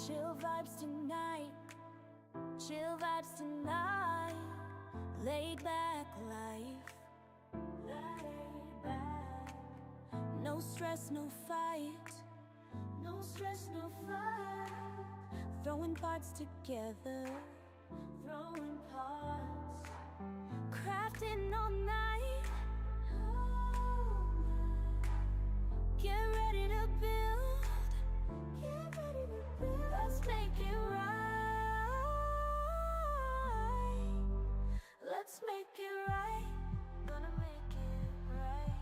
Chill vibes tonight, chill vibes tonight. Laid back life, laid back. No stress, no fight, no stress, no fight. Throwing parts together, throwing parts. Crafting all night, get ready to build, get ready to build. Let's make it right, let's make it right, gonna make it right.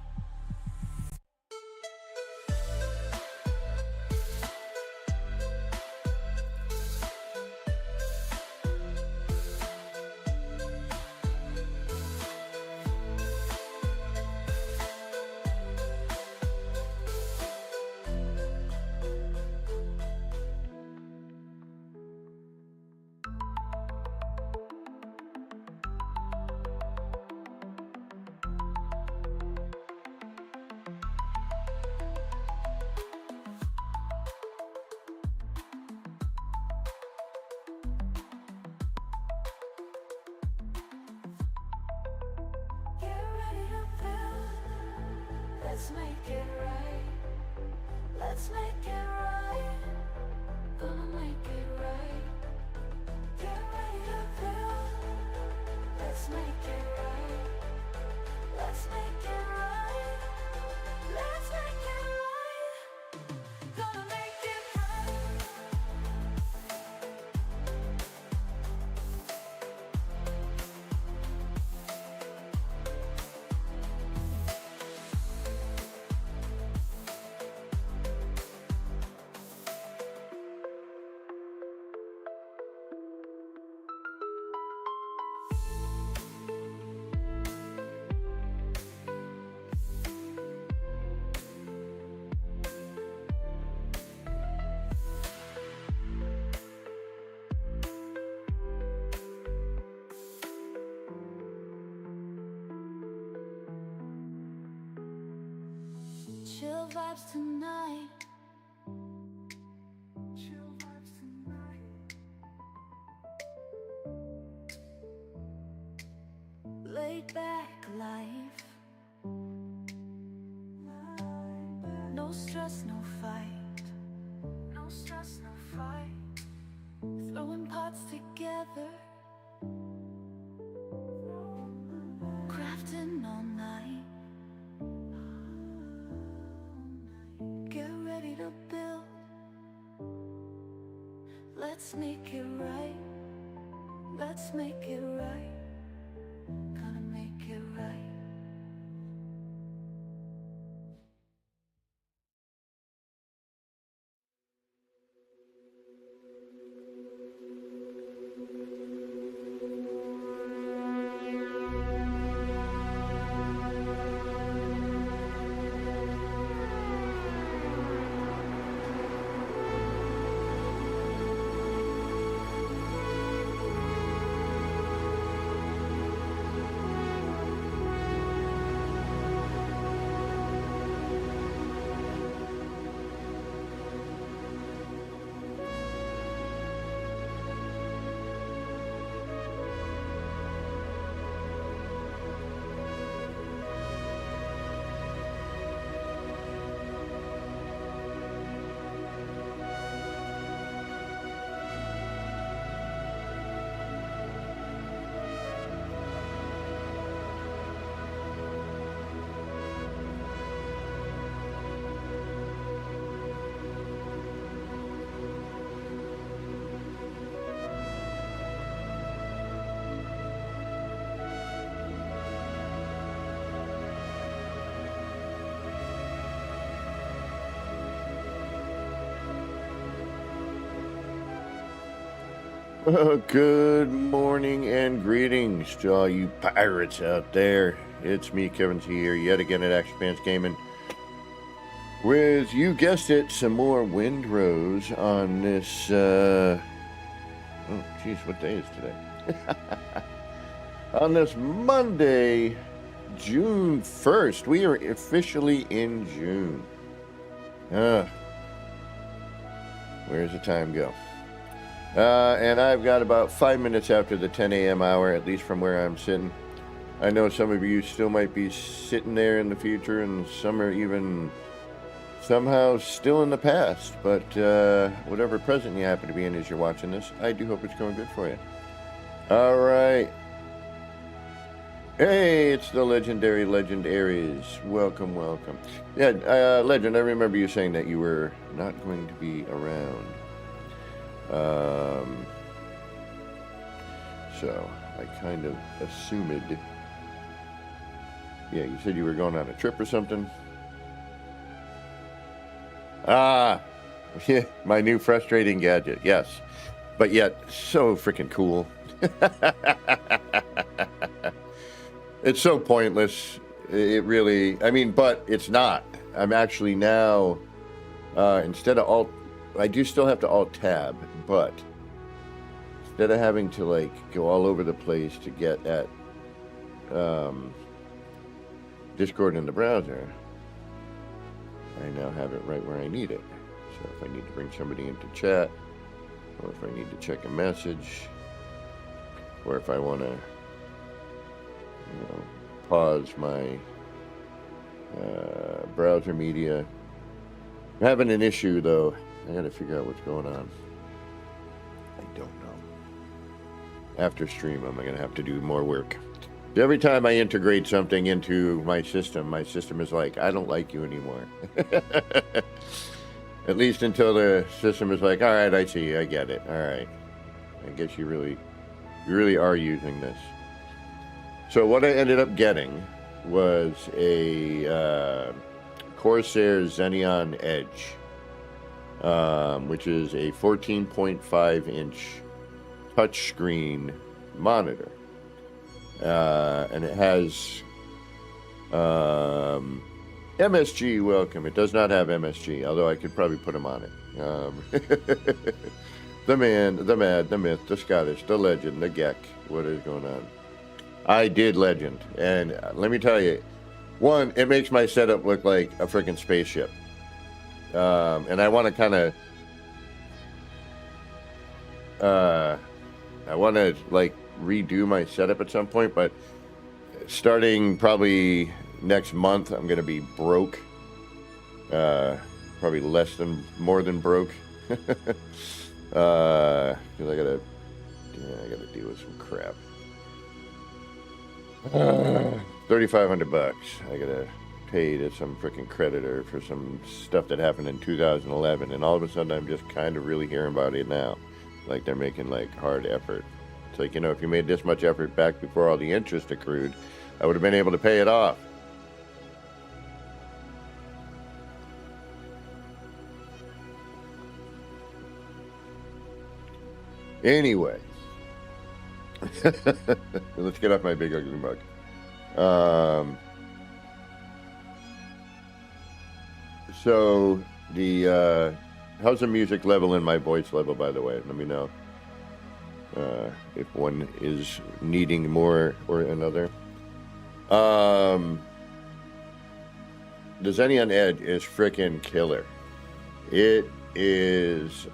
Let's make it right, let's make it right, gonna make it right. Get ready to build, let's make it right, let's make it right, let's make it right, gonna make it right. Chill vibes tonight, chill vibes tonight. Laid back life, no stress, no fight, no stress, no fight. Throwing parts together, crafting all night. Get ready to build, let's make it right, let's make it right, gonna make it right. Well, good morning and greetings to all you pirates out there. It's me, Kevin T, here yet again at Action Pants Gaming with, you guessed it, some more WindRose on this, oh geez, what day is today? On this Monday, June 1st. We are officially in June. Where's the time go? And I've got about 5 minutes after the 10 a.m. hour, at least from where I'm sitting. I know some of you still might be sitting there in the future, and some are even somehow still in the past. But whatever present you happen to be in as you're watching this, I do hope it's going good for you. All right. Hey, it's the legendary Legend Aries. Welcome, welcome. Yeah, Legend, I remember you saying that you were not going to be around. So I kind of assumed. Yeah, you said you were going on a trip or something. Ah, yeah, my new frustrating gadget. Yes, but yet so freaking cool. It's so pointless. It really, I mean, but it's not. I'm actually now, instead of alt, I do still have to alt tab, but instead of having to like go all over the place to get at Discord in the browser, I now have it right where I need it. So if I need to bring somebody into chat, or if I need to check a message, or if I want to, pause my browser media. I'm having an issue though. I gotta figure out what's going on. I don't know. After stream, I'm gonna have to do more work. Every time I integrate something into my system is like, I don't like you anymore. At least until the system is like, all right, I see you, I get it. All right. I guess you really are using this. So what I ended up getting was a Corsair Xenon Edge, which is a 14.5 inch touchscreen monitor. And it has MSG, welcome. It does not have MSG, although I could probably put him on it. The man, the mad, the myth, the Scottish, the legend, the Geck. What is going on? I did Legend, and let me tell you, one, it makes my setup look like a freaking spaceship. And I want to kind of, I want to like redo my setup at some point, but starting probably next month, I'm going to be broke. Probably more than broke. Because I gotta deal with some crap. $3,500. I gotta pay to some freaking creditor for some stuff that happened in 2011, and all of a sudden I'm just kind of really hearing about it now. Like they're making like hard effort. It's like, if you made this much effort back before all the interest accrued, I would have been able to pay it off. Anyway, let's get off my big ugly mug. So the how's the music level and my voice level, by the way? Let me know if one is needing more or another. The Xenon Edge is freaking killer. It is.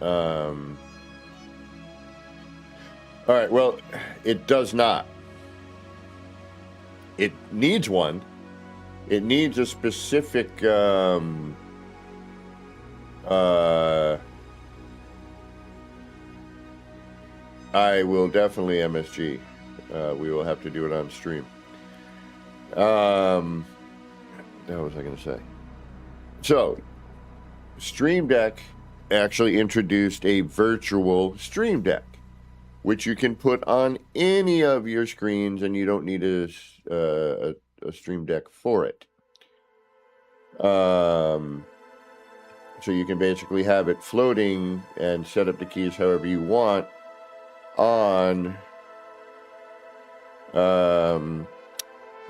All right, well, it does not. It needs one. It needs a specific I will definitely MSG. We will have to do it on stream. What was I going to say? So, Stream Deck actually introduced a virtual Stream Deck, which you can put on any of your screens, and you don't need a Stream Deck for it. So you can basically have it floating and set up the keys however you want on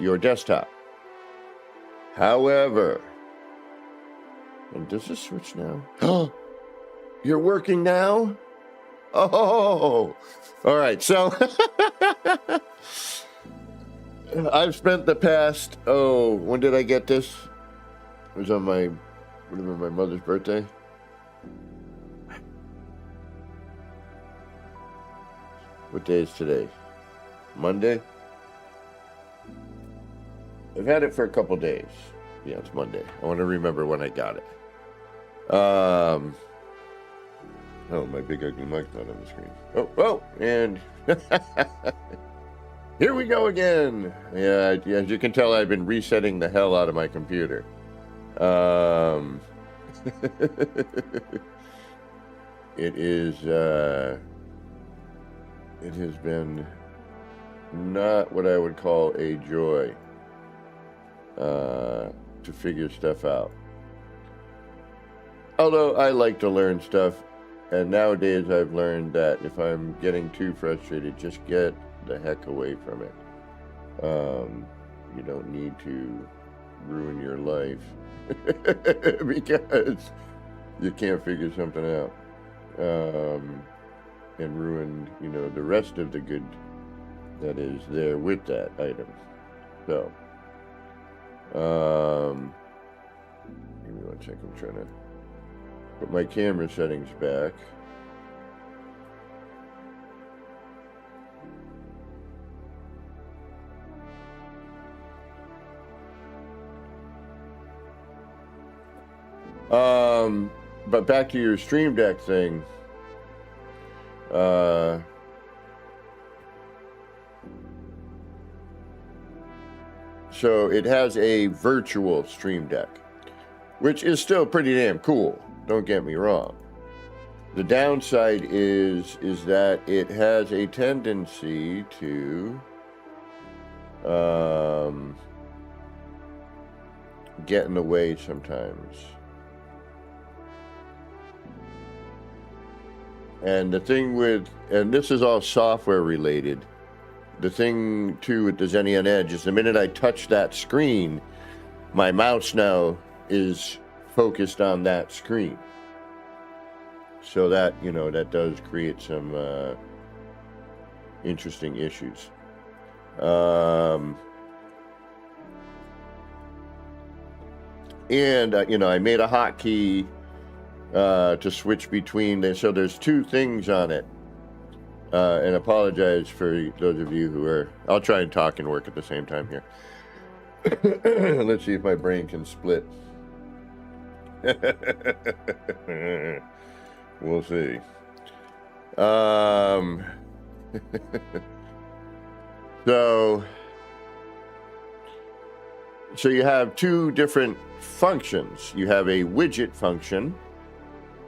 your desktop. However, and does this switch now? Oh, you're working now? Oh, all right. So I've spent the past, when did I get this? It was on my mother's birthday. What day is today? Monday? I've had it for a couple days. Yeah, it's Monday. I want to remember when I got it. Oh, my big ugly mic's not on the screen. Oh, and here we go again. Yeah, as you can tell, I've been resetting the hell out of my computer. It has been not what I would call a joy to figure stuff out. Although I like to learn stuff, and nowadays I've learned that if I'm getting too frustrated, just get the heck away from it. You don't need to ruin your life because you can't figure something out, and ruin, the rest of the good that is there with that item. So, give me 1 second. I'm trying to put my camera settings back. But back to your Stream Deck thing. So it has a virtual Stream Deck, which is still pretty damn cool. Don't get me wrong. The downside is that it has a tendency to get in the way sometimes. And the thing and this is all software related, the thing too with the Xenion Edge is the minute I touch that screen, my mouse now is focused on that screen. So that, that does create some interesting issues. And, I made a hotkey to switch between them. So there's 2 things on it. And apologize for those of you who are... I'll try and talk and work at the same time here. Let's see if my brain can split. We'll see. So you have 2 different functions. You have a widget function,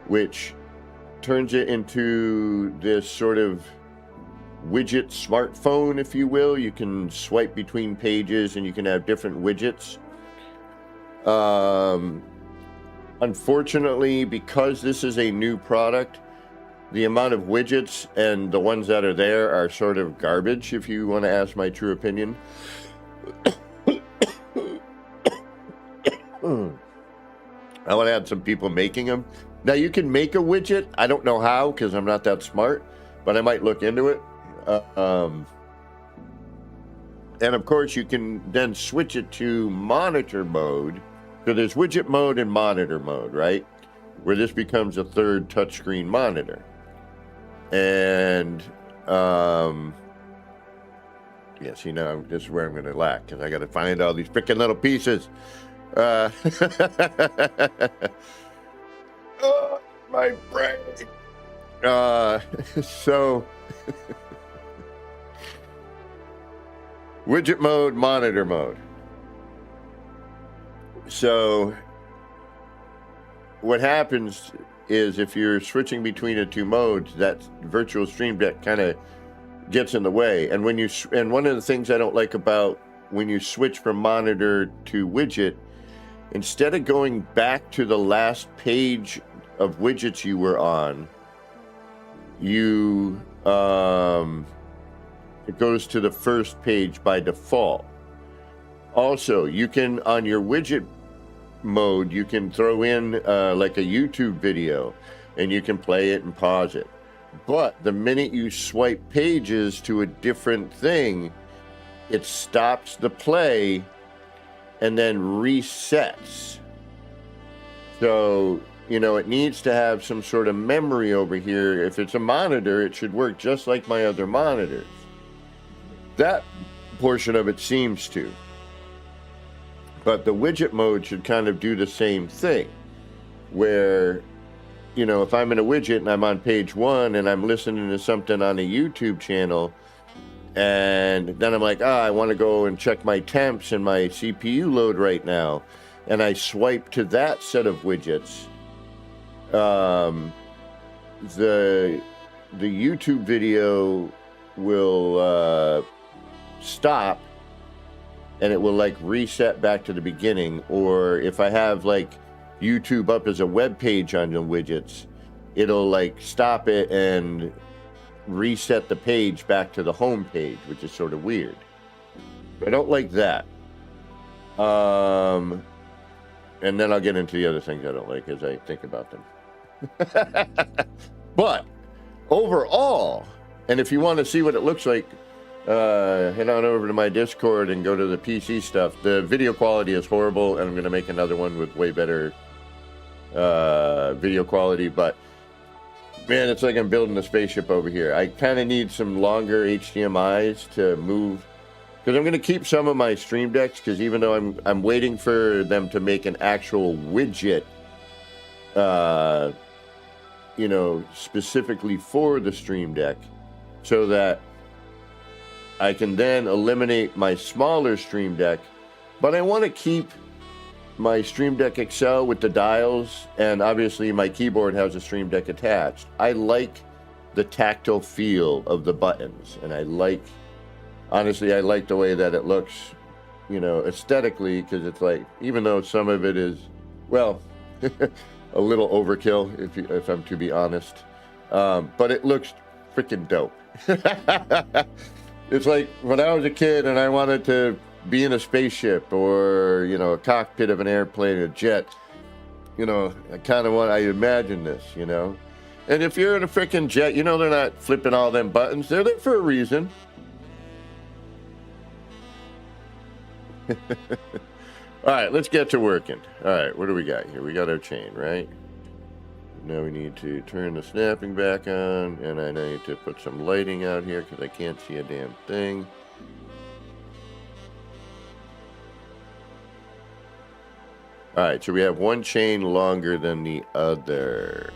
which turns it into this sort of widget smartphone, if you will. You can swipe between pages and you can have different widgets. Unfortunately, because this is a new product, the amount of widgets and the ones that are there are sort of garbage, if you want to ask my true opinion. I want to have some people making them. Now, you can make a widget. I don't know how, because I'm not that smart, but I might look into it. And of course, you can then switch it to monitor mode. So there's widget mode and monitor mode, right? Where this becomes a third touchscreen monitor. And, yeah, see, now this is where I'm going to lack, because I got to find all these freaking little pieces. Oh, my brain. So widget mode, monitor mode. So what happens is if you're switching between the 2 modes, that virtual Stream Deck kind of gets in the way. And and one of the things I don't like about when you switch from monitor to widget, instead of going back to the last page of widgets you were on, it goes to the first page by default. Also, you can, on your widget mode, you can throw in like a YouTube video, and you can play it and pause it. But the minute you swipe pages to a different thing, it stops the play and then resets. So, you know, it needs to have some sort of memory over here. If it's a monitor, it should work just like my other monitors. That portion of it seems to. But the widget mode should kind of do the same thing, where, you know, if I'm in a widget and I'm on page 1 and I'm listening to something on a YouTube channel, and then I'm like, I want to go and check my temps and my CPU load right now, and I swipe to that set of widgets, the YouTube video will stop, and it will like reset back to the beginning. Or if I have like YouTube up as a web page on the widgets, it'll like stop it and reset the page back to the home page, which is sort of weird. I don't like that. And then I'll get into the other things I don't like as I think about them. But overall, and if you want to see what it looks like, head on over to my Discord and go to the PC stuff. The video quality is horrible, and I'm going to make another one with way better video quality. But man, it's like I'm building a spaceship over here. I kind of need some longer HDMIs to move, because I'm going to keep some of my Stream Decks, because even though I'm waiting for them to make an actual widget, you know, specifically for the Stream Deck, so that I can then eliminate my smaller Stream Deck. But I want to keep my Stream Deck XL with the dials, and obviously my keyboard has a Stream Deck attached. I like the tactile feel of the buttons, and I like, honestly, I like the way that it looks, you know, aesthetically, because it's like, even though some of it is, well, a little overkill, if I'm to be honest, but it looks freaking dope. It's like when I was a kid and I wanted to be in a spaceship, or, you know, a cockpit of an airplane, a jet, you know, I imagine this, you know. And if you're in a freaking jet, you know, they're not flipping all them buttons. They're there for a reason. All right, let's get to working. All right, what do we got here? We got our chain, right? Now we need to turn the snapping back on, and I need to put some lighting out here because I can't see a damn thing. All right, so we have one chain longer than the other.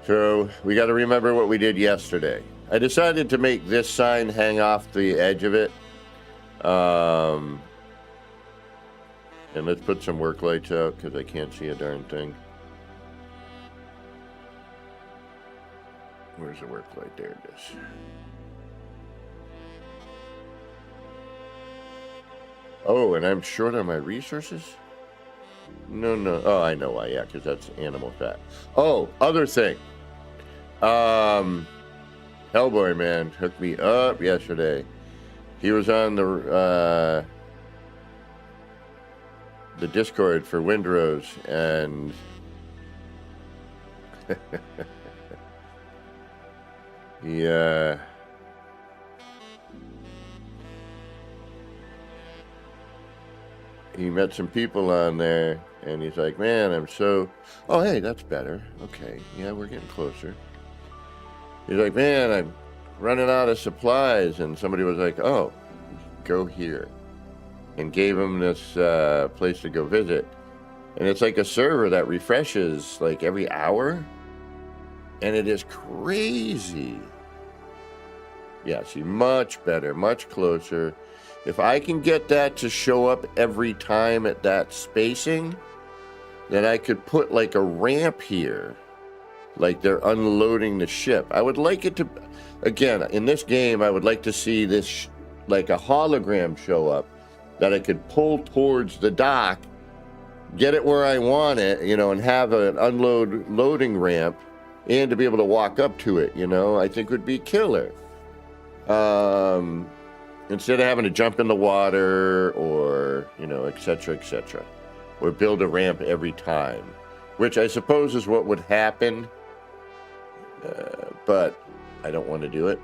So we got to remember what we did yesterday. I decided to make this sign hang off the edge of it. And let's put some work lights out because I can't see a darn thing. Where's the work light? There it is. Oh, and I'm short on my resources? No. Oh, I know why. Yeah, because that's animal fat. Oh, other thing. Hellboy, man, hooked me up yesterday. He was on the Discord for WindRose, and he met some people on there, and he's like, man, oh, hey, that's better. Okay, yeah, we're getting closer. He's like, man, I'm running out of supplies, and somebody was like, oh, go here, and gave him this place to go visit. And it's like a server that refreshes like every hour, and it is crazy. Yeah, see, much better, much closer. If I can get that to show up every time at that spacing, then I could put like a ramp here, like they're unloading the ship. I would like it to, again, in this game, I would like to see this like a hologram show up that I could pull towards the dock, get it where I want it, you know, and have an loading ramp, and to be able to walk up to it, you know, I think would be killer. Instead of having to jump in the water, or, you know, et cetera, or build a ramp every time, which I suppose is what would happen, but I don't want to do it.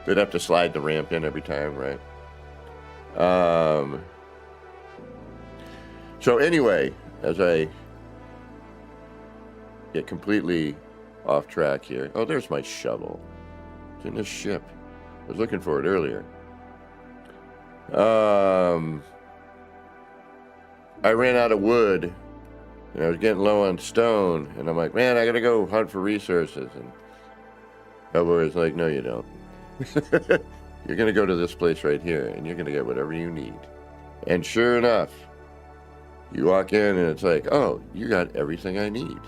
They'd have to slide the ramp in every time, right? So anyway, as I get completely off track here. Oh, there's my shovel. It's in this ship. I was looking for it earlier. I ran out of wood, and I was getting low on stone, and I'm like, man, I gotta go hunt for resources. And Cowboy was like, no, you don't. You're gonna go to this place right here, and you're gonna get whatever you need. And sure enough, you walk in, and it's like, oh, you got everything I need.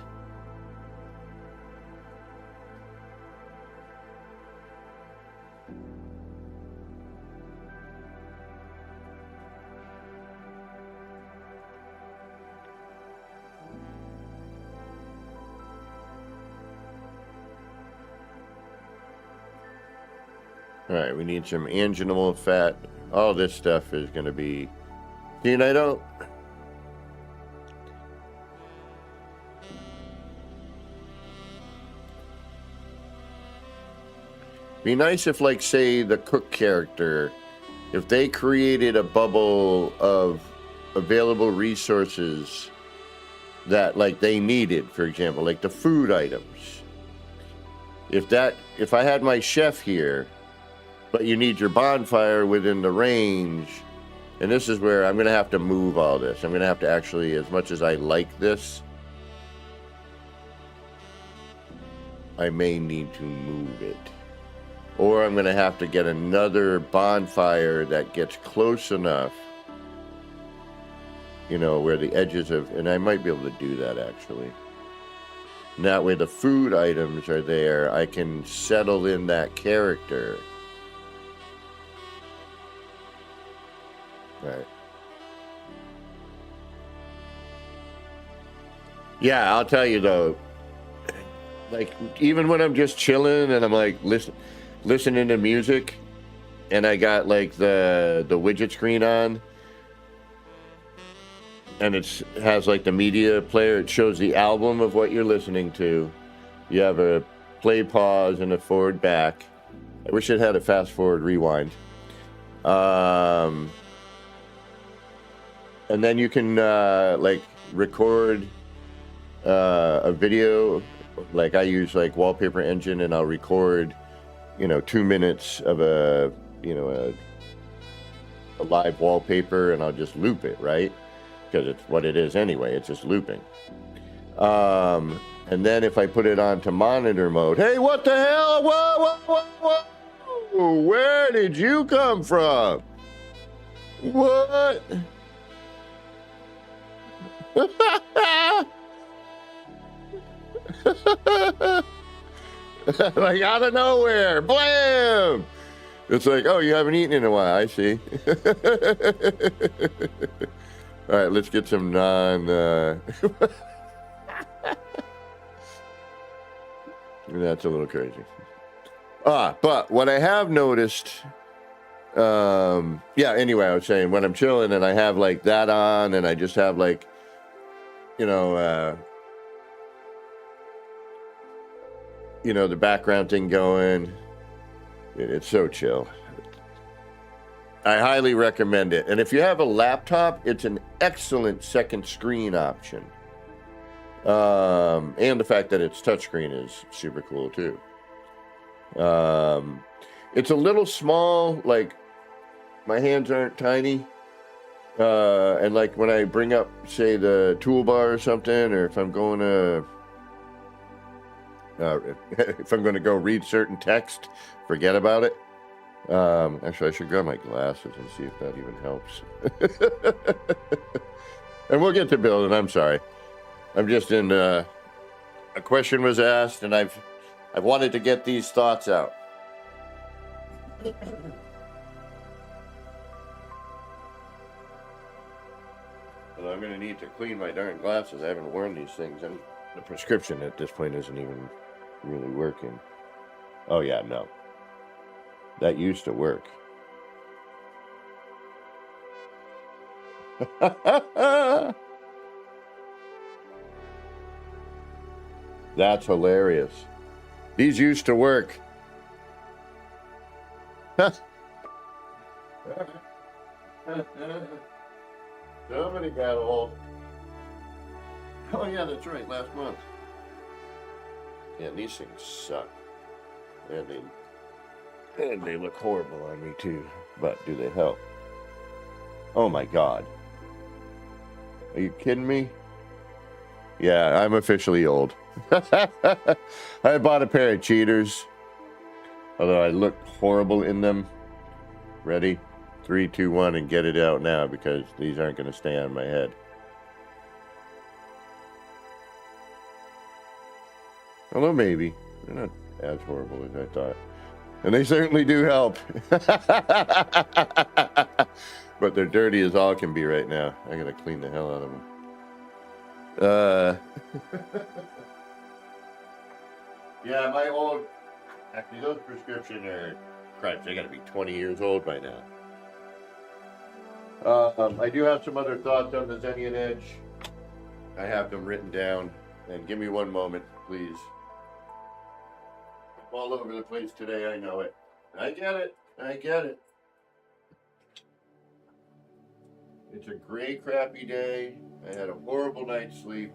All right, we need some animal fat. All this stuff is going to be... See, and I don't... Be nice if, like, say, the cook character, if they created a bubble of available resources that, like, they needed, for example, like the food items. If I had my chef here, but you need your bonfire within the range, and this is where I'm going to have to move all this. I'm going to have to actually, as much as I like this, I may need to move it. Or I'm going to have to get another bonfire that gets close enough, you know, where the edges of, and I might be able to do that actually. And that way the food items are there. I can settle in that character. Right. Yeah, I'll tell you though, like even when I'm just chilling and I'm like listening to music and I got like the widget screen on and it has like the media player, it shows the album of what you're listening to. You have a play pause and a forward back. I wish it had a fast forward rewind. And then you can like record a video. Like I use like Wallpaper Engine, and I'll record, you know, 2 minutes of a live wallpaper, and I'll just loop it, right? Because it's what it is anyway. It's just looping. And then if I put it onto monitor mode, hey, what the hell? Whoa! Where did you come from? What? Like out of nowhere, blam! It's like, oh, you haven't eaten in a while. I see. All right, let's get some That's a little crazy. But what I have noticed, anyway, I was saying when I'm chilling and I have like that on and I just have like, the background thing going, it's so chill. I highly recommend it. And if you have a laptop, it's an excellent second screen option. And the fact that it's touchscreen is super cool too. It's a little small, like my hands aren't tiny. And like when I bring up, say, the toolbar or something, or if I'm going to, go read certain text, forget about it. Actually, I should grab my glasses and see if that even helps. And we'll get to building. I'm sorry. I'm just in. A question was asked, and I've wanted to get these thoughts out. Well, I'm going to need to clean my darn glasses. I haven't worn these things, and the prescription at this point isn't even really working. Oh yeah, no. That used to work. That's hilarious. These used to work. Somebody got old. Oh yeah, that's right, last month. Yeah, these things suck. And they look horrible on me too. But do they help? Oh my god. Are you kidding me? Yeah, I'm officially old. I bought a pair of cheaters. Although I look horrible in them. Ready? 3, 2, 1, and get it out now because these aren't going to stay on my head. Although maybe. They're not as horrible as I thought. And they certainly do help. But they're dirty as all can be right now. I got to clean the hell out of them. Yeah, my old... Actually, those prescription are... Christ, they got to be 20 years old by now. I do have some other thoughts on the Xenian Edge. I have them written down. And give me one moment, please. I'm all over the place today, I know it. I get it. I get it. It's a gray, crappy day. I had a horrible night's sleep.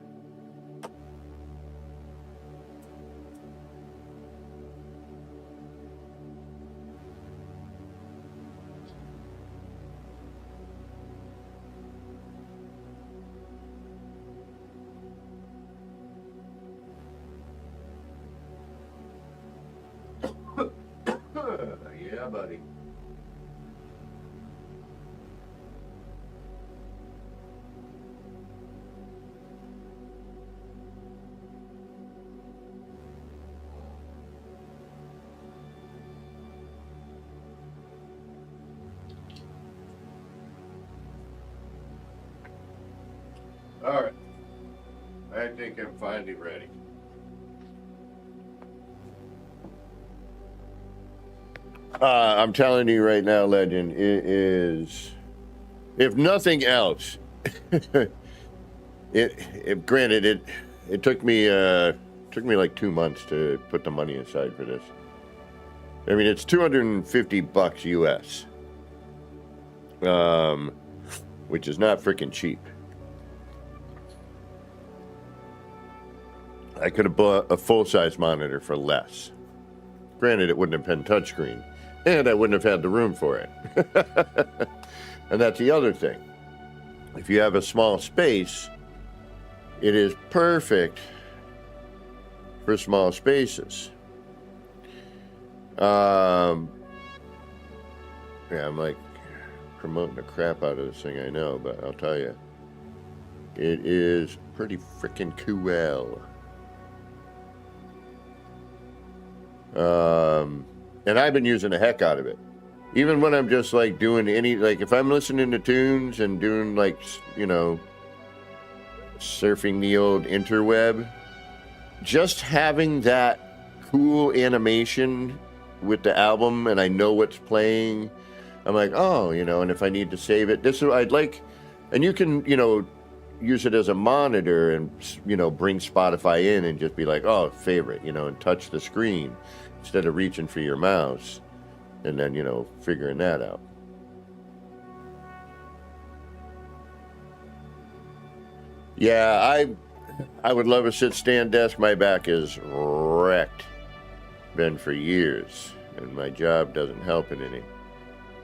Yeah, buddy. All right. I think I'm finally ready. I'm telling you right now, Legend, it is, if nothing else, granted, it took me like 2 months to put the money aside for this. I mean, it's $250 US, which is not freaking cheap. I could have bought a full-size monitor for less. Granted, it wouldn't have been touchscreen, and I wouldn't have had the room for it. And that's the other thing. If you have a small space, it is perfect for small spaces. Yeah, I'm like promoting the crap out of this thing, I know, but I'll tell you, it is pretty freaking cool. And I've been using the heck out of it. Even when I'm just like doing like if I'm listening to tunes and doing like, you know, surfing the old interweb, just having that cool animation with the album and I know what's playing, I'm like, oh, you know, and if I need to save it, this is what I'd like. And you can, you know, use it as a monitor and, you know, bring Spotify in and just be like, oh, favorite, you know, and touch the screen instead of reaching for your mouse and then, you know, figuring that out. Yeah, I would love a sit-stand desk. My back is wrecked. Been for years, and my job doesn't help it any.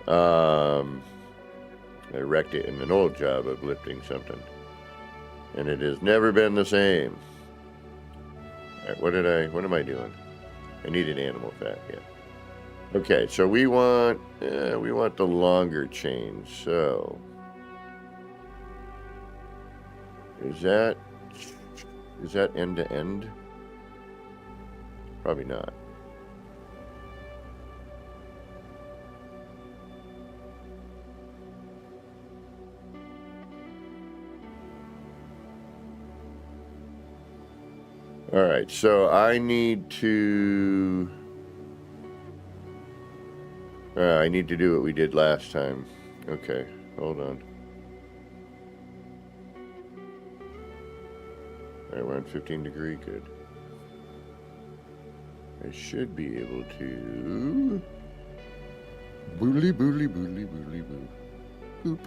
I wrecked it in an old job of lifting something, and it has never been the same. All right, what am I doing? I need an animal fat, yeah. Okay, so we want the longer chain. So is that end to end? Probably not. All right, so I need to do what we did last time. Okay, hold on. All right, we're on 15 degree, good. I should be able to... Boodly, boodly, boodly, boodly, boo. Boop.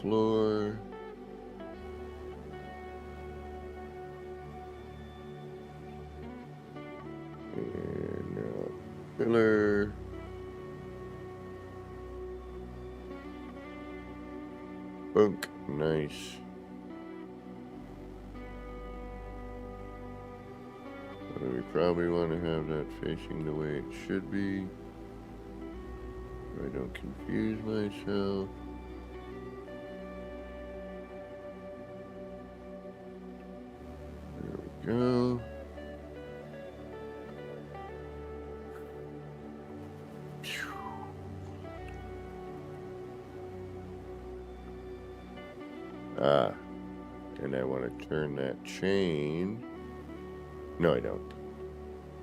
Floor. And pillar. Bunk. Nice. We probably want to have that facing the way it should be, so I don't confuse myself. There we go. Ah, and I want to turn that chain. No, I don't.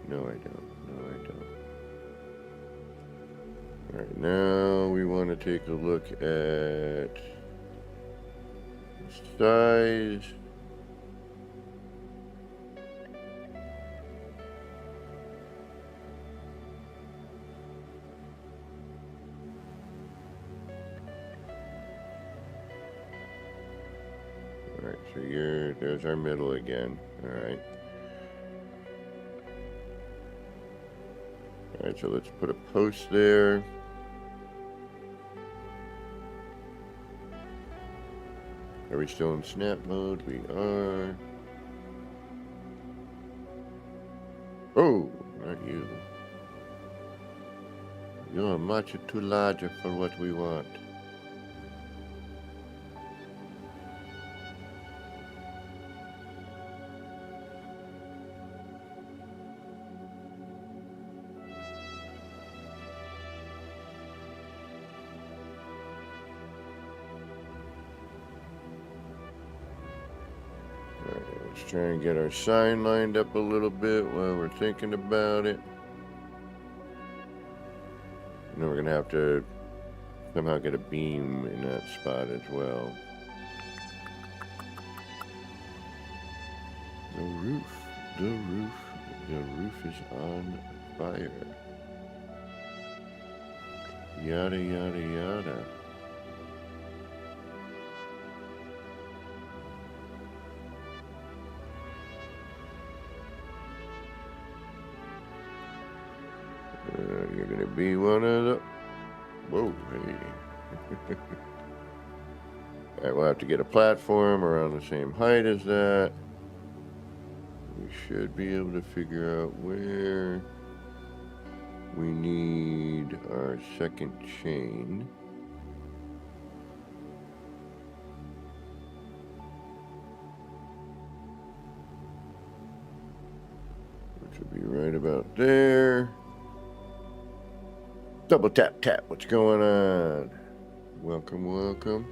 No, I don't. No, I don't. All right, now we want to take a look at size. All right, so there's our middle again. All right. All right, so let's put a post there. Are we still in snap mode? We are. Oh, not you. You're much too large for what we want. Let's try and get our sign lined up a little bit while we're thinking about it. And then we're going to have to somehow get a beam in that spot as well. The roof is on fire. Yada, yada, yada. You're gonna be one of the. Whoa, hey. Alright, we'll have to get a platform around the same height as that. We should be able to figure out where we need our second chain. Which would be right about there. Double tap tap, what's going on? Welcome, welcome.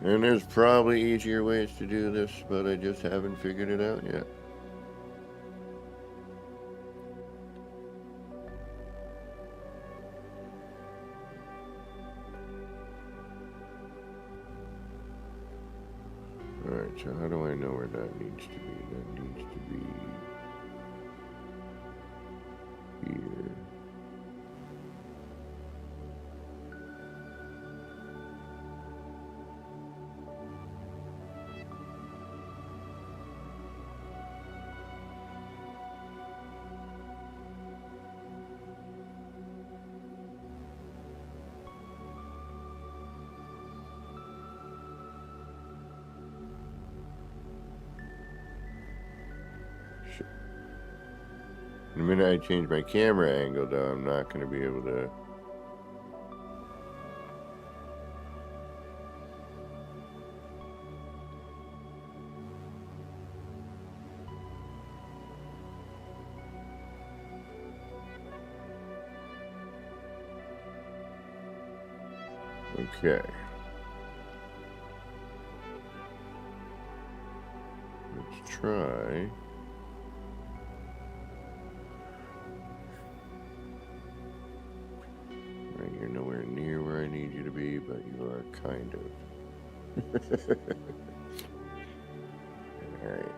And there's probably easier ways to do this, but I just haven't figured it out yet. Alright, so how do I know where that needs to be? That needs to be here. The minute I change my camera angle, though, I'm not going to be able to. Okay. Let's try. You're nowhere near where I need you to be, but you are kind of. Alright.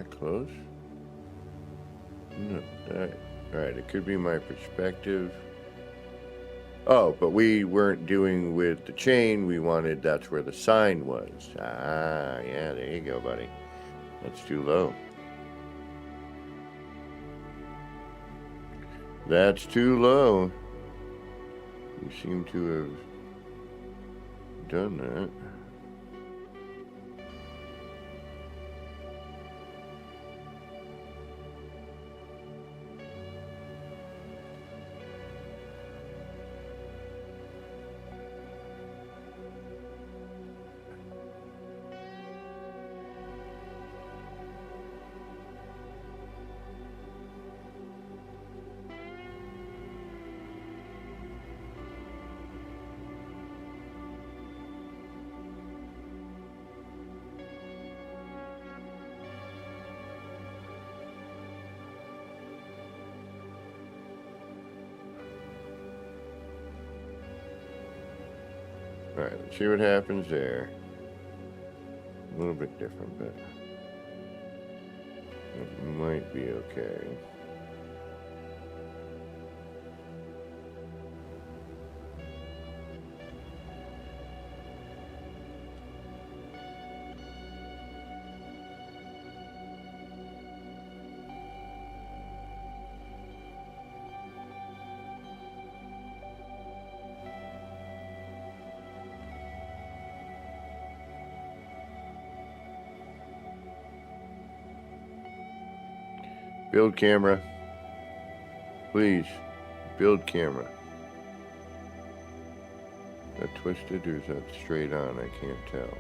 that close? No, that, alright, it could be my perspective. Oh, but we weren't doing with the chain. We wanted, that's where the sign was. Ah, yeah, there you go, buddy. That's too low. That's too low. You seem to have done that. Alright, let's see what happens there. A little bit different, but it might be okay. Build camera. Please. Build camera. Is that twisted or is that straight on? I can't tell.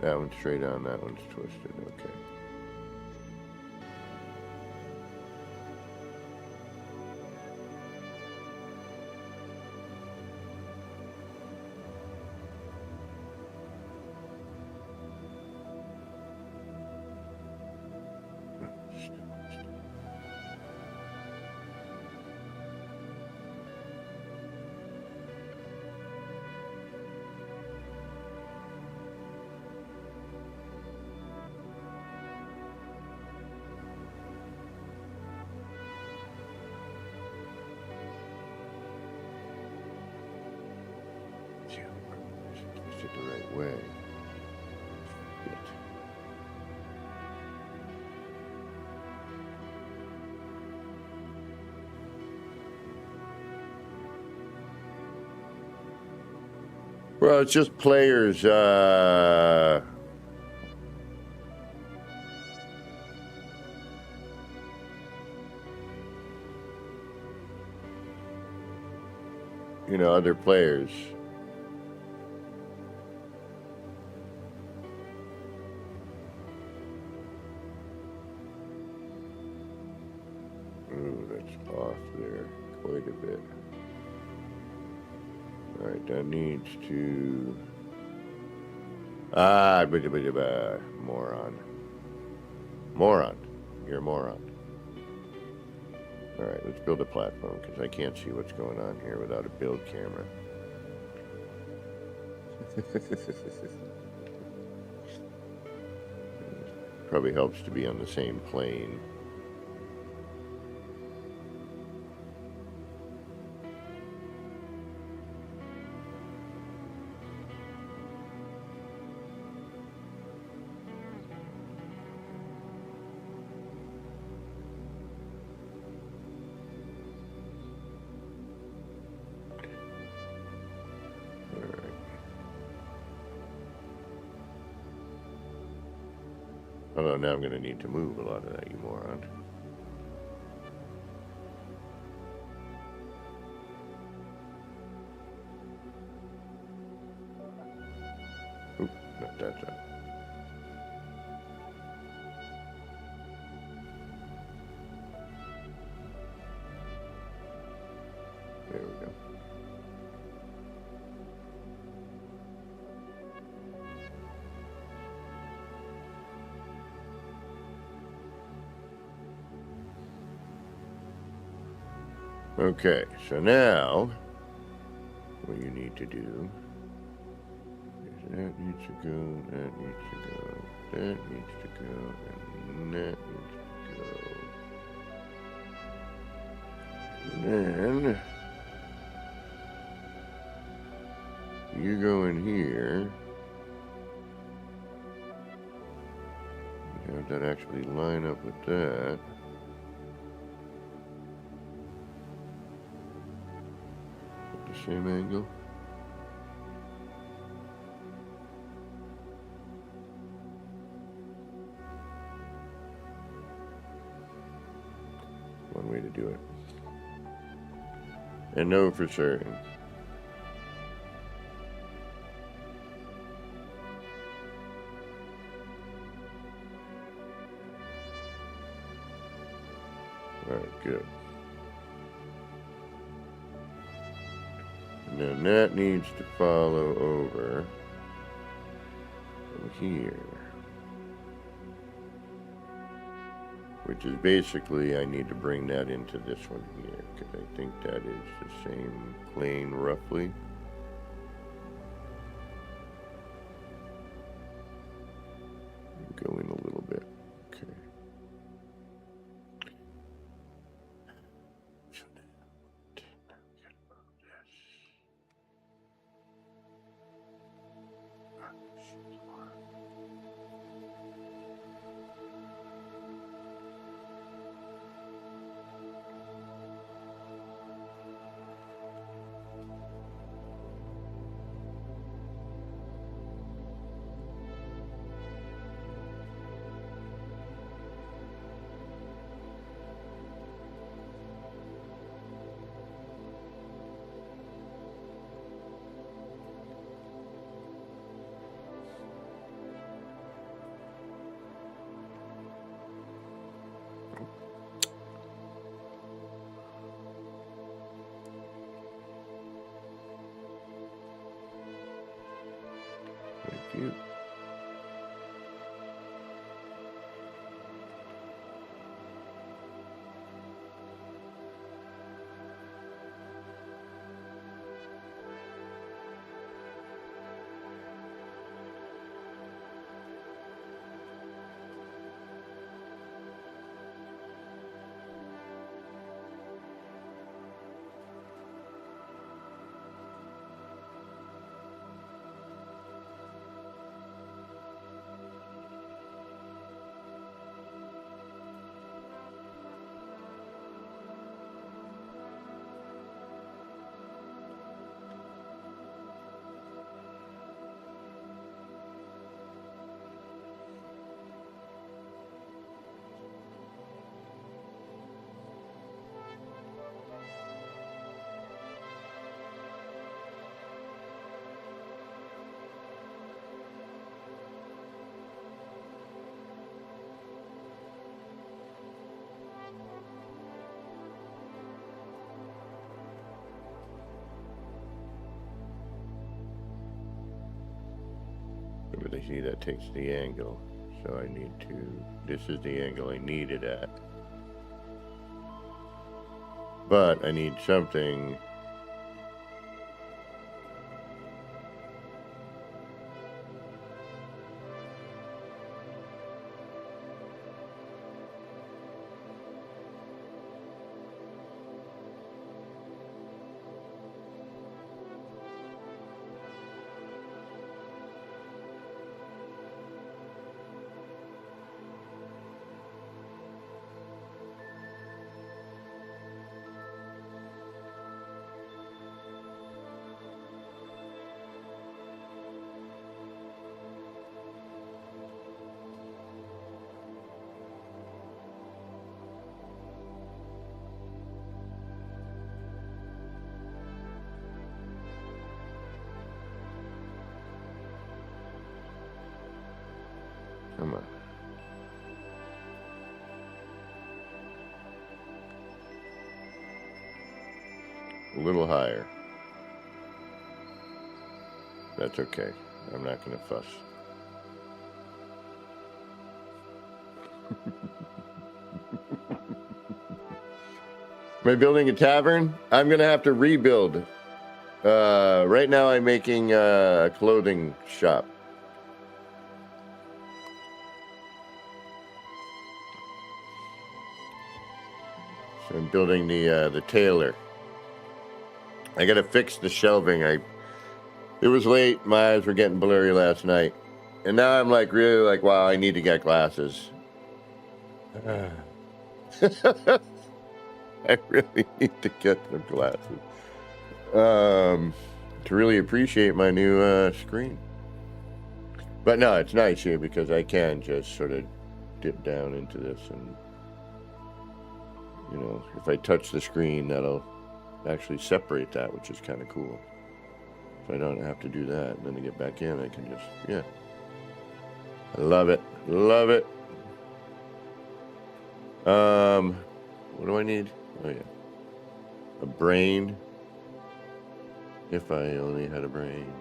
That one's straight on, that one's twisted. Okay. Twist it the right way. Shit. Well, it's just players. You know, other players. Ooh, that's off there quite a bit. All right, that needs to. Moron. Moron. You're a moron. All right, let's build a platform because I can't see what's going on here without a build camera. Probably helps to be on the same plane. Although now I'm going to need to move a lot of that, you moron. Oop, not that time. There we go. Okay, so now what you need to do is That needs to go, that needs to go, that needs to go, and that needs to go. And then you go in here. Have that actually line up with that. At the same angle. One way to do it. And know for certain. Alright, good. And then that needs to follow over here. Which is basically, I need to bring that into this one here, because I think that is the same plane roughly. Go in a little bit. Okay. So now, get about this. Thank you. But I see that takes the angle, so I need to, this is the angle I need it at. But I need something come on. A little higher. That's okay. I'm not going to fuss. Am I building a tavern? I'm going to have to rebuild Right now I'm making a clothing shop. So I'm building the tailor. I gotta fix the shelving. It was late. My eyes were getting blurry last night, and now I'm like really like, wow, I need to get glasses. I really need to get some glasses to really appreciate my new screen. But no, it's nice here because I can just sort of dip down into this, and you know, if I touch the screen, that'll actually separate that, which is kind of cool. So I don't have to do that, and then to get back in, I can just, yeah. I love it. Love it. What do I need? Oh, yeah. A brain. If I only had a brain.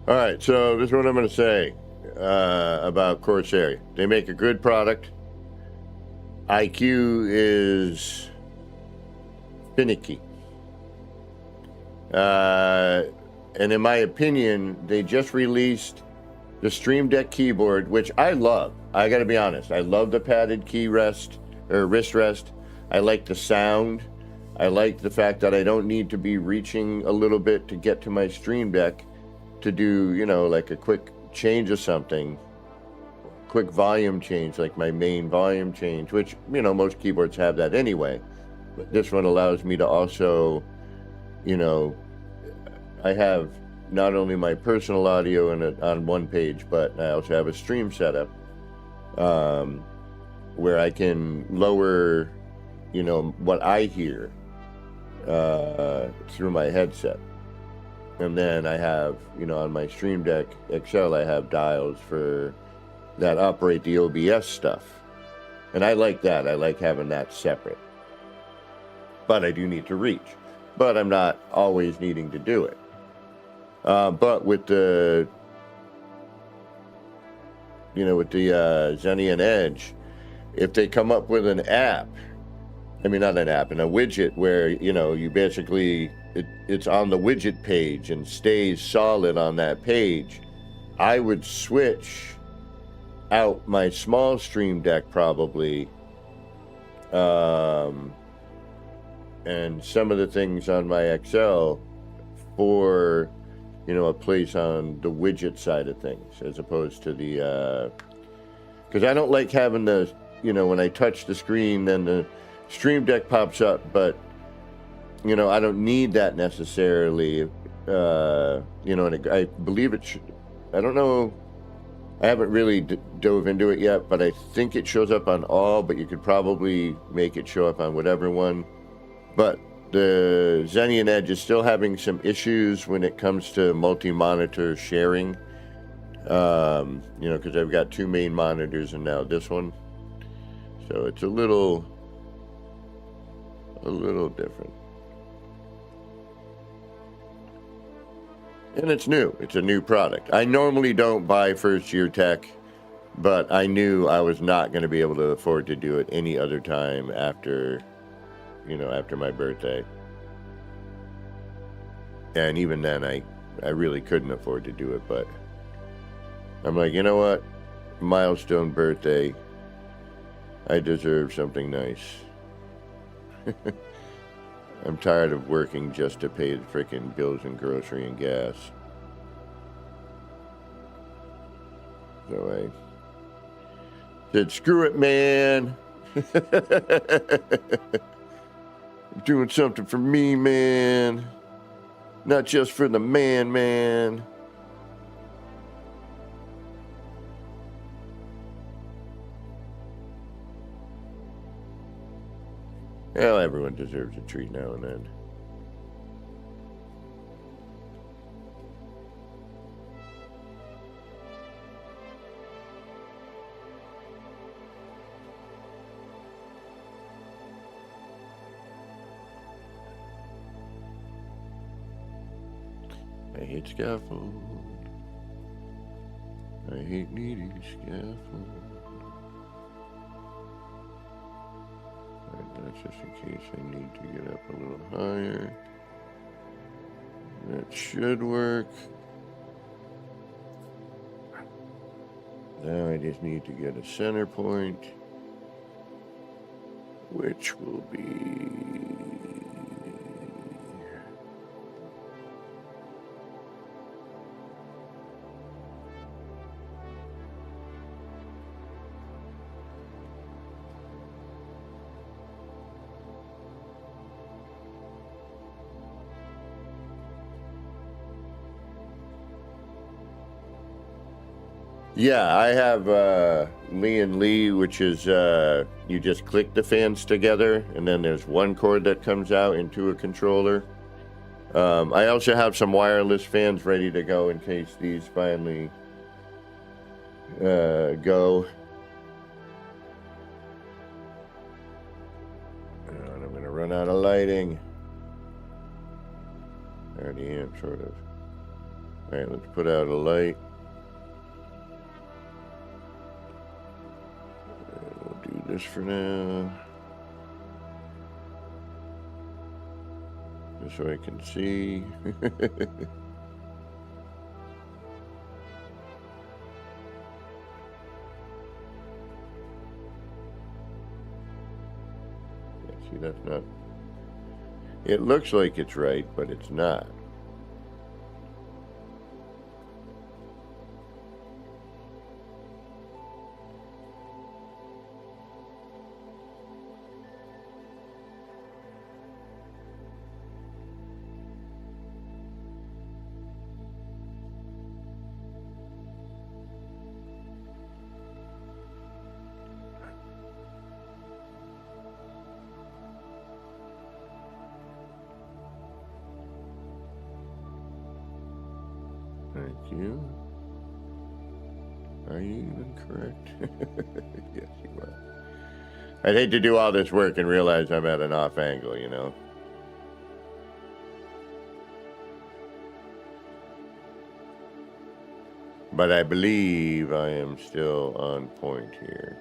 All right, so this is what I'm going to say about Corsair. They make a good product. IQ is finicky. And in my opinion, they just released the Stream Deck keyboard, which I love. I got to be honest. I love the padded key rest or wrist rest. I like the sound. I like the fact that I don't need to be reaching a little bit to get to my Stream Deck to do, you know, like a quick change of something, quick volume change, like my main volume change, which, you know, most keyboards have that anyway. But this one allows me to also, you know, I have not only my personal audio on one page, but I also have a stream setup where I can lower, you know, what I hear through my headset. And then I have, you know, on my Stream Deck XL, I have dials for that operate the OBS stuff. And I like that. I like having that separate. But I do need to reach. But I'm not always needing to do it. But with the, you know, with the Xenion Edge, if they come up with an app, I mean, not an app, and a widget where, you know, you basically, it's on the widget page and stays solid on that page, I would switch out my small Stream Deck probably, and some of the things on my XL for, you know, a place on the widget side of things, as opposed to the, because I don't like having the, you know, when I touch the screen, then the Stream Deck pops up, but, you know, I don't need that necessarily, you know, and I believe it should, I don't know, I haven't really dove into it yet, but I think it shows up on all, but you could probably make it show up on whatever one. But the Xenion Edge is still having some issues when it comes to multi-monitor sharing. You know, because I've got two main monitors and now this one. So it's a little different. And it's new. It's a new product. I normally don't buy first-year tech, but I knew I was not going to be able to afford to do it any other time after, you know, after my birthday. And even then, I really couldn't afford to do it, but I'm like, you know what? Milestone birthday. I deserve something nice. I'm tired of working just to pay the freaking bills and grocery and gas. So I said, screw it, man. I'm doing something for me, man. Not just for the man. Well, everyone deserves a treat now and then. I hate scaffold. I hate needing scaffold. Alright, that's just in case I need to get up a little higher. That should work. Now I just need to get a center point, which will be... Yeah, I have Lee and Lee, which is you just click the fans together, and then there's one cord that comes out into a controller. I also have some wireless fans ready to go in case these finally go. And I'm going to run out of lighting. I already am, sort of. All right, let's put out a light. This for now, just so I can see. Yeah, see, that's not, it looks like it's right, but it's not. Thank you. Are you even correct? Yes, you are. I'd hate to do all this work and realize I'm at an off angle, you know? But I believe I am still on point here.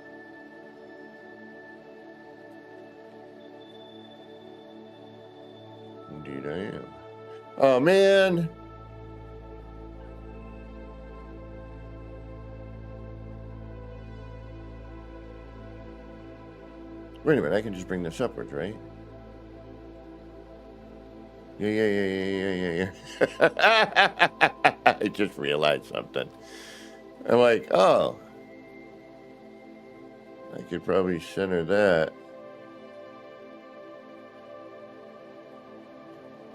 Indeed I am. Oh, man! Wait a minute, I can just bring this upwards, right? Yeah. I just realized something. I'm like, oh. I could probably center that.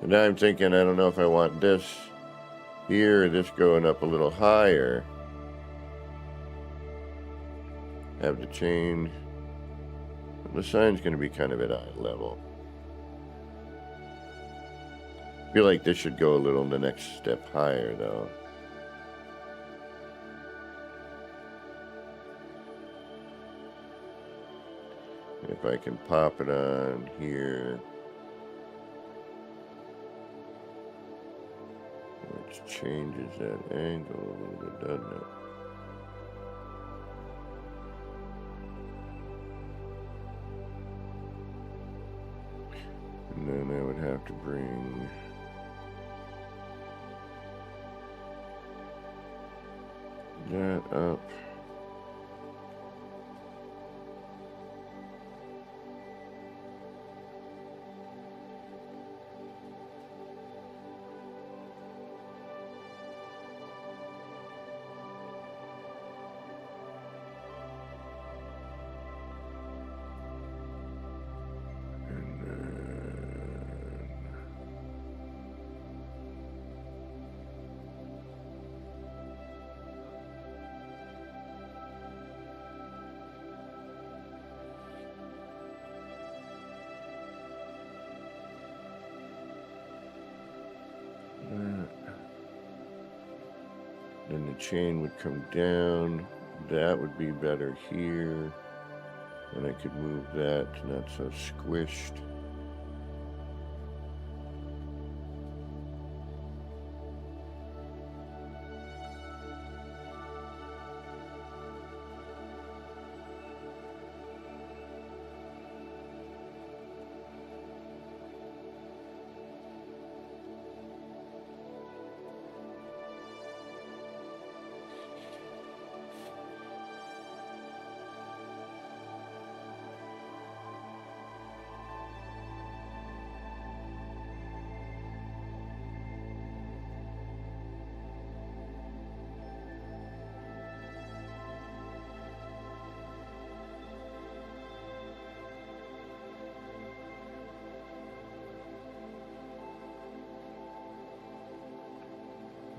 And now I'm thinking, I don't know if I want this here or this going up a little higher. Have to change. The sign's going to be kind of at eye level. I feel like this should go a little the next step higher, though. If I can pop it on here, which changes that angle a little bit, doesn't it? And then I would have to bring that up. Then the chain would come down. That would be better here. And I could move that to not so squished.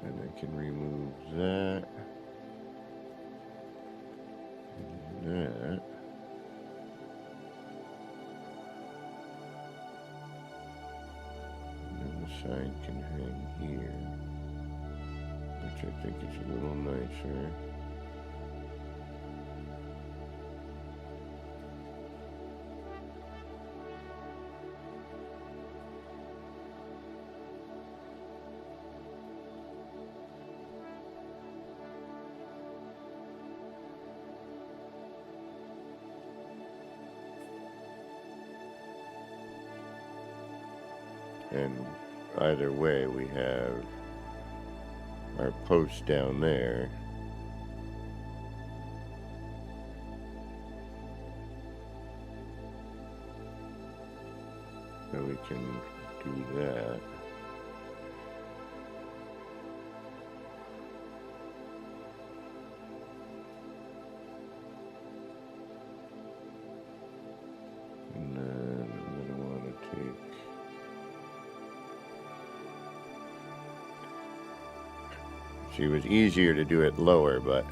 And I can remove that. And that. And then the sign can hang here, which I think is a little nicer. And either way, we have our post down there. So we can do that. And then I'm going to want to take... See, it was easier to do it lower, but...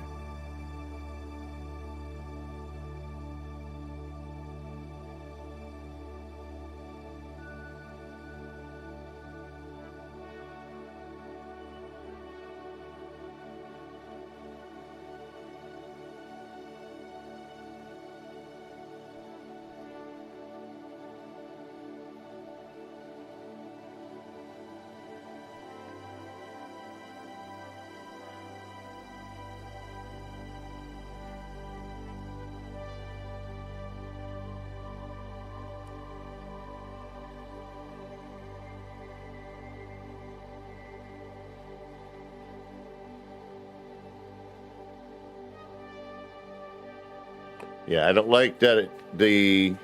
Yeah, I don't like that the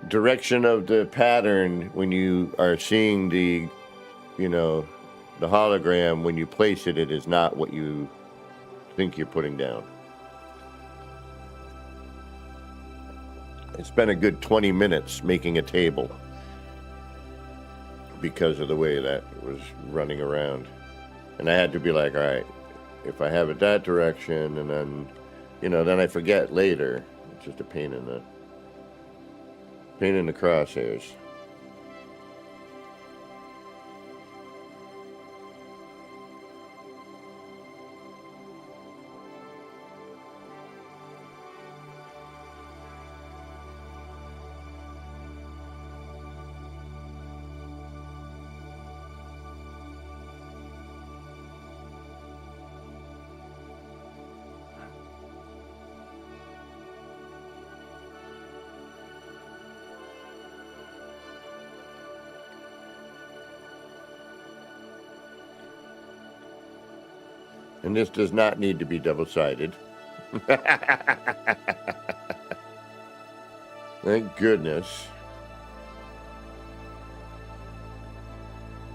direction of the pattern when you are seeing the, you know, the hologram, when you place it, it is not what you think you're putting down. I spent a good 20 minutes making a table because of the way that was running around. And I had to be like, all right, if I have it that direction, and then, you know, then I forget later. It's just a pain in the crosshairs. And this does not need to be double-sided. Thank goodness.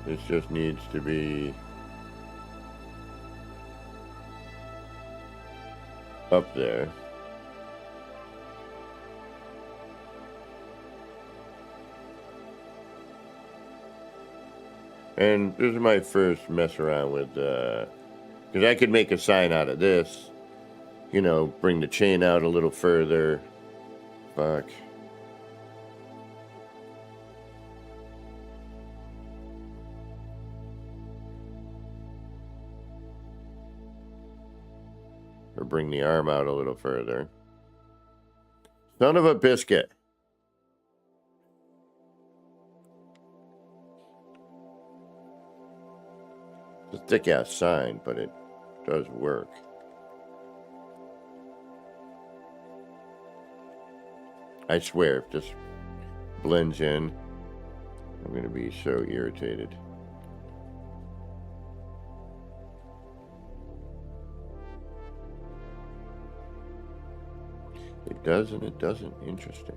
This just needs to be up there. And this is my first mess around with, because I could make a sign out of this, you know, bring the chain out a little further. Fuck. Or bring the arm out a little further. Son of a biscuit. It's a thick ass sign, but it does work. I swear, if this blends in, I'm going to be so irritated. It does and it doesn't. Interesting.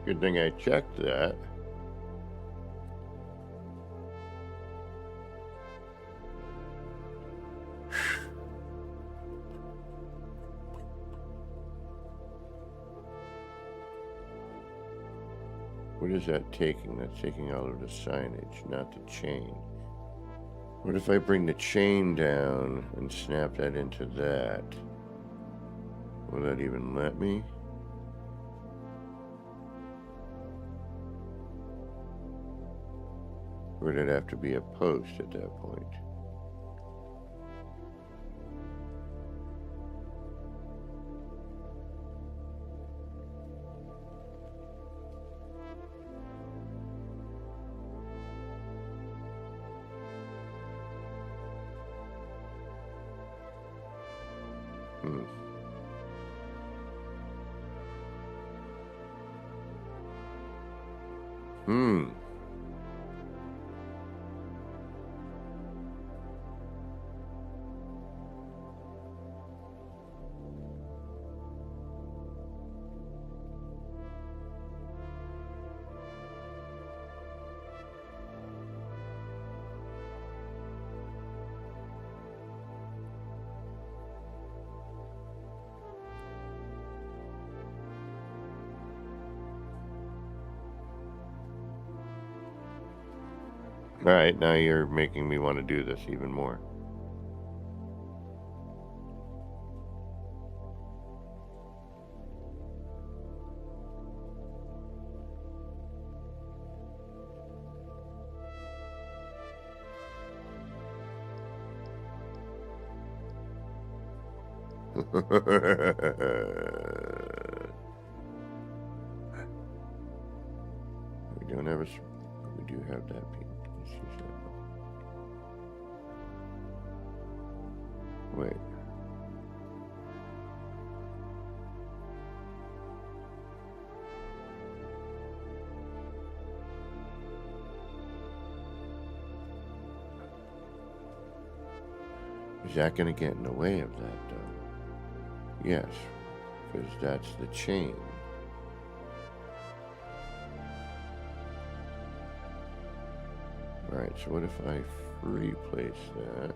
Good thing I checked that. What is that taking? That's taking all of the signage, not the chain. What if I bring the chain down and snap that into that? Will that even let me? Or would it have to be a post at that point? Hmm. Hmm. All right, now you're making me want to do this even more. We don't have a. We do have that. Let's use that. Wait. Is that going to get in the way of that, though? Yes, because that's the chain. Alright, so what if I free place that?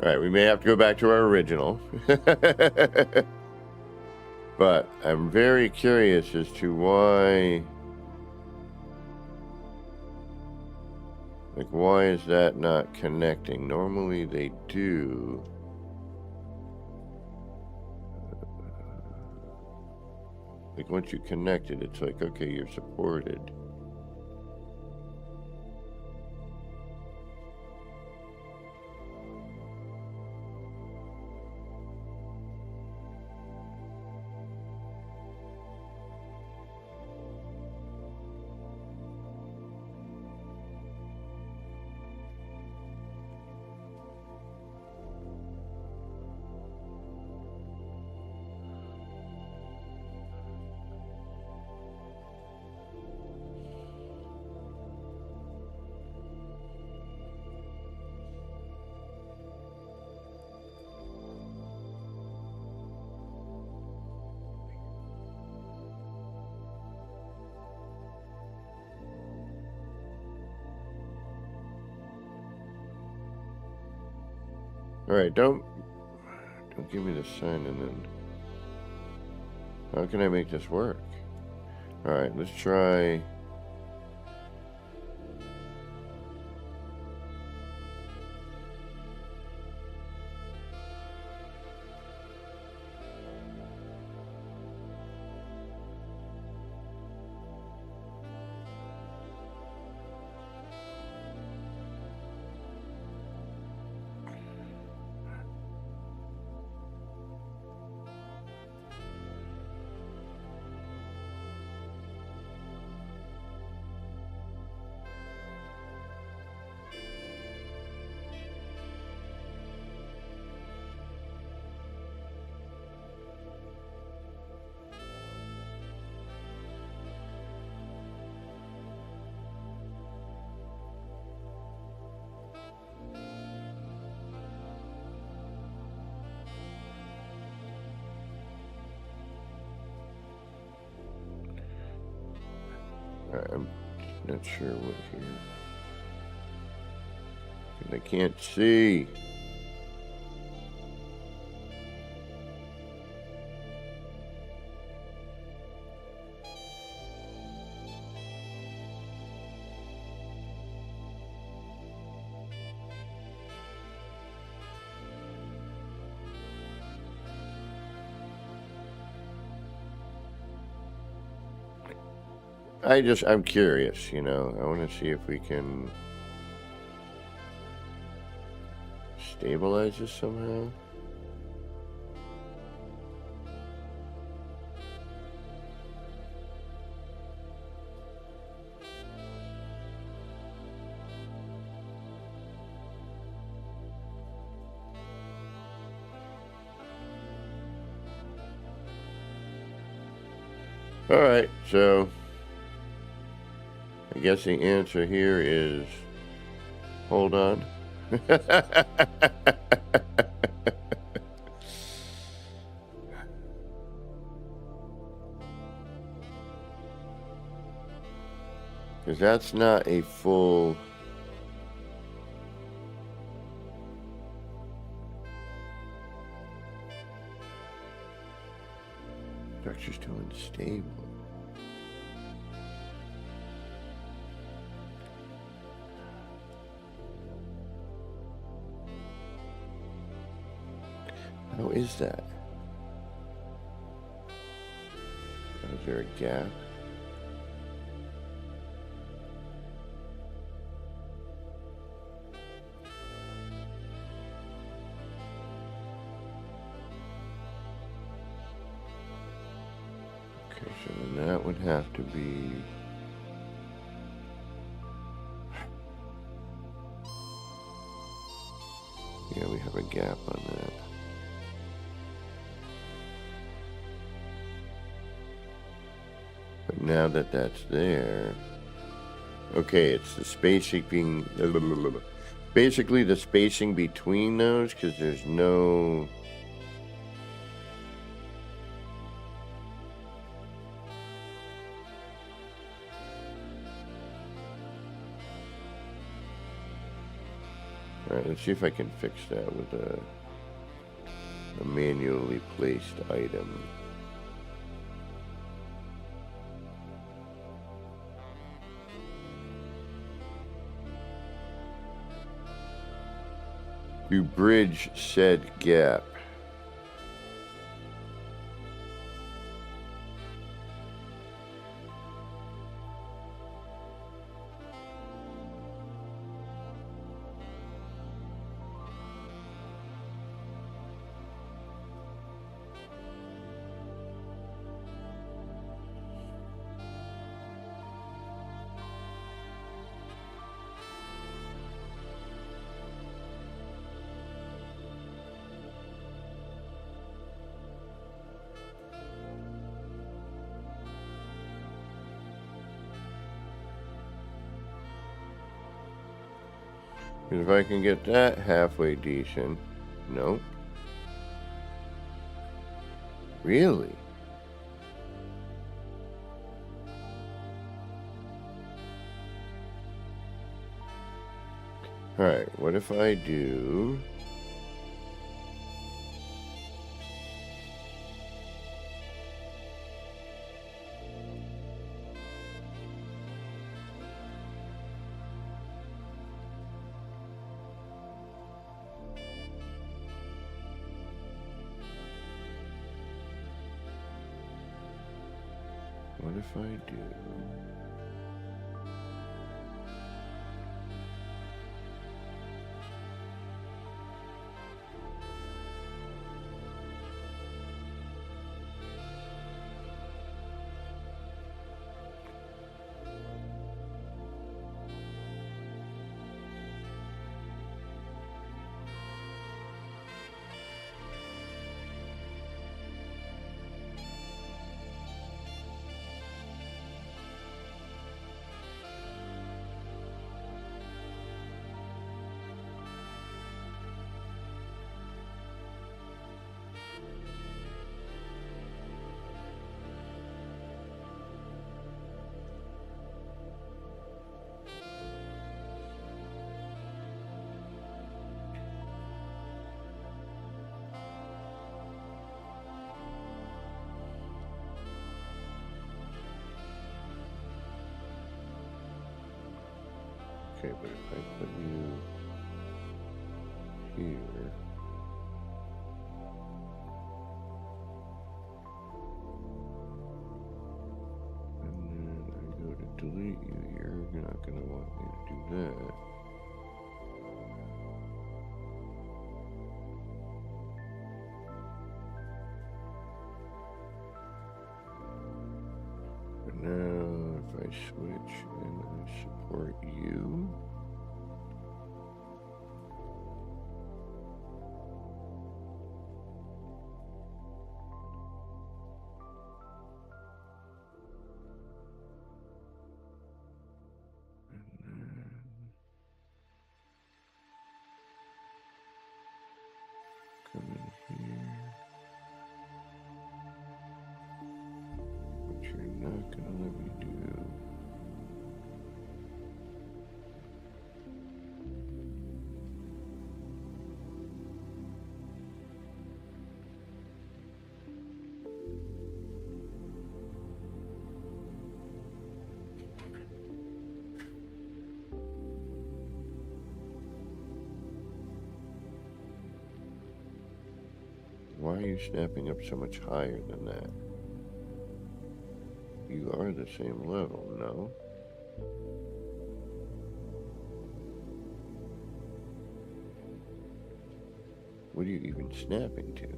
Alright, we may have to go back to our original. But I'm very curious as to why... Like, why is that not connecting? Normally they do. Like, once you connect it, it's like, okay, you're supported. Alright, don't give me the sign and then... How can I make this work? Alright, let's try... Alright, I'm not sure what here. I can't see. I'm curious, you know. I want to see if we can stabilize this somehow. Alright, so I guess the answer here is hold on. Because that's not a full... Structure's too unstable. How is that? Is there a gap? Okay, so then that would have to be... Yeah, we have a gap on that. But now that that's there... Okay, it's the spacing being... Basically the spacing between those, because there's no... Alright, let's see if I can fix that with a manually placed item. You bridge said gap. If I can get that halfway decent. Nope. Really? Alright, what if I do... What if I do... Okay, but if I put you here, and then I go to delete you here, you're not going to want me to do that. But now, if I switch and I support you, come in here, which you're not going to let me do. Why are you snapping up so much higher than that? You are the same level, no? What are you even snapping to?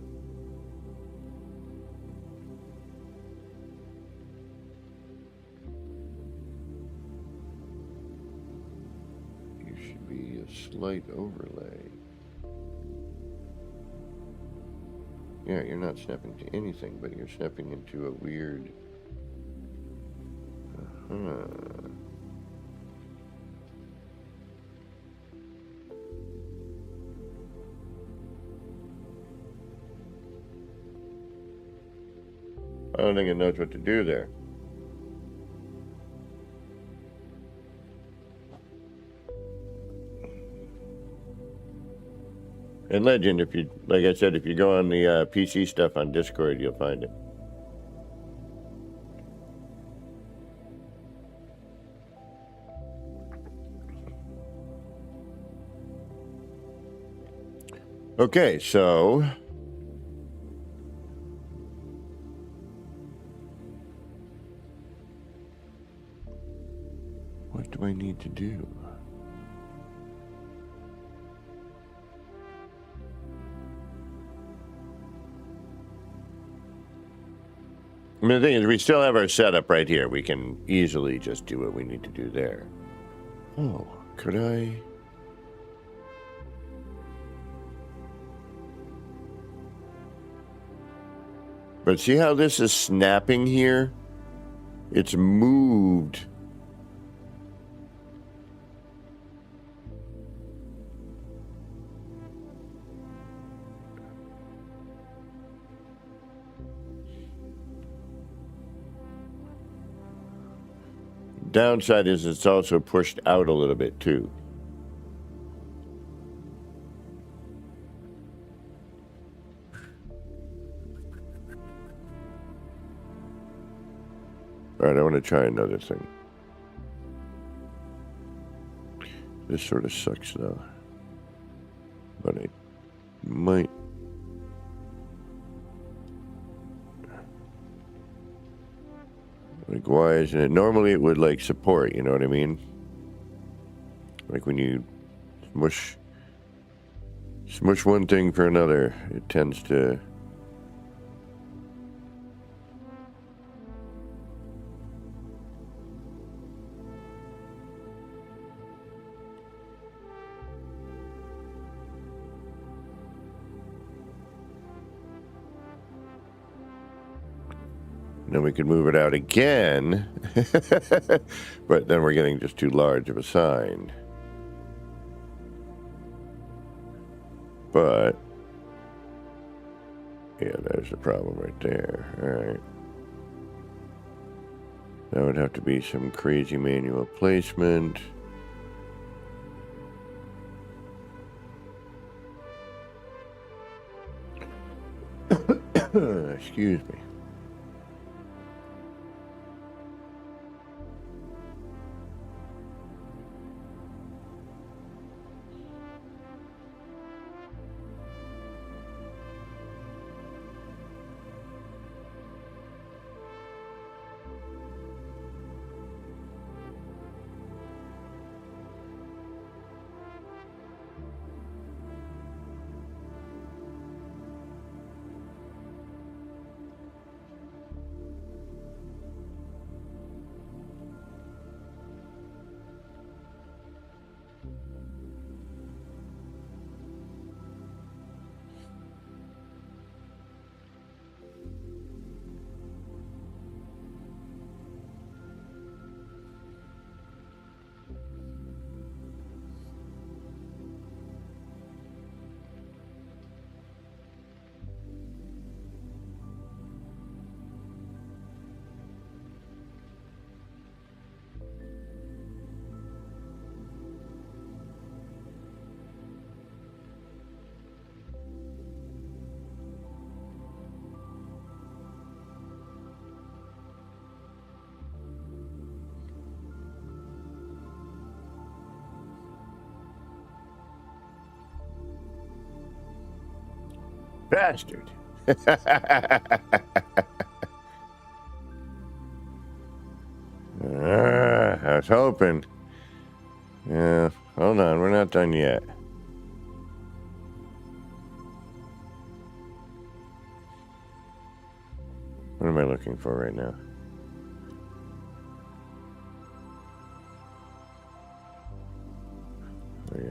You should be a slight overlay. Yeah, you're not snapping to anything, but you're snapping into a weird... I don't think it knows what to do there. And Legend, if you, like I said, if you go on the PC stuff on Discord, you'll find it. Okay, so what do I need to do? I mean, the thing is, we still have our setup right here. We can easily just do what we need to do there. Oh, could I? But see how this is snapping here? It's moved. Downside is it's also pushed out a little bit too. All right, I want to try another thing. This sort of sucks though. But I might. Like, why isn't it? Normally it would like support, you know what I mean? Like when you smush one thing for another, it tends to. Then we could move it out again, but then we're getting just too large of a sign. But, yeah, there's the problem right there. All right. That would have to be some crazy manual placement. Excuse me. bastard. I was hoping. Yeah, hold on. We're not done yet. What am I looking for right now? Oh, yeah.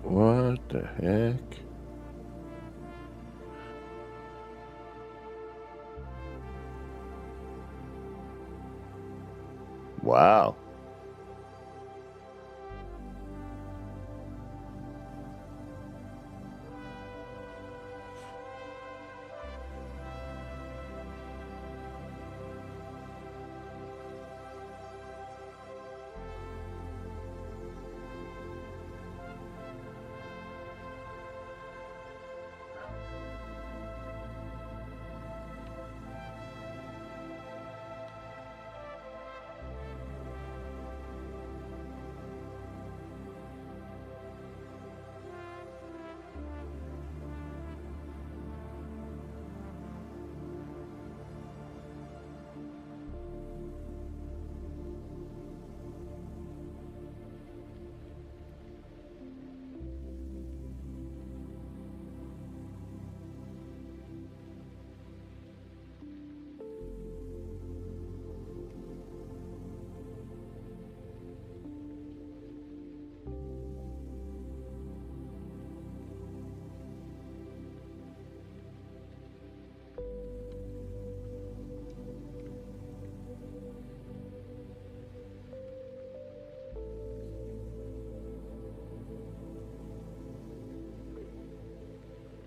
What the heck? Wow.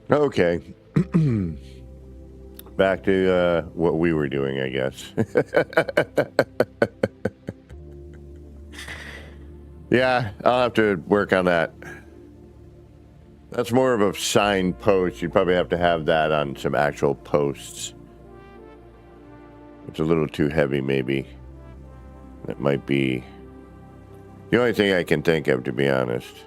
Okay. Back to what we were doing, I guess. Yeah, I'll have to work on that. That's more of a signed post. You'd probably have to have that on some actual posts. It's a little too heavy, maybe. That might be the only thing I can think of, to be honest.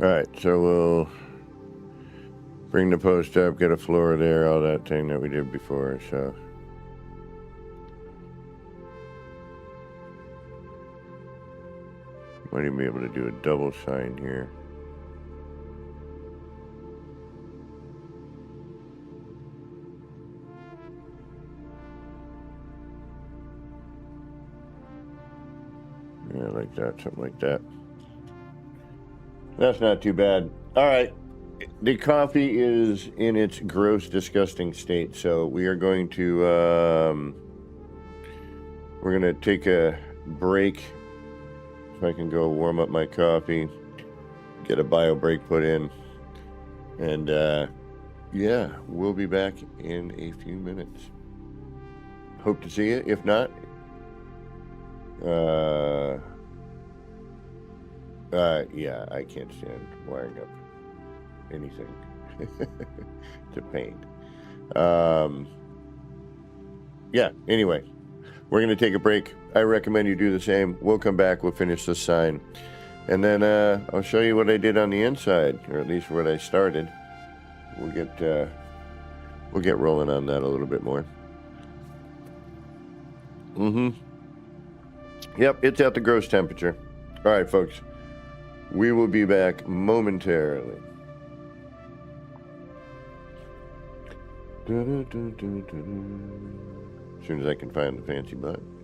Alright, so we'll bring the post up, get a floor there, all that thing that we did before, so. Might even be able to do a double sign here. Yeah, like that, something like that. That's not too bad. All right. The coffee is in its gross, disgusting state, so we are going to we're going to take a break. If I can go warm up my coffee, get a bio break put in, and yeah, we'll be back in a few minutes. Hope to see you. If not, yeah, I can't stand wiring up anything. It's a pain. Yeah, anyway, we're going to take a break. I recommend you do the same. We'll come back. We'll finish this sign. And then I'll show you what I did on the inside, or at least what I started. We'll get rolling on that a little bit more. Yep, it's at the gross temperature. All right, folks. We will be back momentarily. As soon as I can find the fancy button.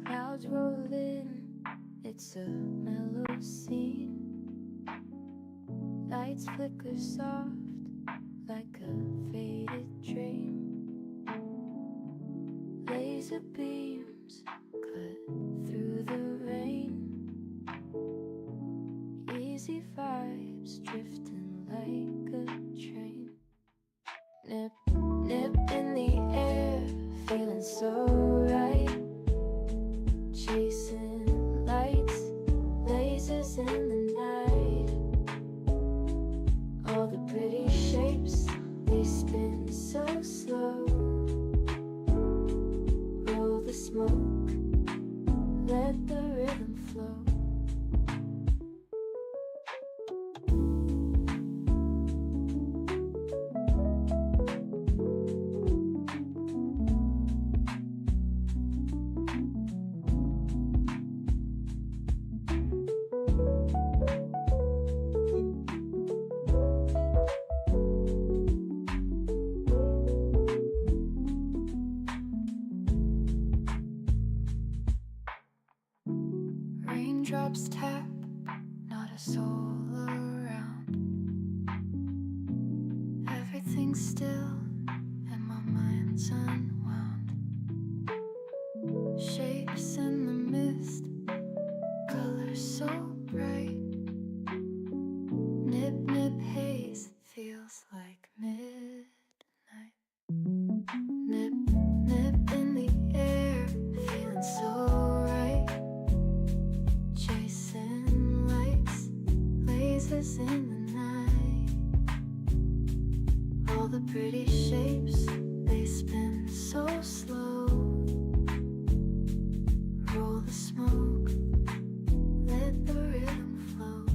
Clouds roll in, it's a mellow scene. Lights flicker soft like a faded dream. Laser beams cut through the rain. Easy vibes drifting like a train. Nip, nip in the air, feeling so right. Chasing lights, lasers in the night. All the pretty shapes, they spin so slow. Roll the smoke, let the rhythm flow. Raindrops tap, not a soul around. Everything's still and my mind's unwound. Shapes in the mist, colors so bright. Nip, nip, haze, feels like midnight. Nip, nip in the air, feeling so right. Chasing lights, lasers in the night. All the pretty shapes, they spin so slow. Roll the smoke, let the rhythm flow.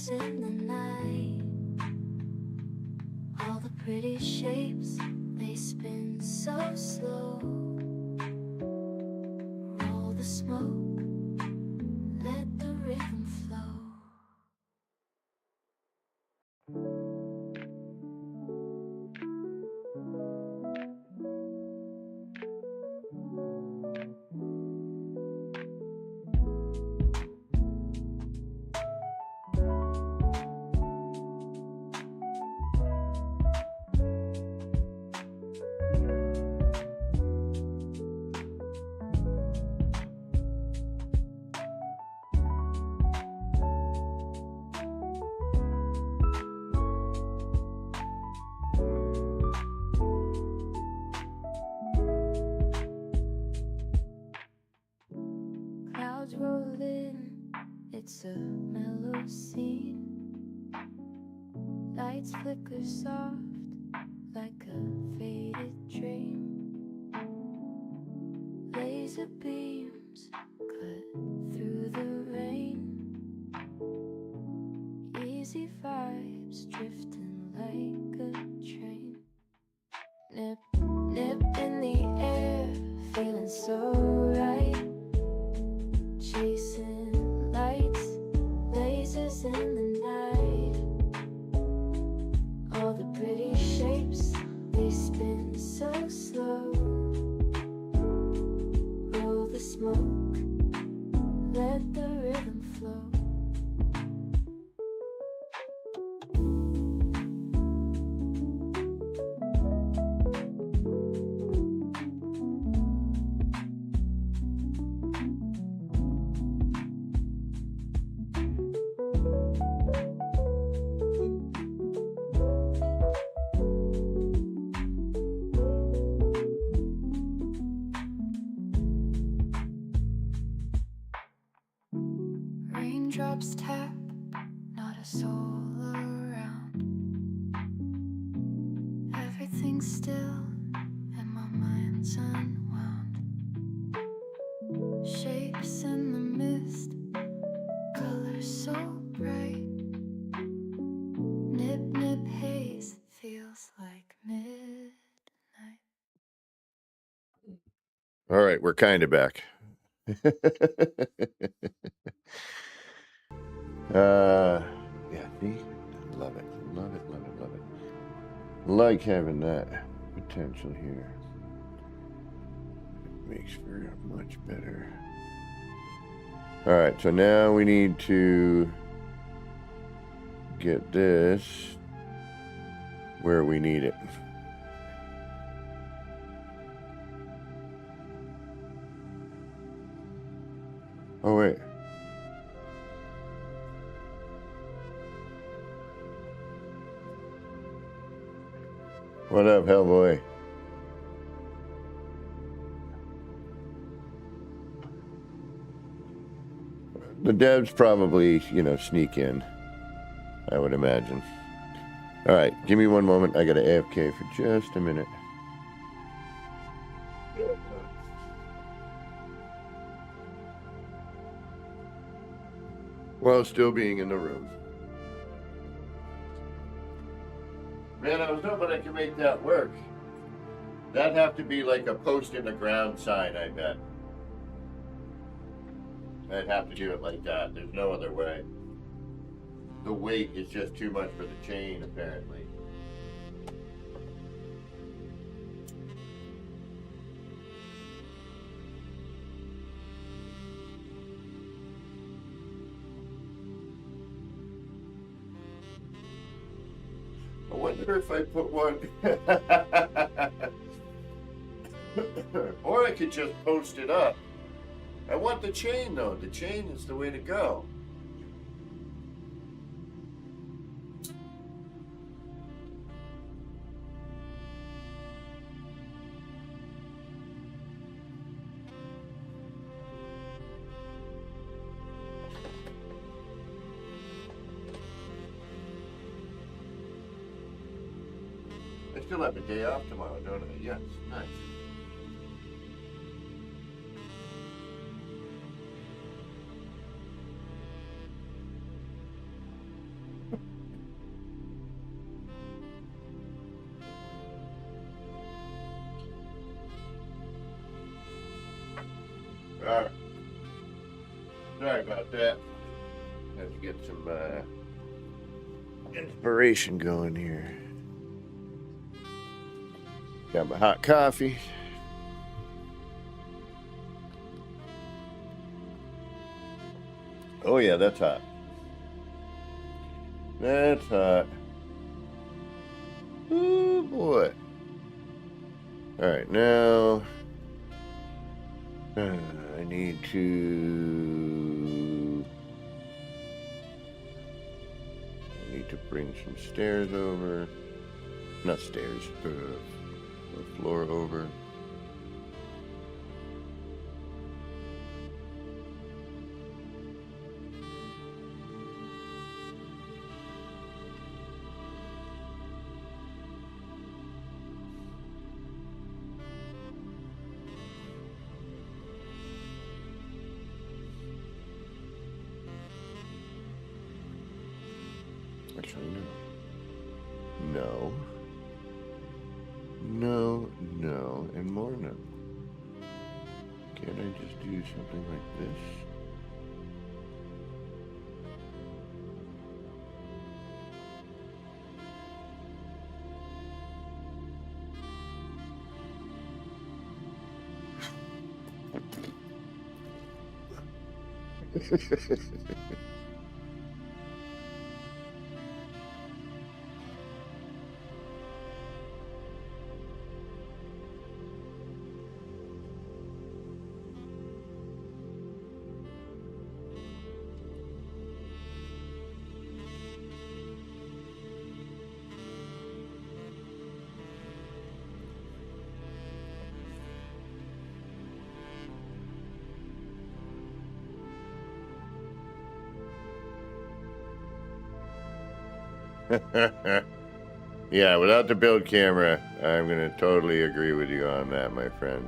lasers in the night. All the pretty shapes, they spin so slow. Roll the smoke, let the rhythm flow. Clouds roll in, it's a mellow scene. Lights flicker soft like a faded dream. Laser beams cut through the rain. Easy vibes drifting like a train. Nip, nip in the air, feeling so right. Chasing lights, lasers in the night. All the pretty shapes, they spin so slow. Roll the smoke, let the rhythm flow. Raindrops tap, not a soul around. Everything's still and my mind's unwound. Shapes in the mist, colors so bright. Nip, nip haze, feels like midnight. All right, we're kind of back. Yeah, see? Love it, love it, love it, love it. Like having that potential here. It makes for a much better. All right, so now we need to get this where we need it. Oh, wait. What up, Hellboy? The devs probably, sneak in, I would imagine. All right, give me one moment. I got to AFK for just a minute. While still being in the room. Man, I was hoping I could make that work. That'd have to be like a post in the ground sign, I bet. I'd have to do it like that. There's no other way. The weight is just too much for the chain, apparently. I wonder if I put one... Or I could just post it up. I want the chain, though. The chain is the way to go. I still have a day off tomorrow, don't I? Yes, nice. Alright. Sorry about that. Have to get some inspiration going here. Got my hot coffee. Oh yeah, that's hot. That's hot. Oh boy. Alright, now I need to bring some stairs over. Not stairs, the floor over. Actually, no. No, no, and more no. Can't I just do something like this? Yeah, without the build camera, I'm going to totally agree with you on that, my friend.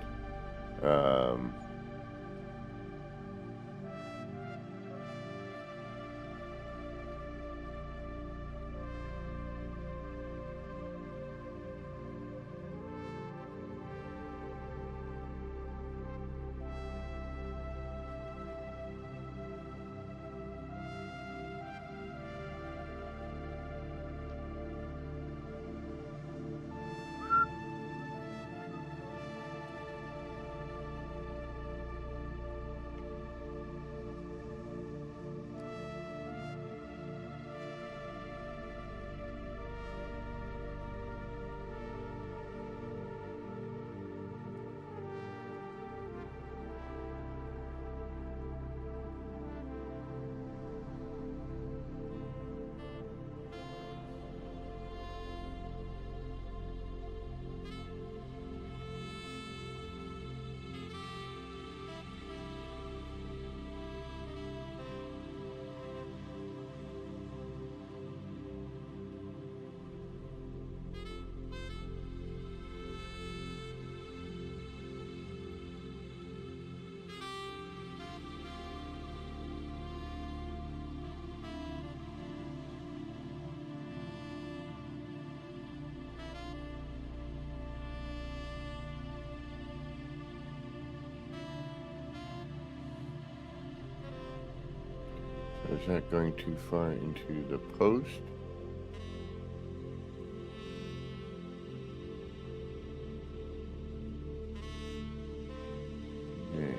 Is that going too far into the post? Okay.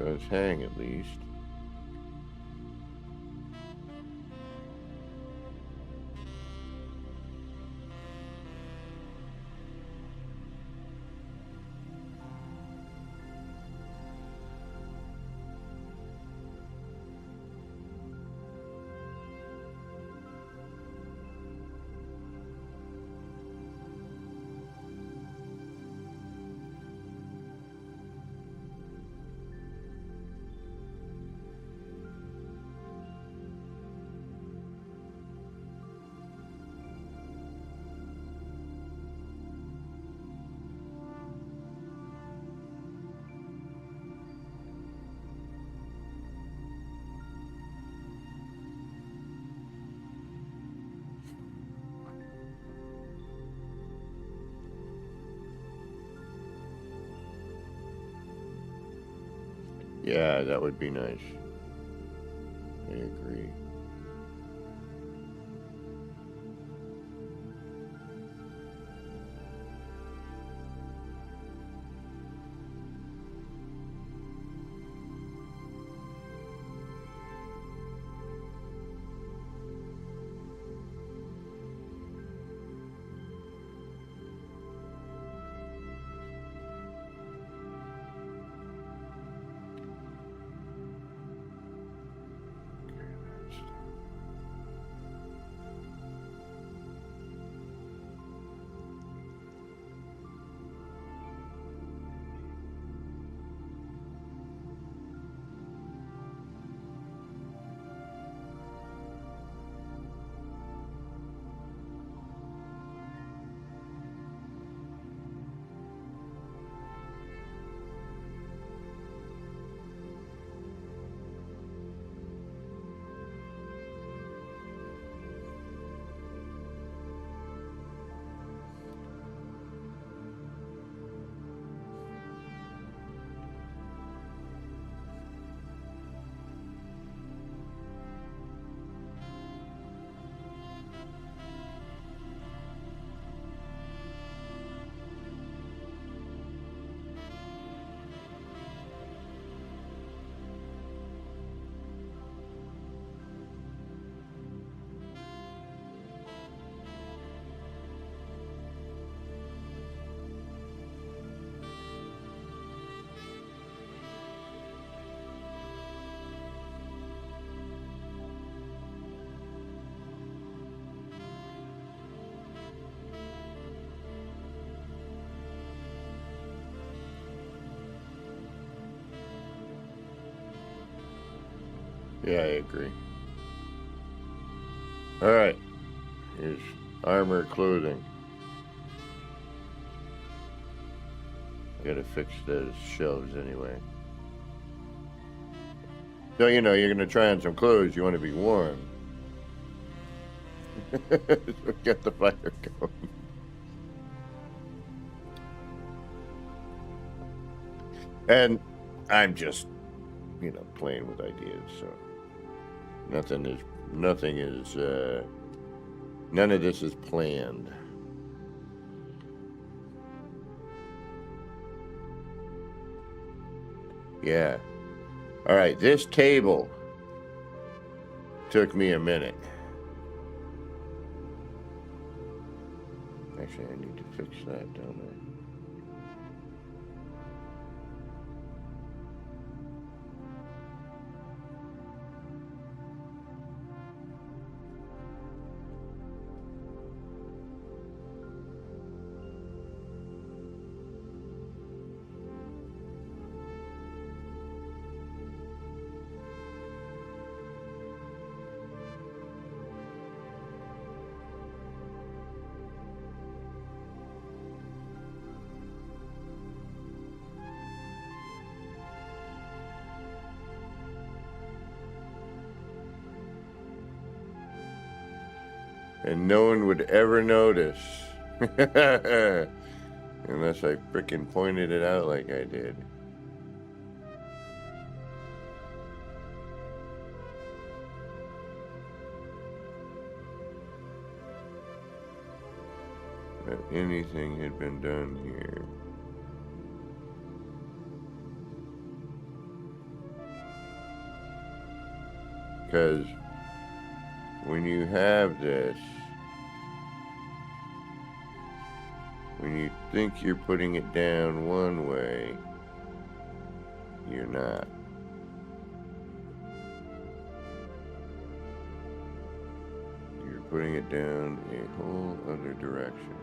does hang at least. Yeah, that would be nice. I agree. Yeah, I agree. All right. Here's armor clothing. I gotta fix those shelves anyway. So, you know, you're gonna try on some clothes, you want to be warm. So get the fire going. And I'm just, you know, playing with ideas, so none of this is planned. Yeah. All right, this table took me a minute. Actually, I need to fix that, don't I? And no one would ever notice. Unless I frickin' pointed it out like I did. That anything had been done here. because when you have this, when you think you're putting it down one way, you're not. You're putting it down a whole other direction.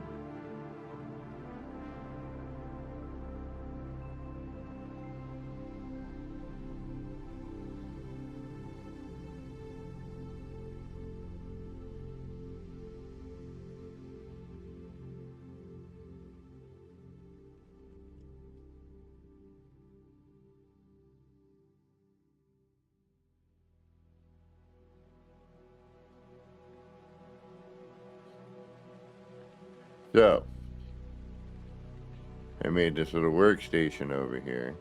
So, I made this little workstation over here.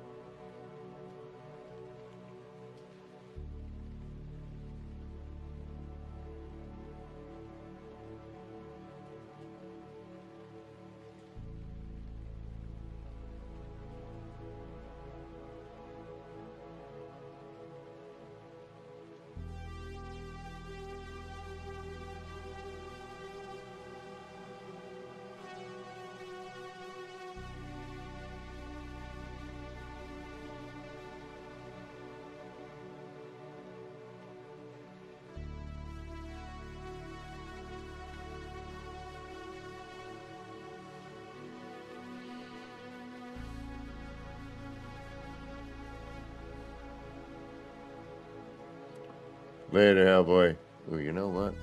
Later, Hellboy. Oh, you know what?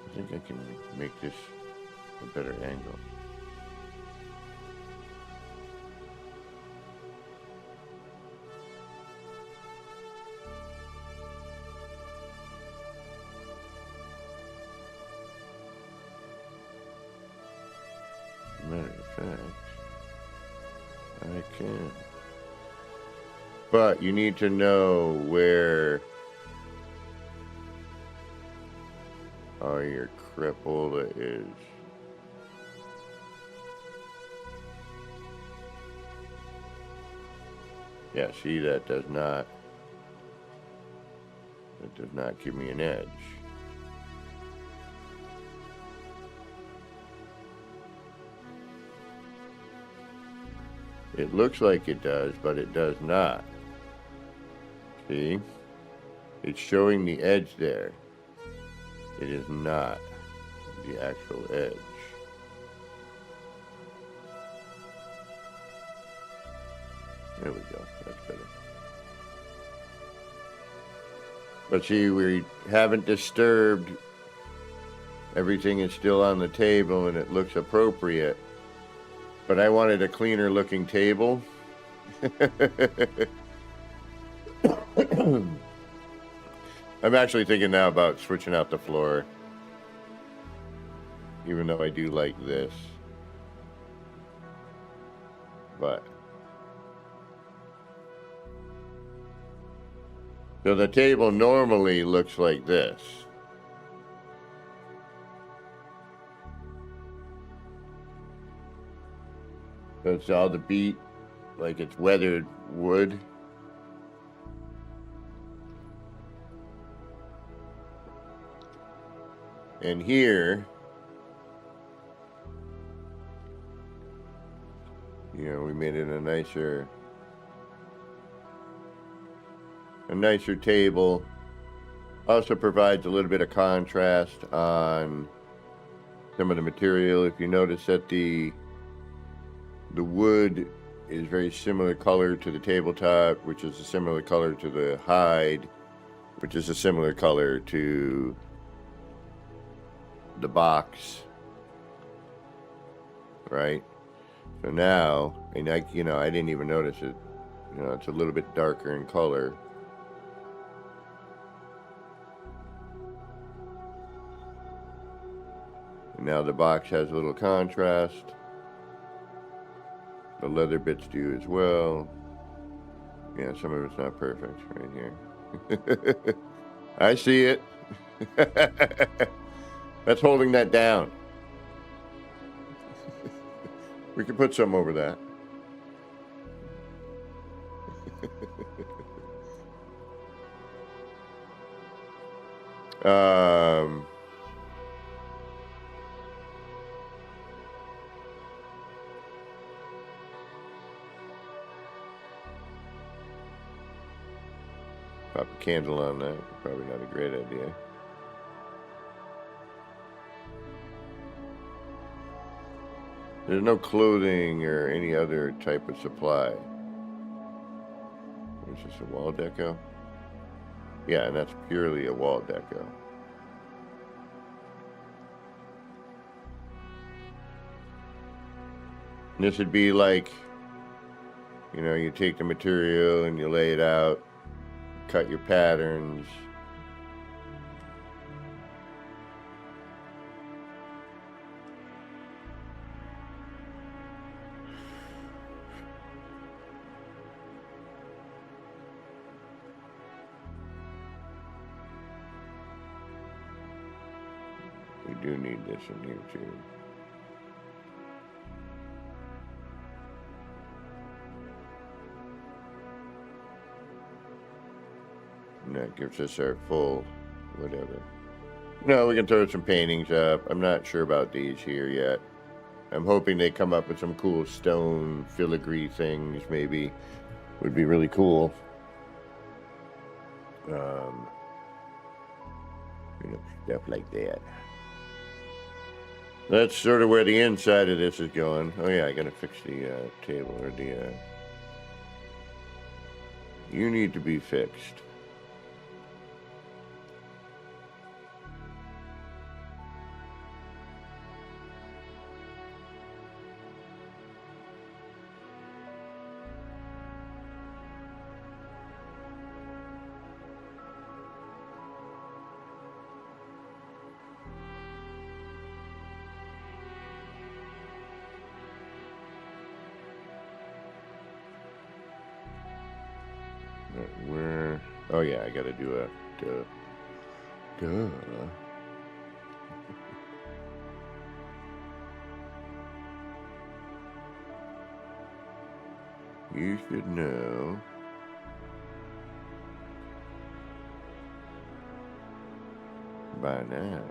I think I can make this a better angle. Matter of fact, I can. But you need to know where all your crapola is. Yeah, see, that does not give me an edge. It looks like it does, but it does not. See? It's showing the edge there. It is not the actual edge. There we go. That's better. But see, we haven't disturbed. Everything is still on the table and it looks appropriate. But I wanted a cleaner looking table. I'm actually thinking now about switching out the floor. Even though I do like this. But. So the table normally looks like this. So it's all the beat, like it's weathered wood. And here, you know, we made it a nicer table. Also provides a little bit of contrast on some of the material. If you notice that the wood is very similar color to the tabletop, which is a similar color to the hide, which is a similar color to the box, right? So now, and I didn't even notice it. You know, it's a little bit darker in color. And now the box has a little contrast. The leather bits do as well. Yeah, some of it's not perfect right here. I see it. That's holding that down. We can put some over that. Um, Pop a candle on that. Probably not a great idea. There's no clothing or any other type of supply. Is this a wall deco? Yeah, and that's purely a wall deco. And this would be like, you know, you take the material and you lay it out, cut your patterns. We do need this in here too. And that gives us our full whatever. No, we can throw some paintings up. I'm not sure about these here yet. I'm hoping they come up with some cool stone filigree things, maybe. Would be really cool. You know, stuff like that. That's sort of where the inside of this is going. Oh yeah, I gotta fix the table or the. You need to be fixed. Where? Oh yeah, I gotta do a duh. You should know. By now.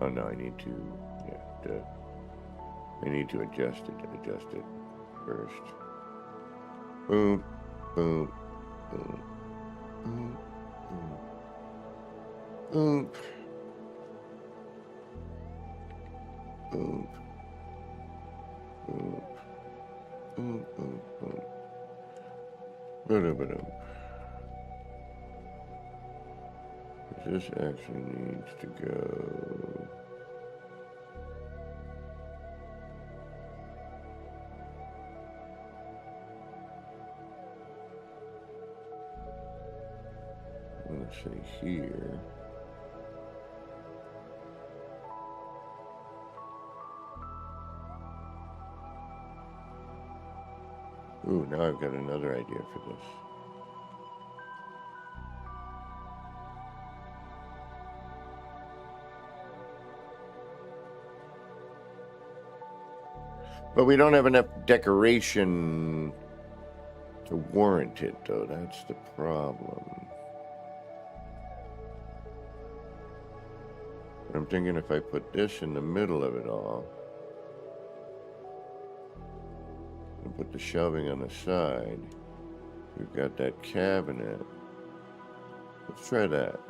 Oh no, I need to, yeah, I need to adjust it first. Boom, boom, boom, boom, boom, boom, boom, boom, boom, boom, boom. This actually needs to go. Let's say here. Ooh, now I've got another idea for this. But we don't have enough decoration to warrant it, though. That's the problem. I'm thinking if I put this in the middle of it all, and put the shelving on the side, we've got that cabinet. Let's try that.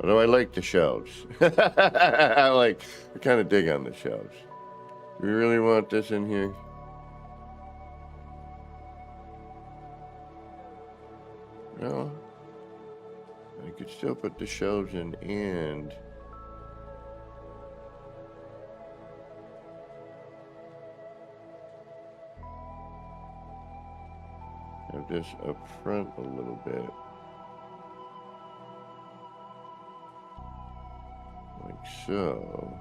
Although I like the shelves. I kind of dig on the shelves. Do we really want this in here? No. I could still put the shelves in and have this up front a little bit. Like so.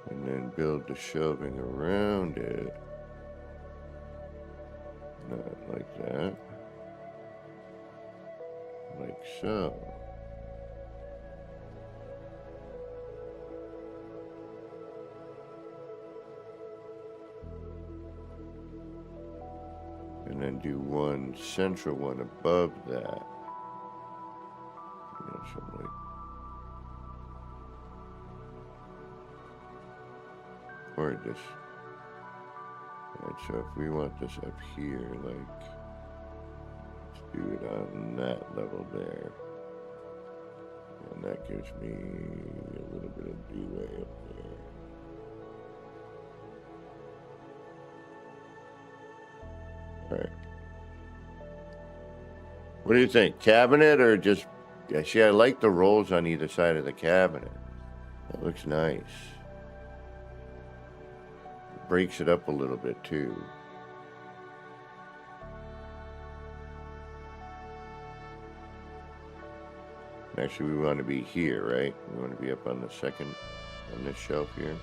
And then build the shelving around it. Not like that. Like so. And then do one central one above that. You know, something like. Or just. Alright, so if we want this up here, like. Let's do it on that level there. And that gives me a little bit of leeway up there. Alright. What do you think? Cabinet or just... Yeah, see, I like the rolls on either side of the cabinet. That looks nice. It breaks it up a little bit too. Actually, we want to be here, right? We want to be up on the second, on this shelf here.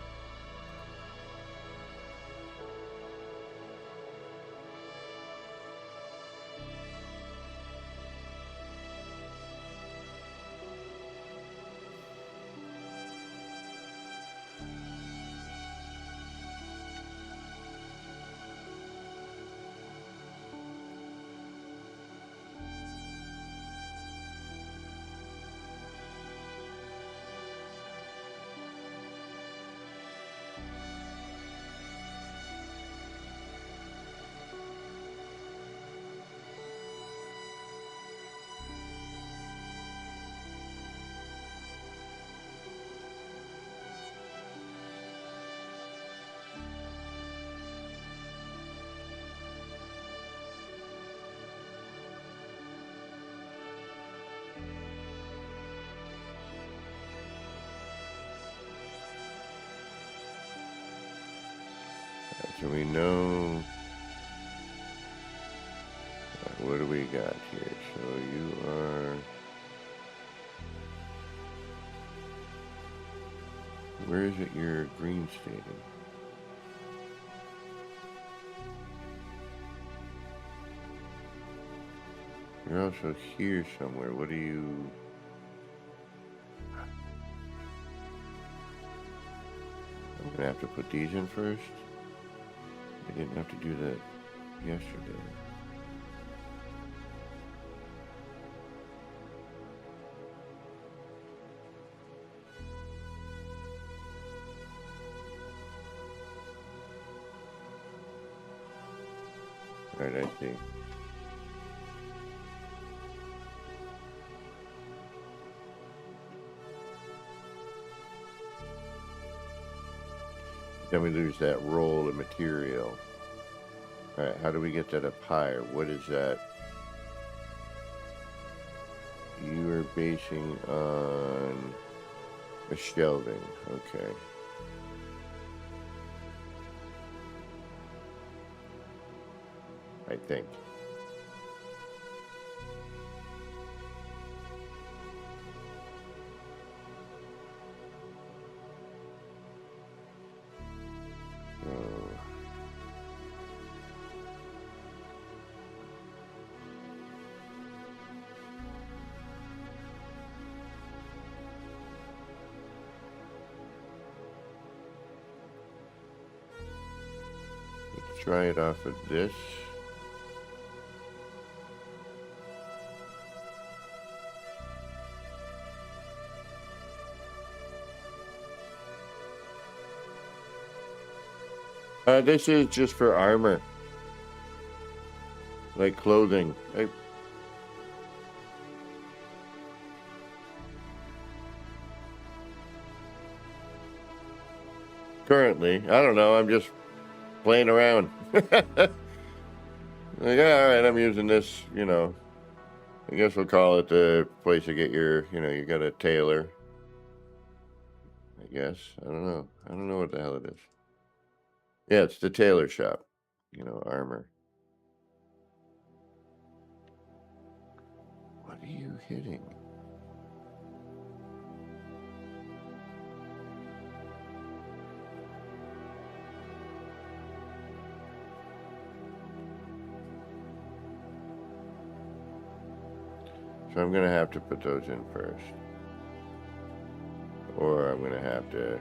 So we know, what do we got here? So you are, where is it your green stated? You're also here somewhere. What do you, I'm gonna have to put these in first. I didn't have to do that yesterday. Right, I see. Then we lose that roll of material. All right, how do we get that up higher? What is that? You are basing on a shelving. Okay. I think. Let's try it off of this. This is just for armor. Like clothing. Currently, I don't know, I'm just playing around. Like, yeah, all right, I'm using this, you know. I guess we'll call it the place to get your, you know, you got a tailor. I guess. I don't know. I don't know what the hell it is. Yeah, it's the tailor shop. You know, armor. What are you hitting? So I'm going to have to put those in first. Or I'm going to have to...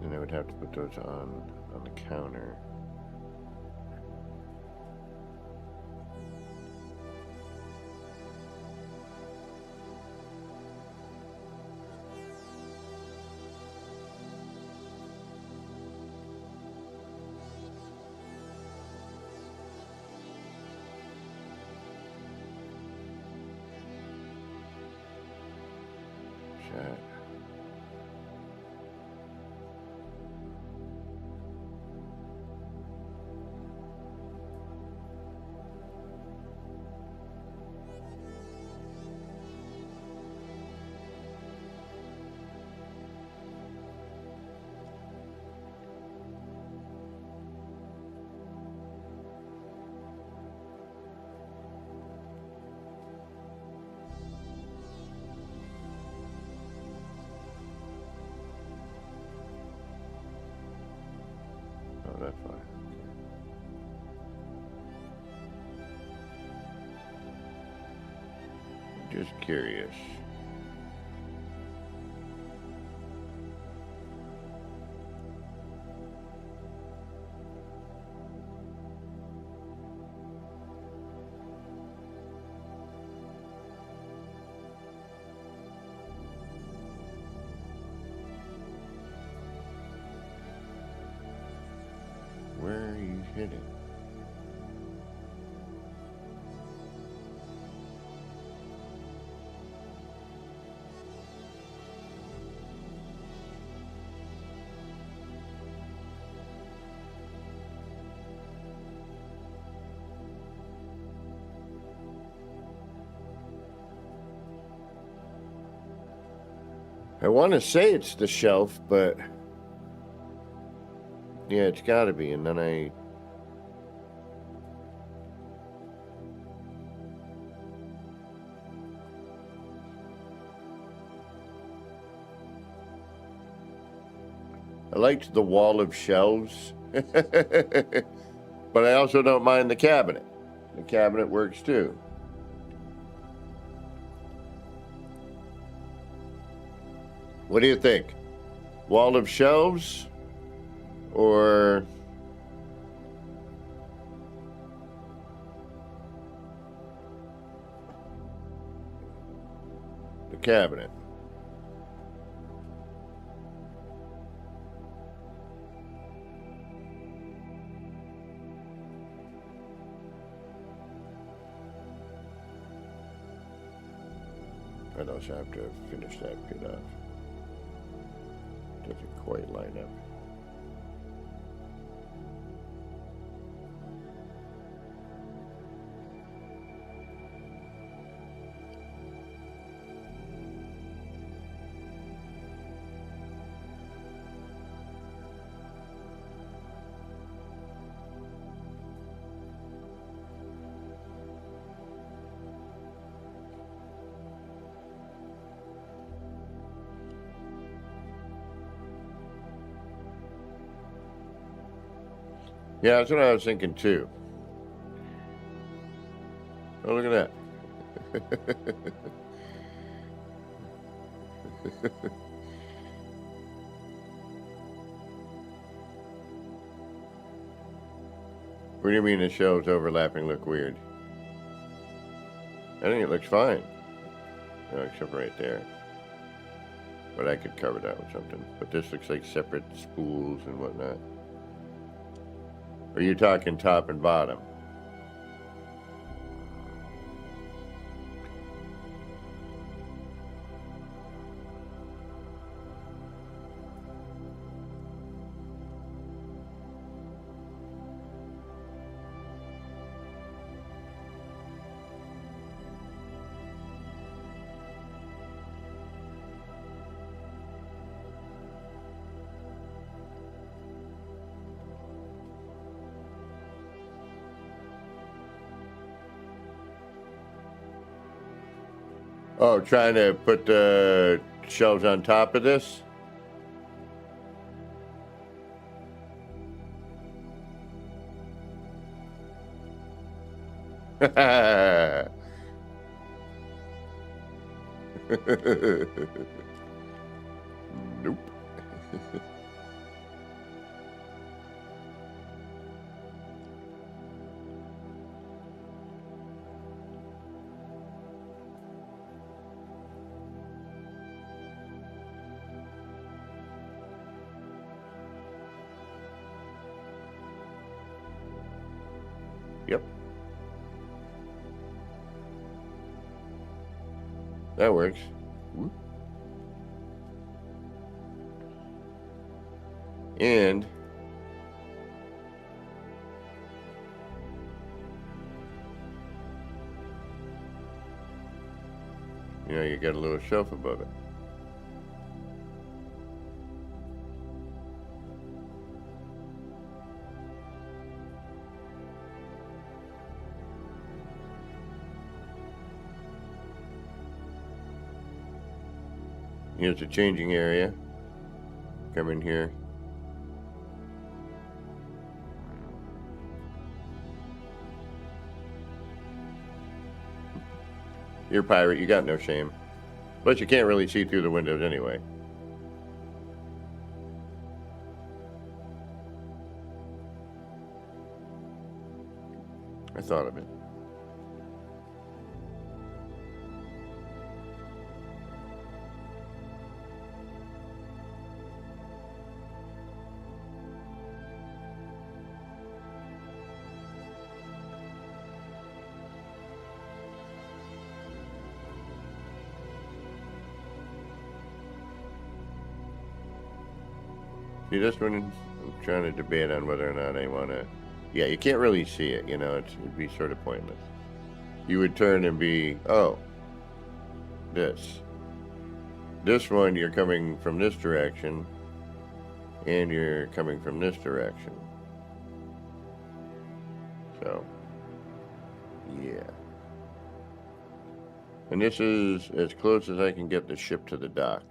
And I would have to put those on the counter. Shit. Oh, that's fine. Just curious. Where are you hitting? I want to say it's the shelf, but yeah, it's got to be. And then I liked the wall of shelves, but I also don't mind the cabinet. The cabinet works too. What do you think? Wall of shelves or the cabinet? I'd also have to finish that bit off. Doesn't quite line up. Yeah, that's what I was thinking too. Oh, look at that. What do you mean the shelves overlapping look weird? I think it looks fine. No, except right there. But I could cover that with something. But this looks like separate spools and whatnot. Are you talking top and bottom? Oh, trying to put the shelves on top of this? Nope. Yep. That works. Whoop. And you got a little shelf above it. Here's the changing area. Come in here. You're a pirate, you got no shame. But you can't really see through the windows anyway. I thought of it. See, this one, I'm trying to debate on whether or not I want to... Yeah, you can't really see it, it'd be sort of pointless. You would turn and be, oh, this. This one, you're coming from this direction, and you're coming from this direction. So, yeah. And this is as close as I can get the ship to the dock.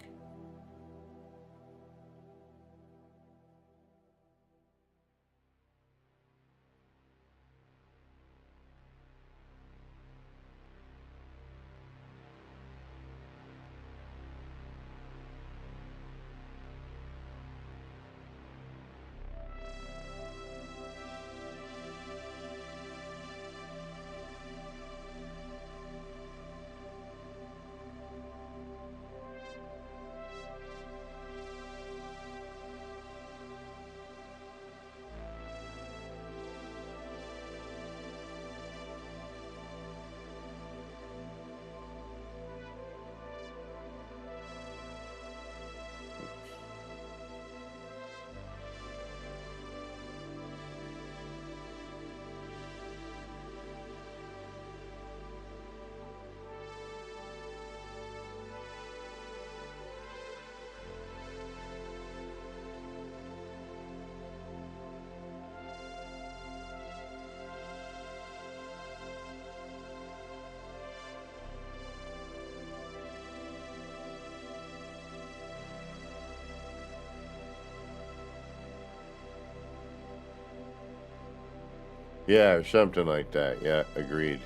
Yeah, or something like that. Yeah, agreed.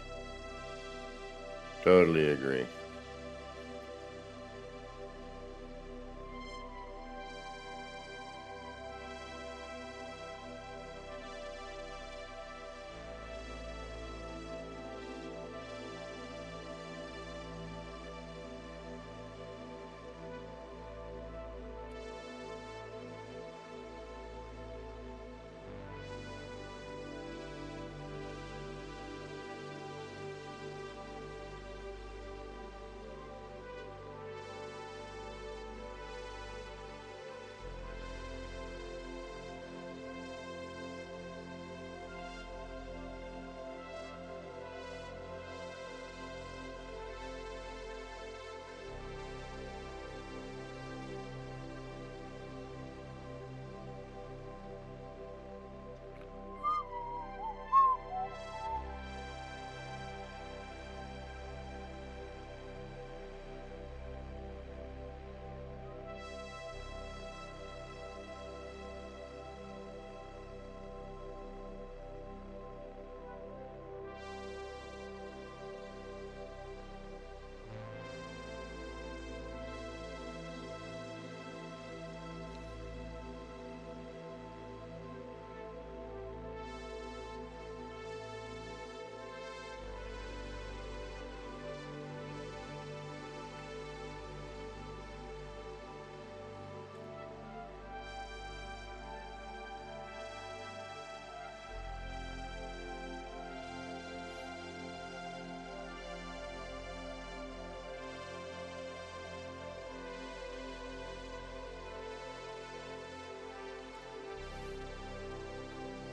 Totally agree.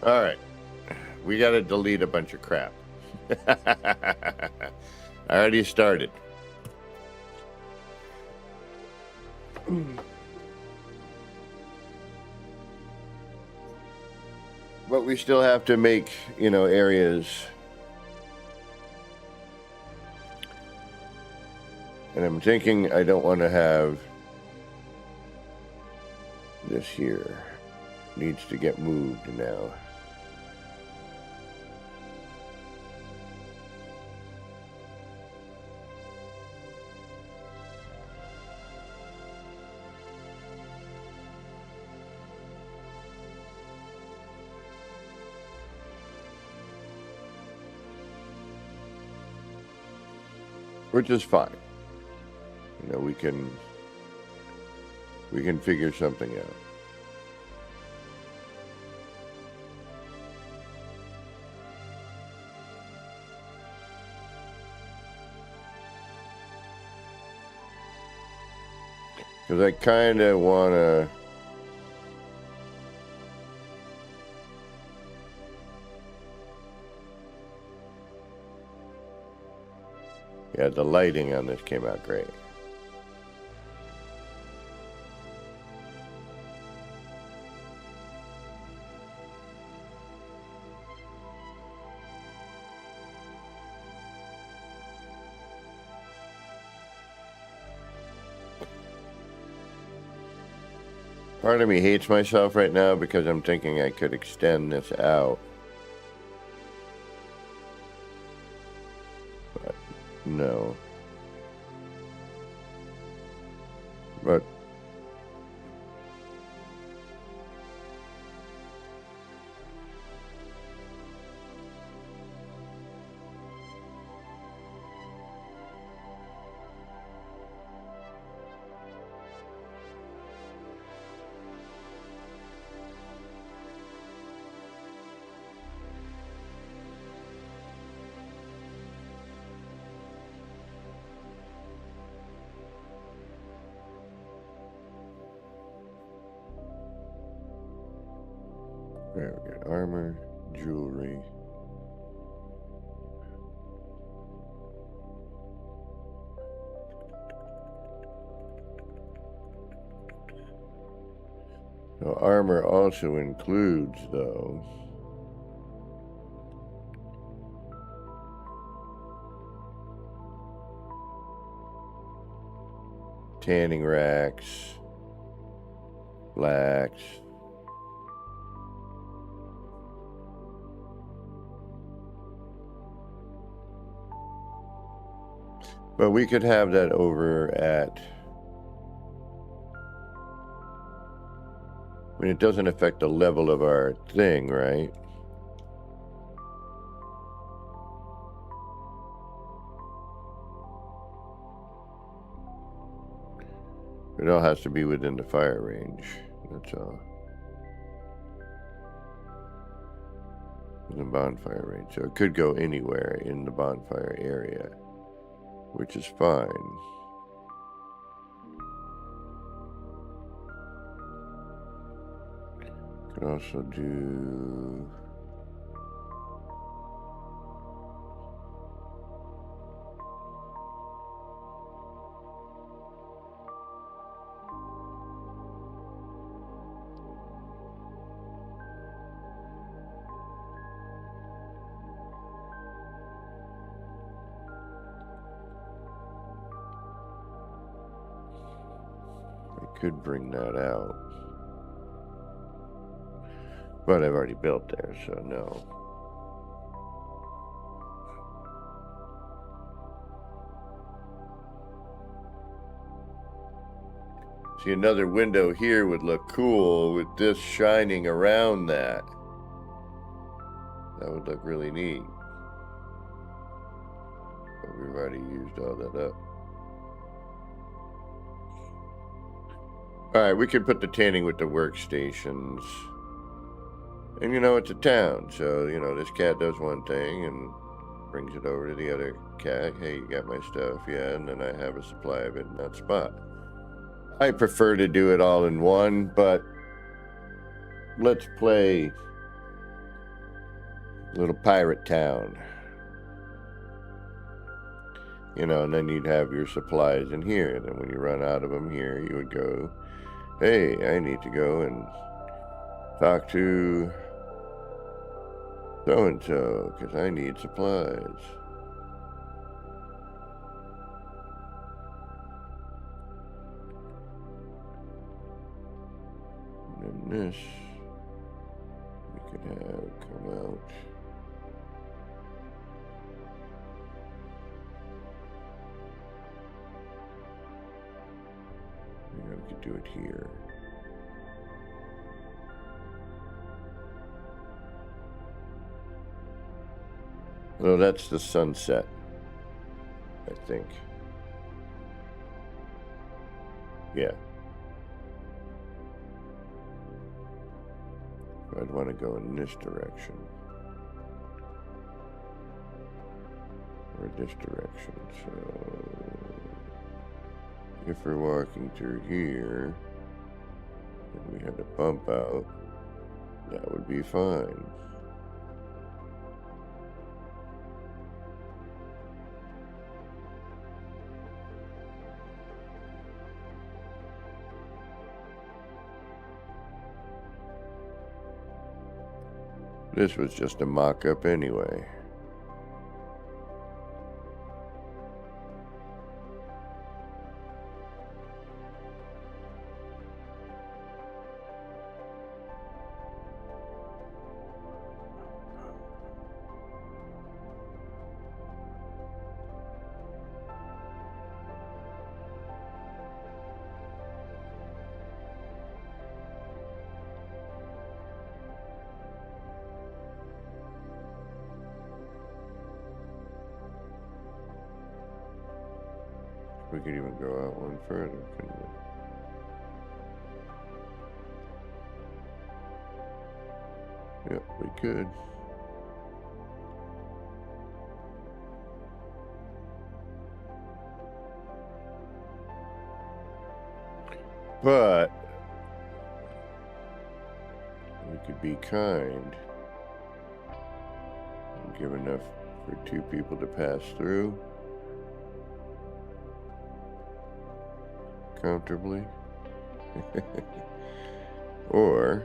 All right. We got to delete a bunch of crap. I already started. But we still have to make, areas. And I'm thinking I don't want to have this here. Needs to get moved now. Which is fine. We can figure something out. Because I kind of want to... Yeah, the lighting on this came out great. Part of me hates myself right now because I'm thinking I could extend this out. But no. But there we go. Armor, jewelry. So armor also includes, though, tanning racks, blacks. But we could have that over at... I mean, it doesn't affect the level of our thing, right? It all has to be within the fire range. That's all. The bonfire range. So it could go anywhere in the bonfire area, which is fine. Could also do... could bring that out. But I've already built there, so no. See, another window here would look cool with this shining around that. That would look really neat. But we've already used all that up. All right, we could put the tanning with the workstations. And it's a town, so, this cat does one thing and brings it over to the other cat. Hey, you got my stuff? Yeah, and then I have a supply of it in that spot. I prefer to do it all in one, but let's play Little pirate town. You know, and then you'd have your supplies in here. And then when you run out of them here, you would go, hey, I need to go and talk to so-and-so because I need supplies. And then this we could have come out. We could do it here. No, that's the sunset, I think. Yeah. I'd want to go in this direction. Or this direction. So if we're walking through here and we had to bump out, that would be fine. This was just a mock-up anyway. We could even go out one further, couldn't we? Yep, we could. But we could be kind and give enough for 2 people to pass through comfortably. Or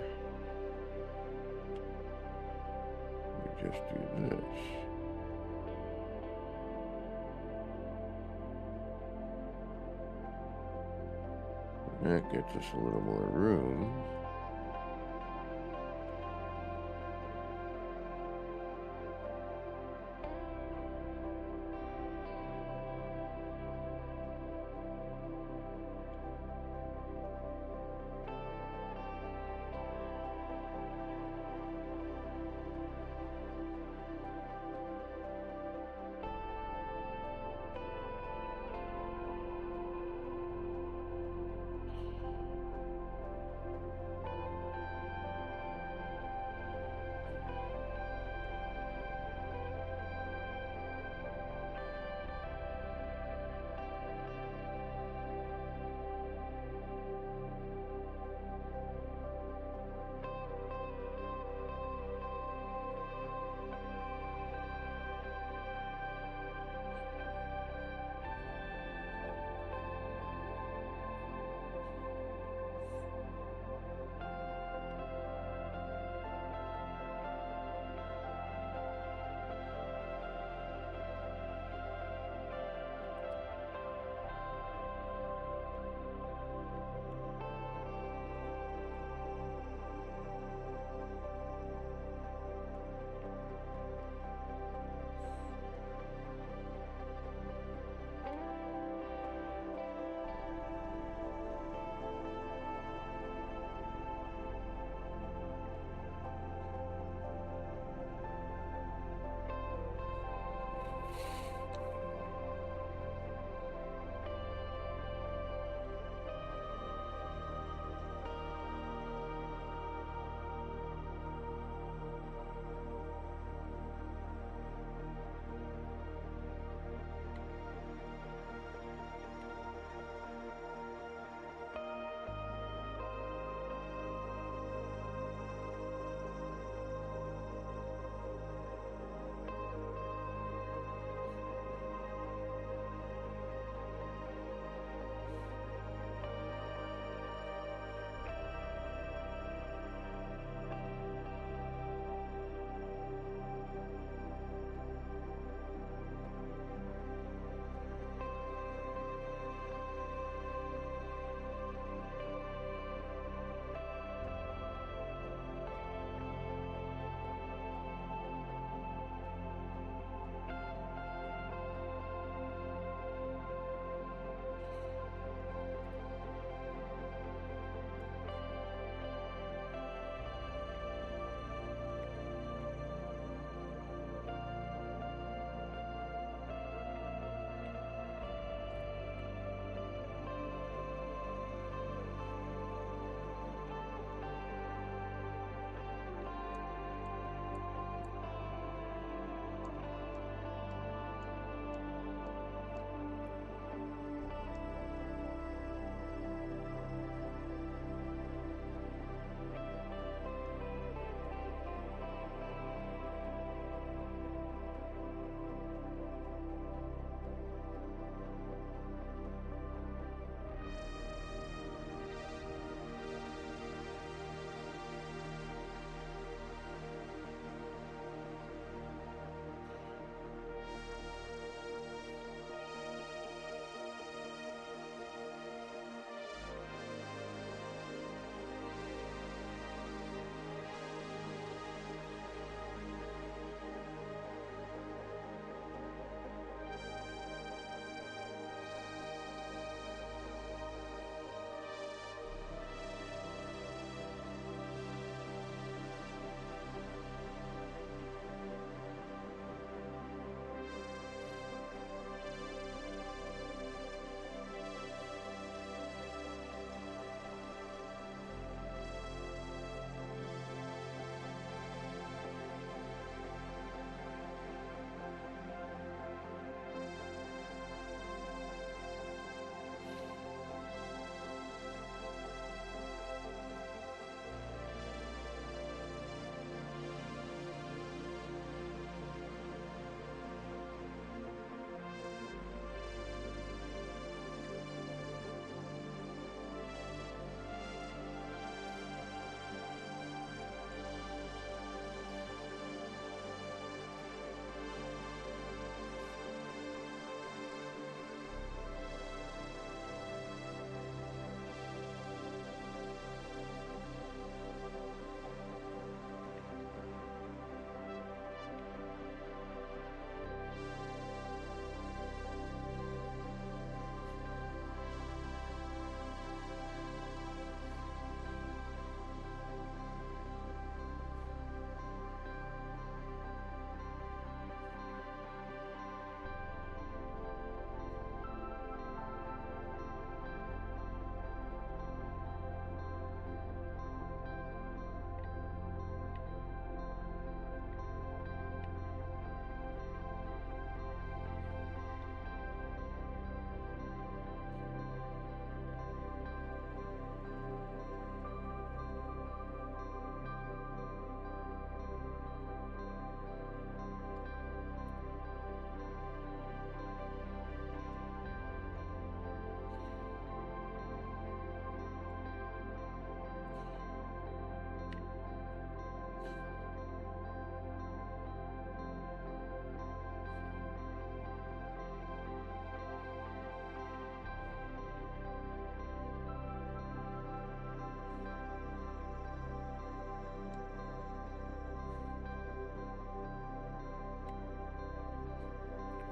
we just do this. And that gets us a little more room.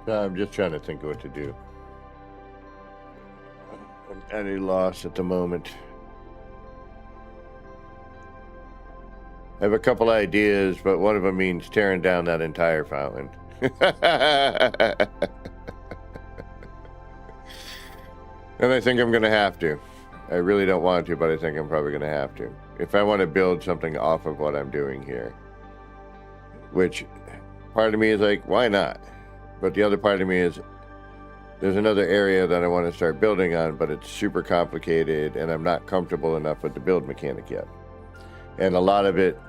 So I'm just trying to think of what to do. I'm at a loss at the moment. I have a couple ideas, but one of them means tearing down that entire fountain. And I think I'm going to have to. I really don't want to, but I think I'm probably going to have to. If I want to build something off of what I'm doing here. Which, part of me is like, why not? But the other part of me is, there's another area that I want to start building on, but it's super complicated, and I'm not comfortable enough with the build mechanic yet. And a lot of it,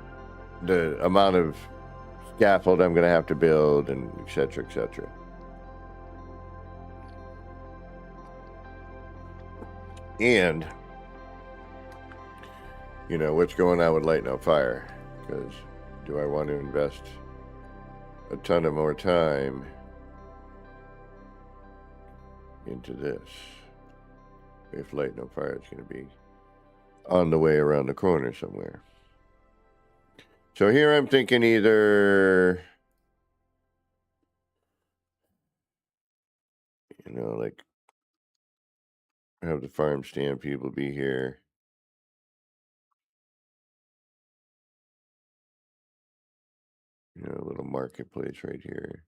the amount of scaffold I'm going to have to build, and et cetera, et cetera. And, you know, what's going on with Light No Fire? Because do I want to invest a ton of more time into this if Light No Fire is going to be on the way around the corner somewhere? So here I'm thinking either, you know, like have the farm stand people be here. You know, a little marketplace right here.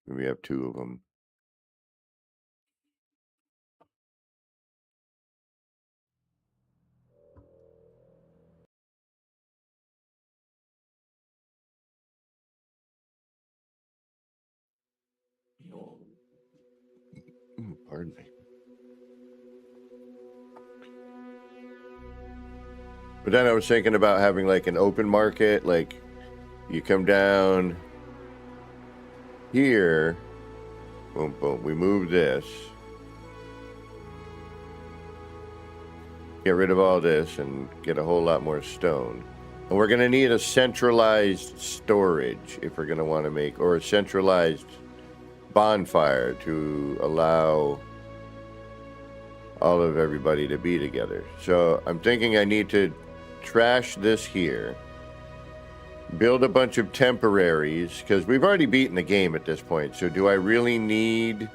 Maybe have two of them. Pardon me. But then I was thinking about having like an open market, like you come down here, boom, boom, we move this, get rid of all this and get a whole lot more stone. And we're going to need a centralized storage if we're going to want to make, or a centralized bonfire to allow all of everybody to be together. So I'm thinking I need to trash this here, build a bunch of temporaries, because we've already beaten the game at this point. So do I really need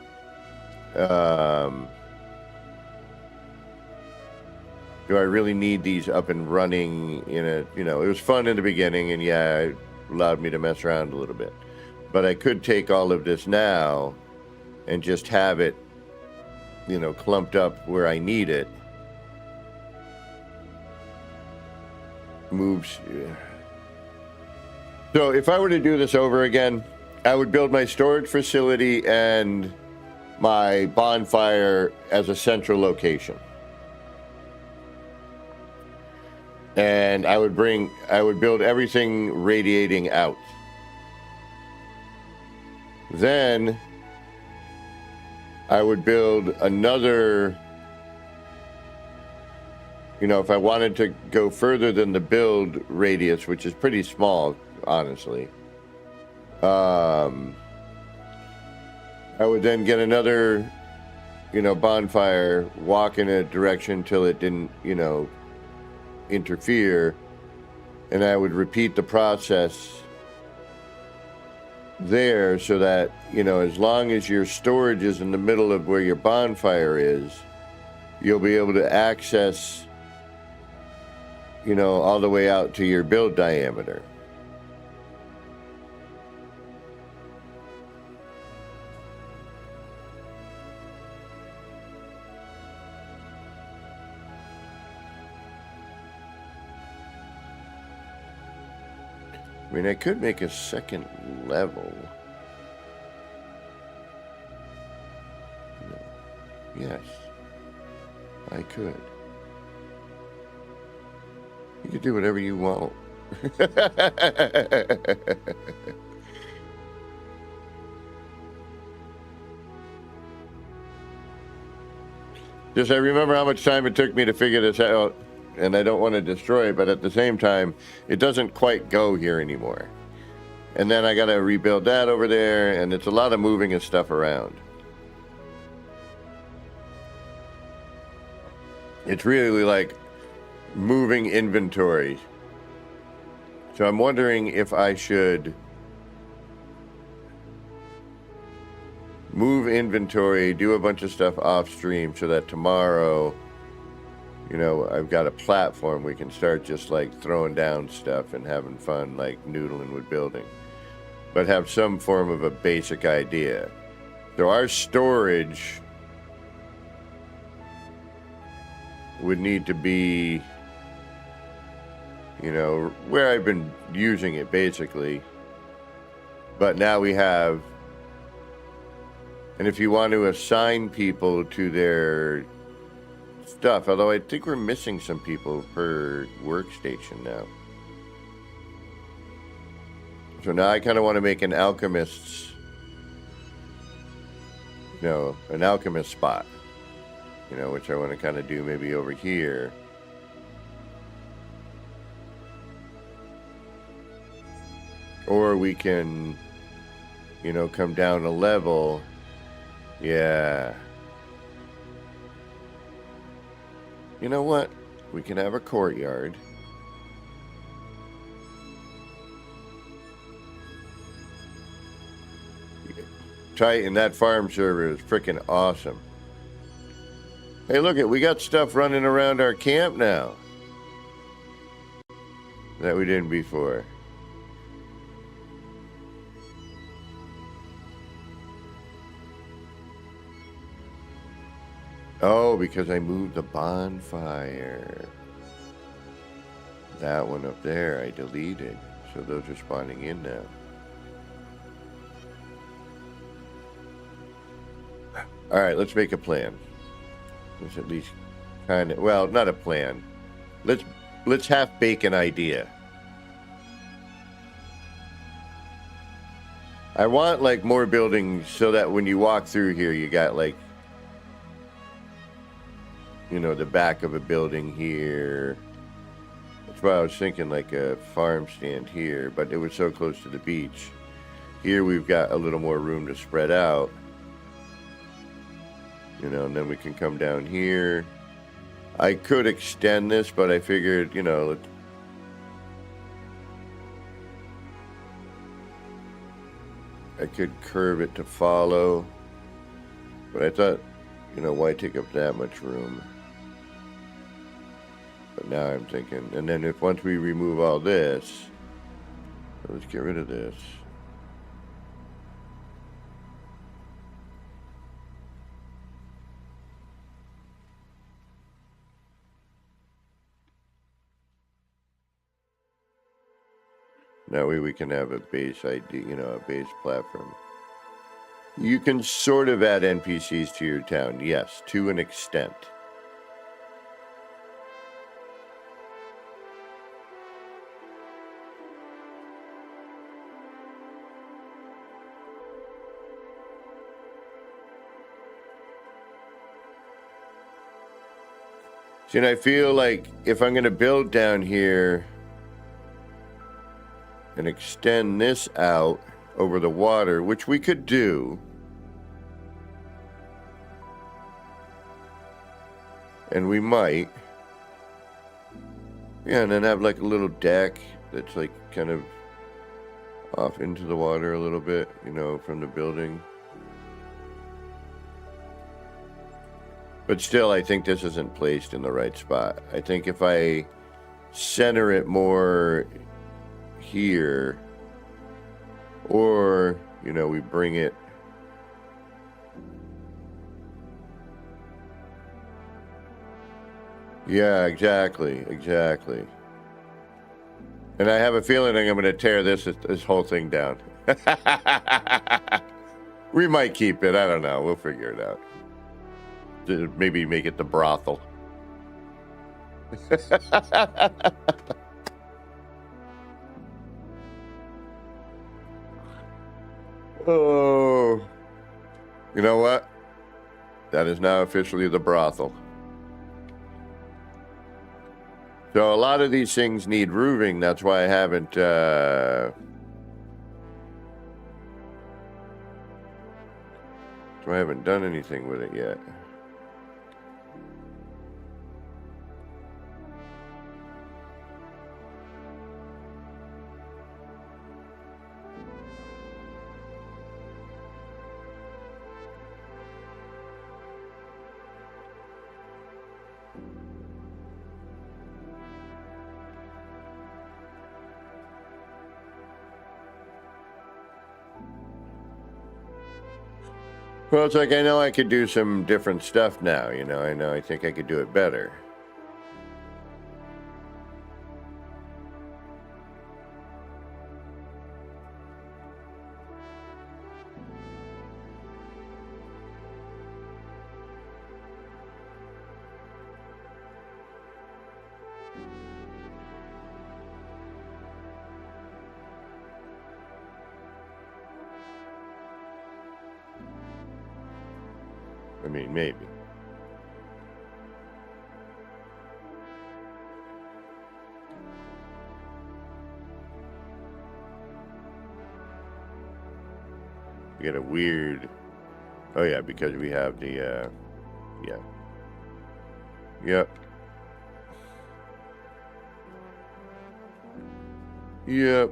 these up and running in a, you know, it was fun in the beginning, and yeah, it allowed me to mess around a little bit. But I could take all of this now and just have it, you know, clumped up where I need it. Moves. So if I were to do this over again, I would build my storage facility and my bonfire as a central location. And I would build everything radiating out. Then I would build another, you know, if I wanted to go further than the build radius, which is pretty small, honestly, I would then get another, you know, bonfire, walk in a direction till it didn't, you know, interfere, and I would repeat the process there, so that, you know, as long as your storage is in the middle of where your bonfire is, you'll be able to access, you know, all the way out to your build diameter. I mean, I could make a second level. No. Yes, I could. You could do whatever you want. Just I remember how much time it took me to figure this out. And I don't want to destroy it, but at the same time, it doesn't quite go here anymore. And then I got to rebuild that over there, and it's a lot of moving of stuff around. It's really like moving inventory. So I'm wondering if I should move inventory, do a bunch of stuff off stream so that tomorrow, you know, I've got a platform we can start just like throwing down stuff and having fun, like noodling with building, but have some form of a basic idea. So our storage would need to be, you know, where I've been using it basically. But now we have, and if you want to assign people to their stuff, although I think we're missing some people per workstation now. So now I kind of want to make an alchemist's, you know, an alchemist spot, you know, which I want to kind of do maybe over here. Or we can, you know, come down a level. Yeah. You know what? We can have a courtyard. Titan, that farm server is freaking awesome. Hey, look it, we got stuff running around our camp now that we didn't before. Oh, because I moved the bonfire. That one up there I deleted. So those are spawning in now. All right, let's make a plan. Let's at least kind of, well, not a plan. Let's half bake an idea. I want like more buildings so that when you walk through here, you got like, you know, the back of a building here. That's why I was thinking like a farm stand here, but it was so close to the beach. Here we've got a little more room to spread out. You know, and then we can come down here. I could extend this, but I figured, you know, I could curve it to follow. But I thought, you know, why take up that much room? But now I'm thinking, and then if once we remove all this, let's get rid of this. That way we can have a base ID, you know, a base platform. You can sort of add NPCs to your town, yes, to an extent. See, and I feel like if I'm going to build down here and extend this out over the water, which we could do, and we might, yeah, and then have like a little deck that's like kind of off into the water a little bit, you know, from the building. But still, I think this isn't placed in the right spot. I think if I center it more here, or, you know, we bring it yeah, exactly. And I have a feeling I'm going to tear this whole thing down. We might keep it. I don't know. We'll figure it out. Maybe make it the brothel. Oh, you know what? That is now officially the brothel. So a lot of these things need roofing. That's why I haven't. So I haven't done anything with it yet. Well, it's like I know I could do some different stuff now, you know. I think I could do it better. I mean, maybe. We get a weird... Oh, yeah, because we have the, yeah. Yep. Yep.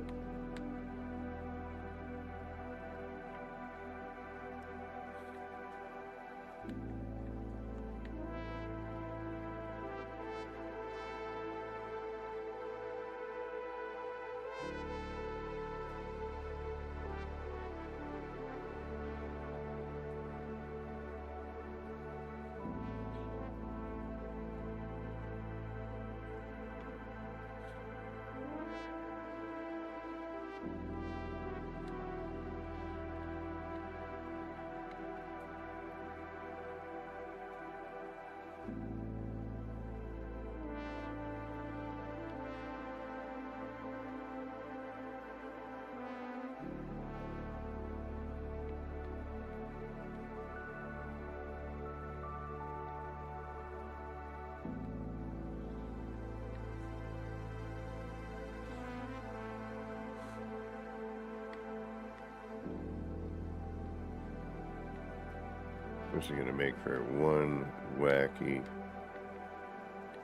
This is going to make for one wacky.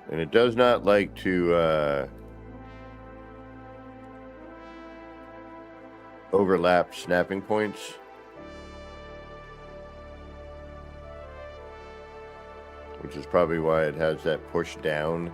And it does not like to overlap snapping points. Which is probably why it has that push down.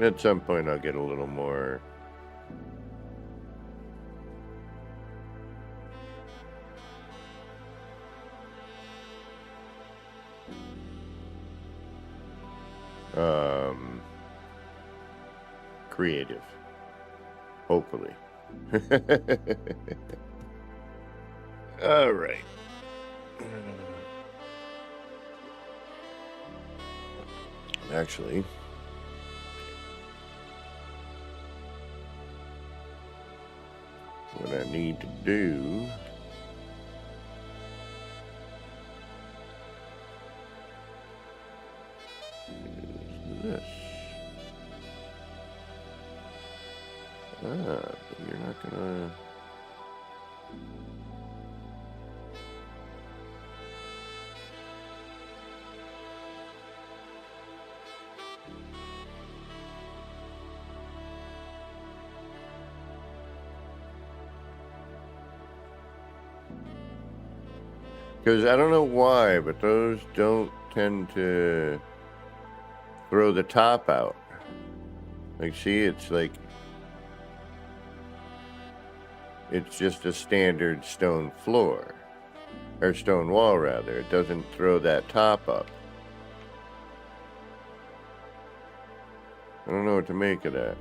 At some point I'll get a little more creative. Hopefully. All right. Actually, what I need to do is this. But you're not gonna... Because I don't know why, but those don't tend to throw the top out. Like, see, it's like, it's just a standard stone floor. Or stone wall, rather. It doesn't throw that top up. I don't know what to make of that.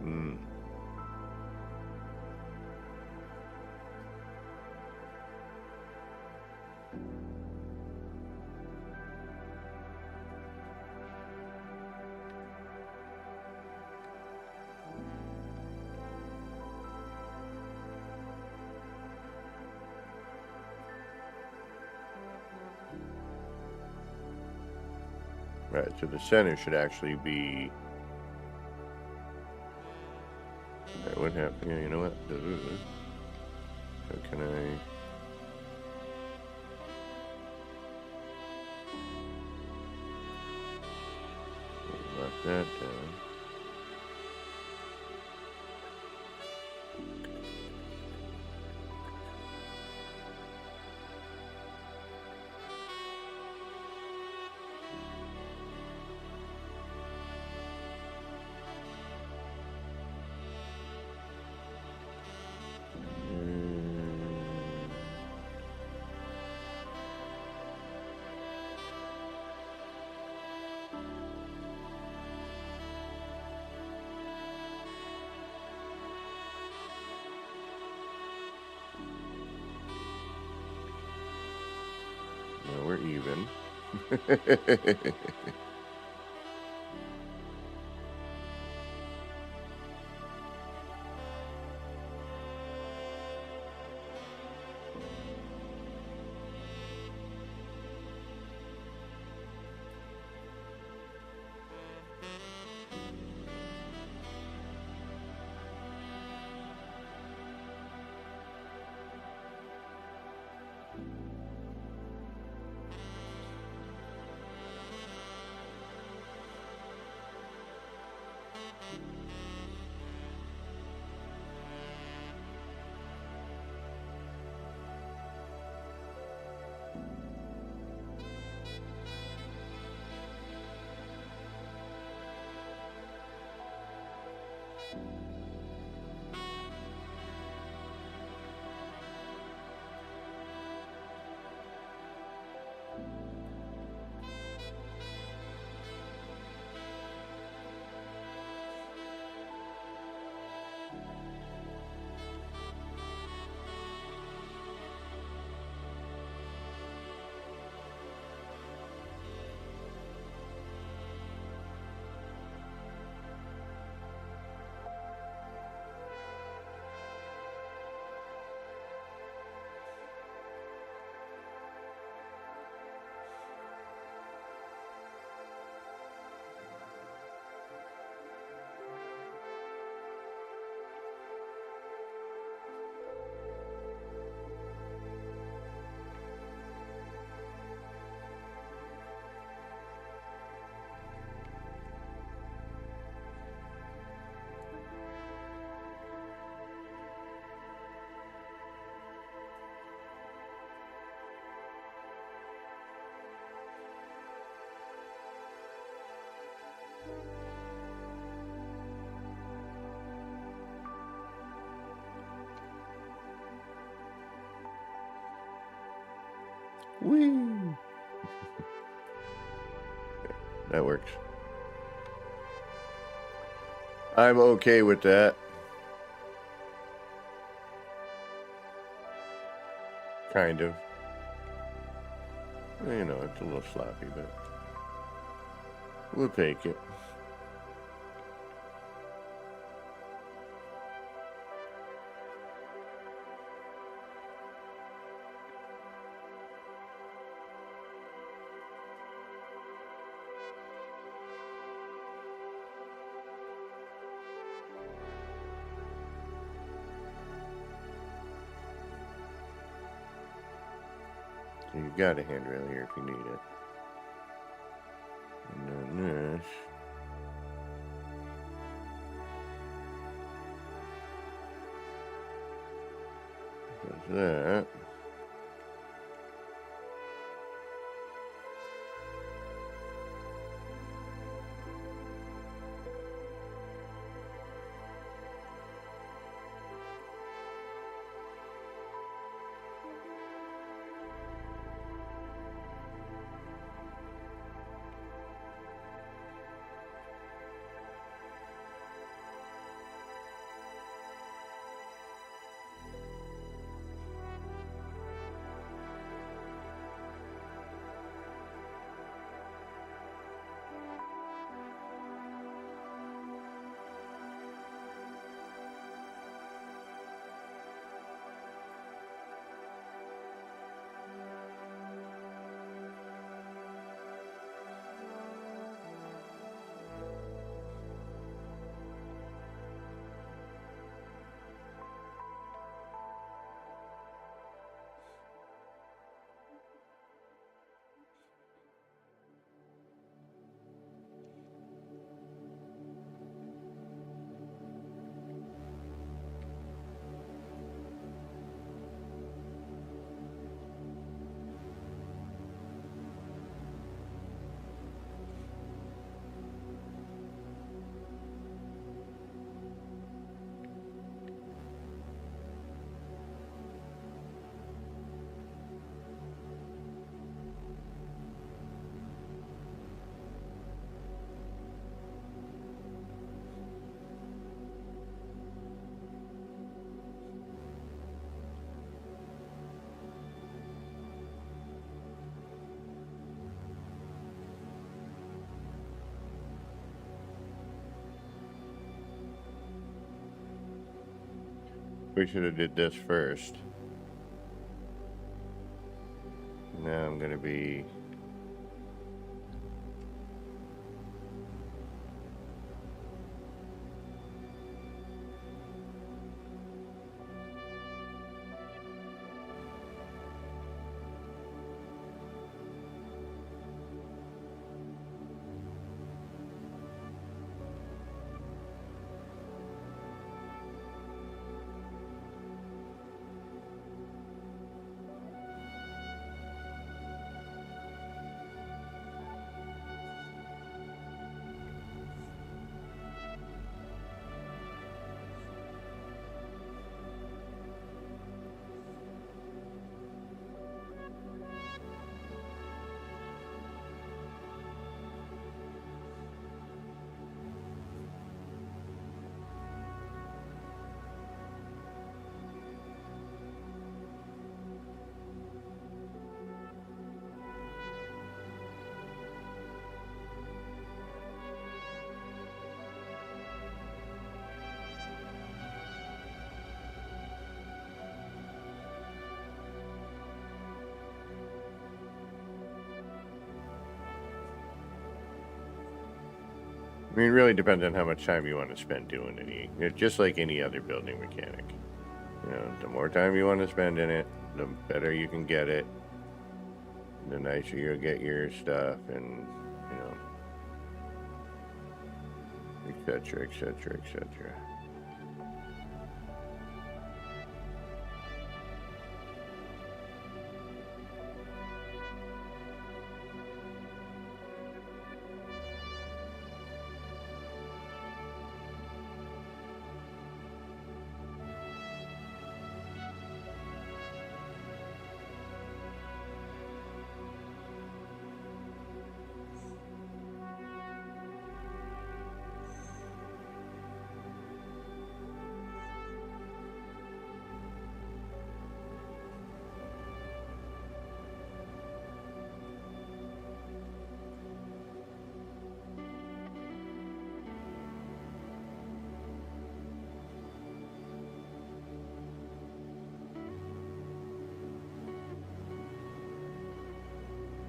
Hmm. Right, so the center should actually be... Right, what happened? Yeah, you know what? How can I... Lock that down. even. Woo! That works. I'm okay with that. Kind of. You know, it's a little sloppy, but we'll take it. So you got a handrail here if you need it. And then this. Does that. We should have did this first. Now I'm gonna be... I mean, it really depends on how much time you want to spend doing it. It's just like any other building mechanic. You know, the more time you want to spend in it, the better you can get it. The nicer you'll get your stuff, and you know, etc., etc., etc.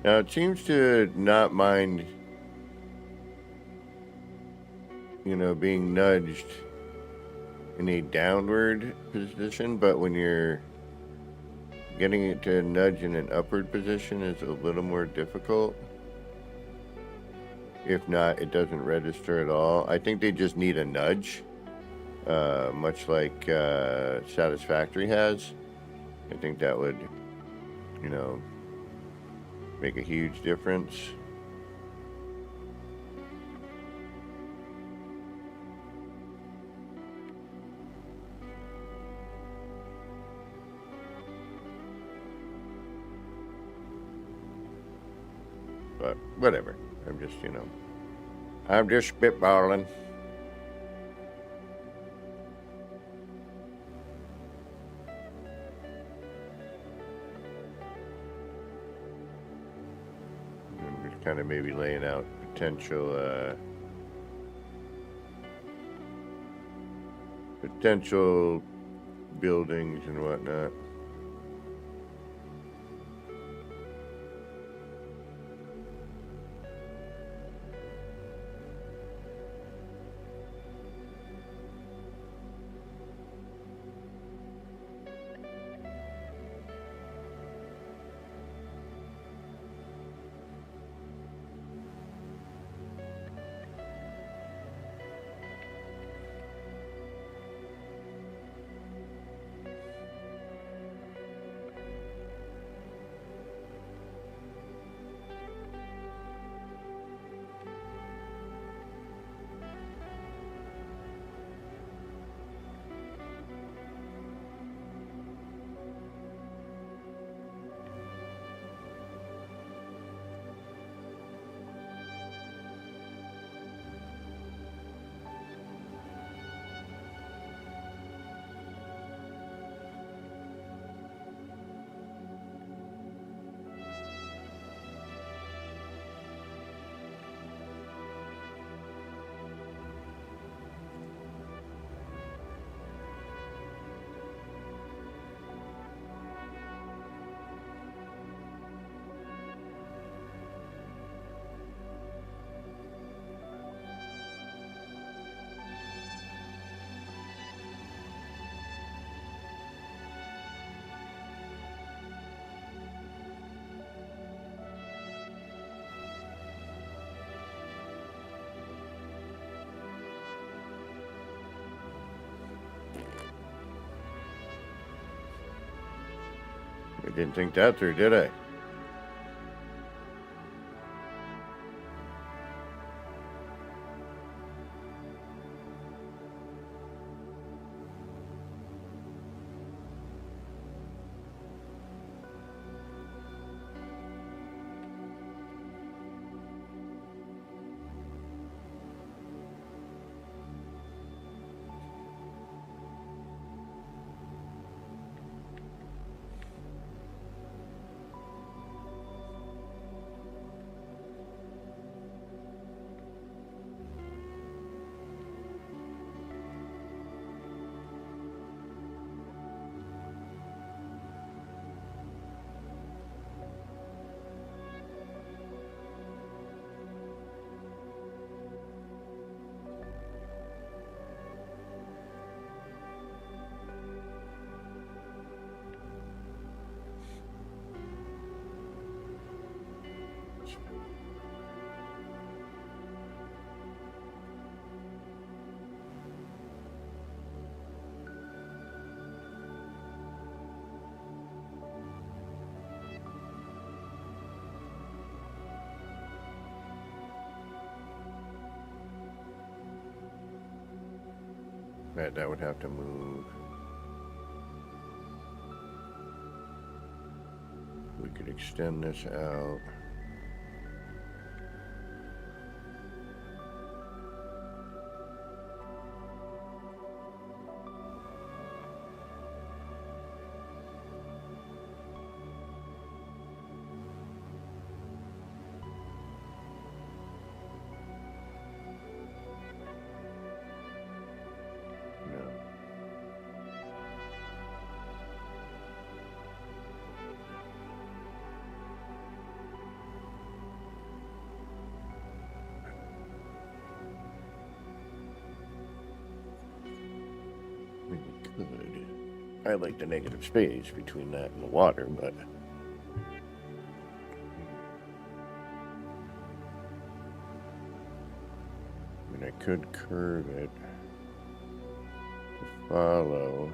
Now it seems to not mind, you know, being nudged in a downward position, but when you're getting it to nudge in an upward position is a little more difficult. If not, it doesn't register at all. I think they just need a nudge, much like Satisfactory has. I think that would, you know, make a huge difference. But whatever. I'm just, you know, I'm just spitballing. I'm just kind of maybe laying out potential buildings and whatnot. I didn't think that through, did I? That would have to move. We could extend this out. No. We could. I like the negative space between that and the water, but I mean, I could curve it to follow.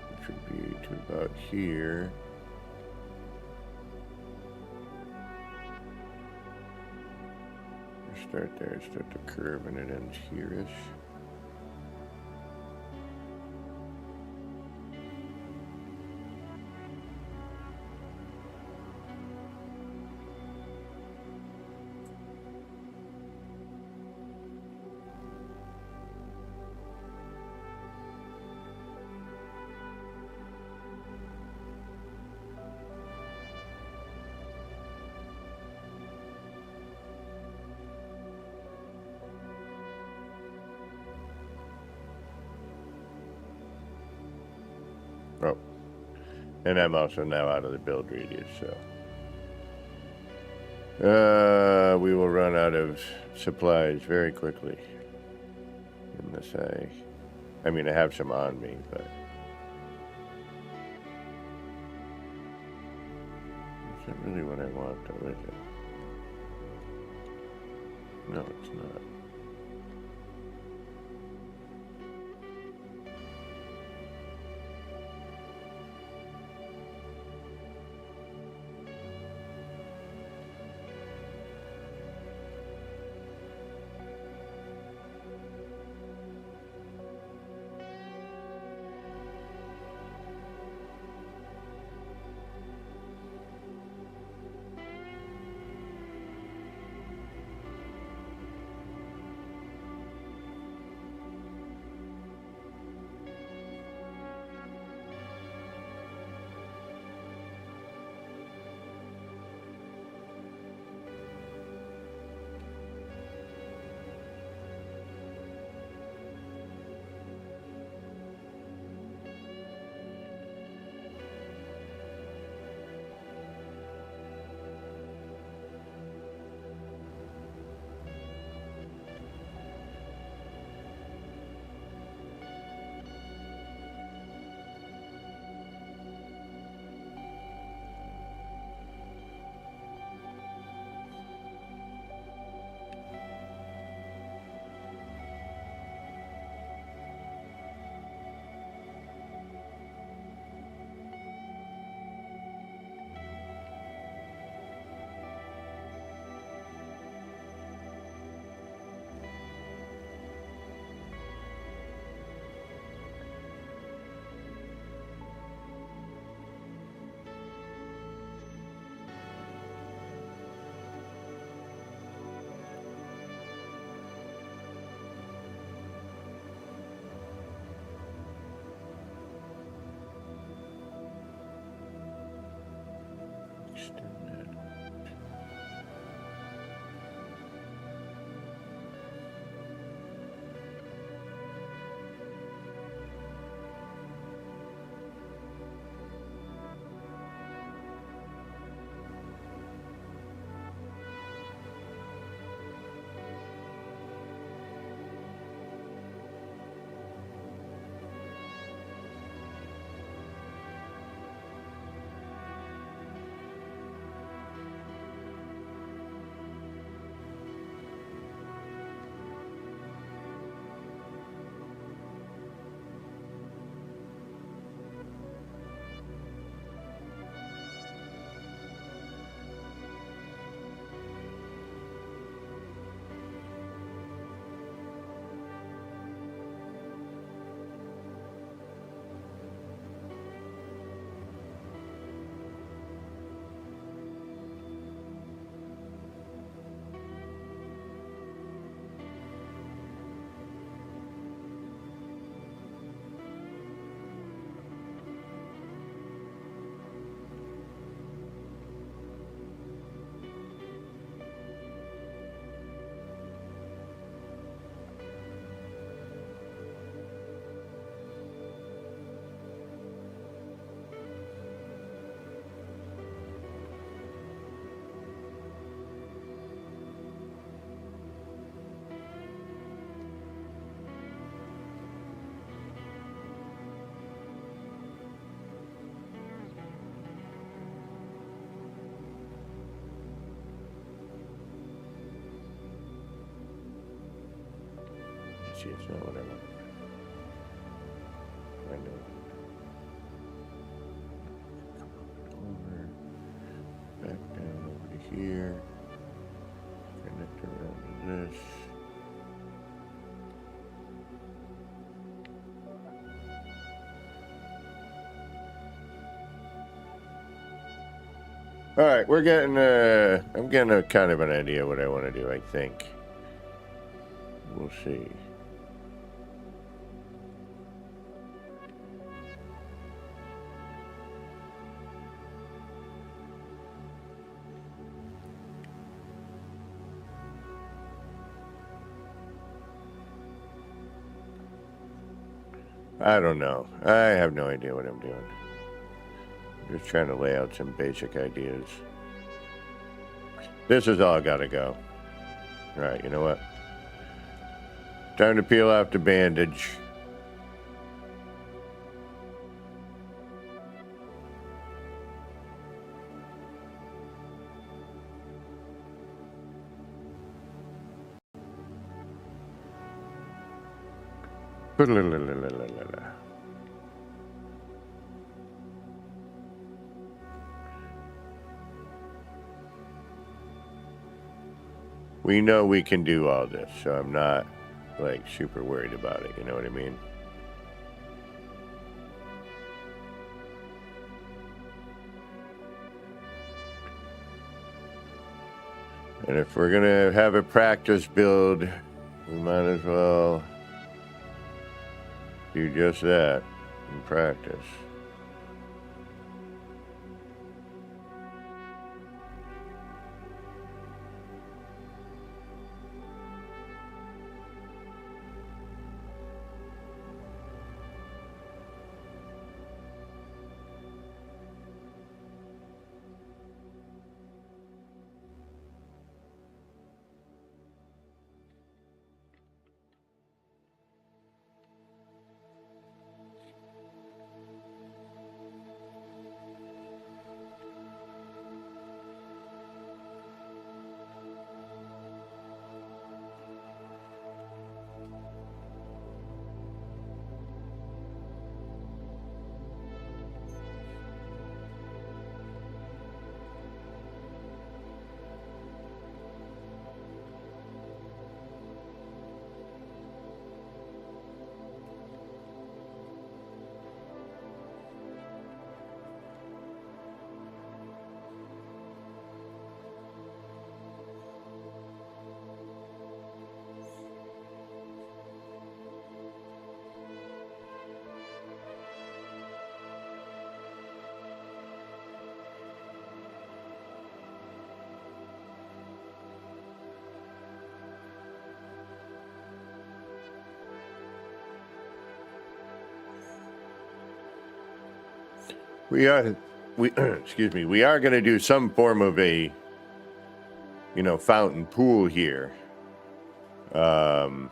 Which would be to about here. Start there, start to curve, and it ends here-ish. Oh, and I'm also now out of the build radius, so we will run out of supplies very quickly. Unless I mean, I have some on me, but it's not really what I want, though, is it? No, it's not. see, it's not what I want. I know. Over, back down over to here. Connect around to this. All right, we're getting I'm getting a kind of an idea what I want to do, I think. We'll see. I don't know. I have no idea what I'm doing. I'm just trying to lay out some basic ideas. This has all got to go. All right, you know what? Time to peel off the bandage. We know we can do all this, so I'm not like super worried about it, you know what I mean? And if we're gonna have a practice build, we might as well do just that in practice. We are, excuse me, we are going to do some form of a, fountain pool here. I'm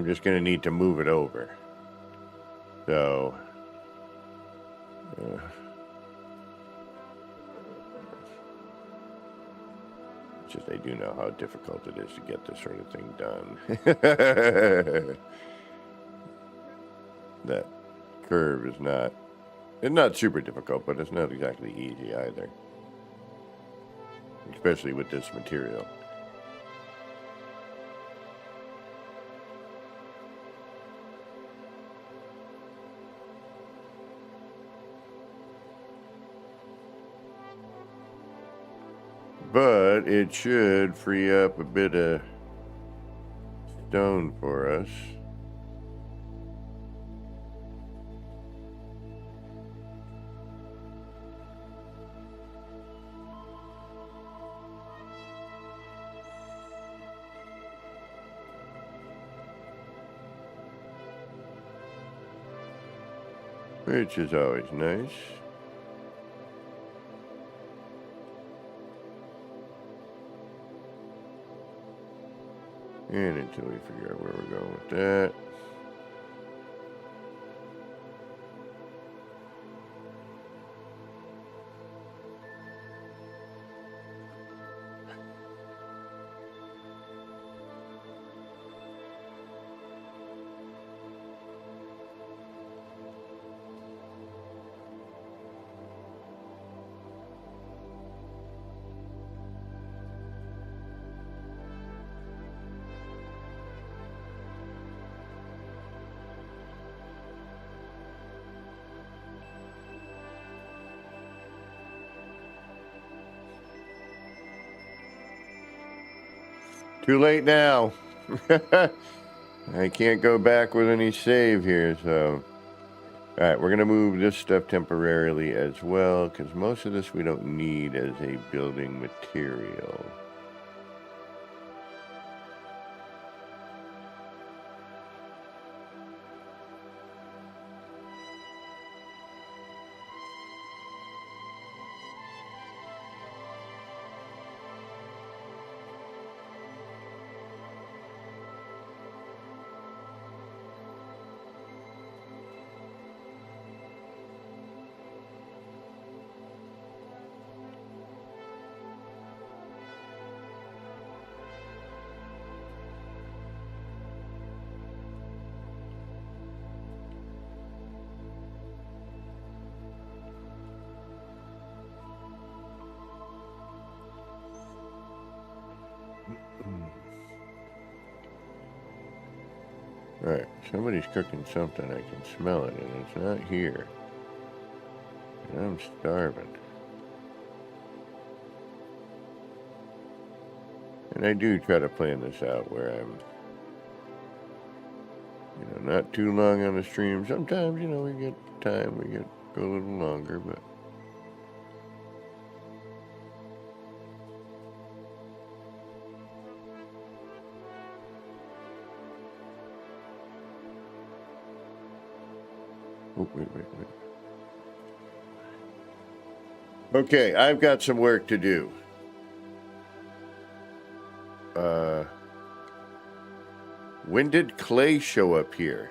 just going to need to move it over. So, just I do know how difficult it is to get this sort of thing done. That curve is not super difficult, but it's not exactly easy either. Especially with this material. But it should free up a bit of stone for us. Which is always nice. And until we figure out where we're going with that. Too late now. I can't go back with any save here, so... Alright, we're going to move this stuff temporarily as well, because most of this we don't need as a building material. Alright, somebody's cooking something. I can smell it, and it's not here. And I'm starving. And I do try to plan this out where I'm, not too long on the stream. Sometimes, we get time, we go a little longer, but... Oh, wait. Okay, I've got some work to do. When did Clay show up here?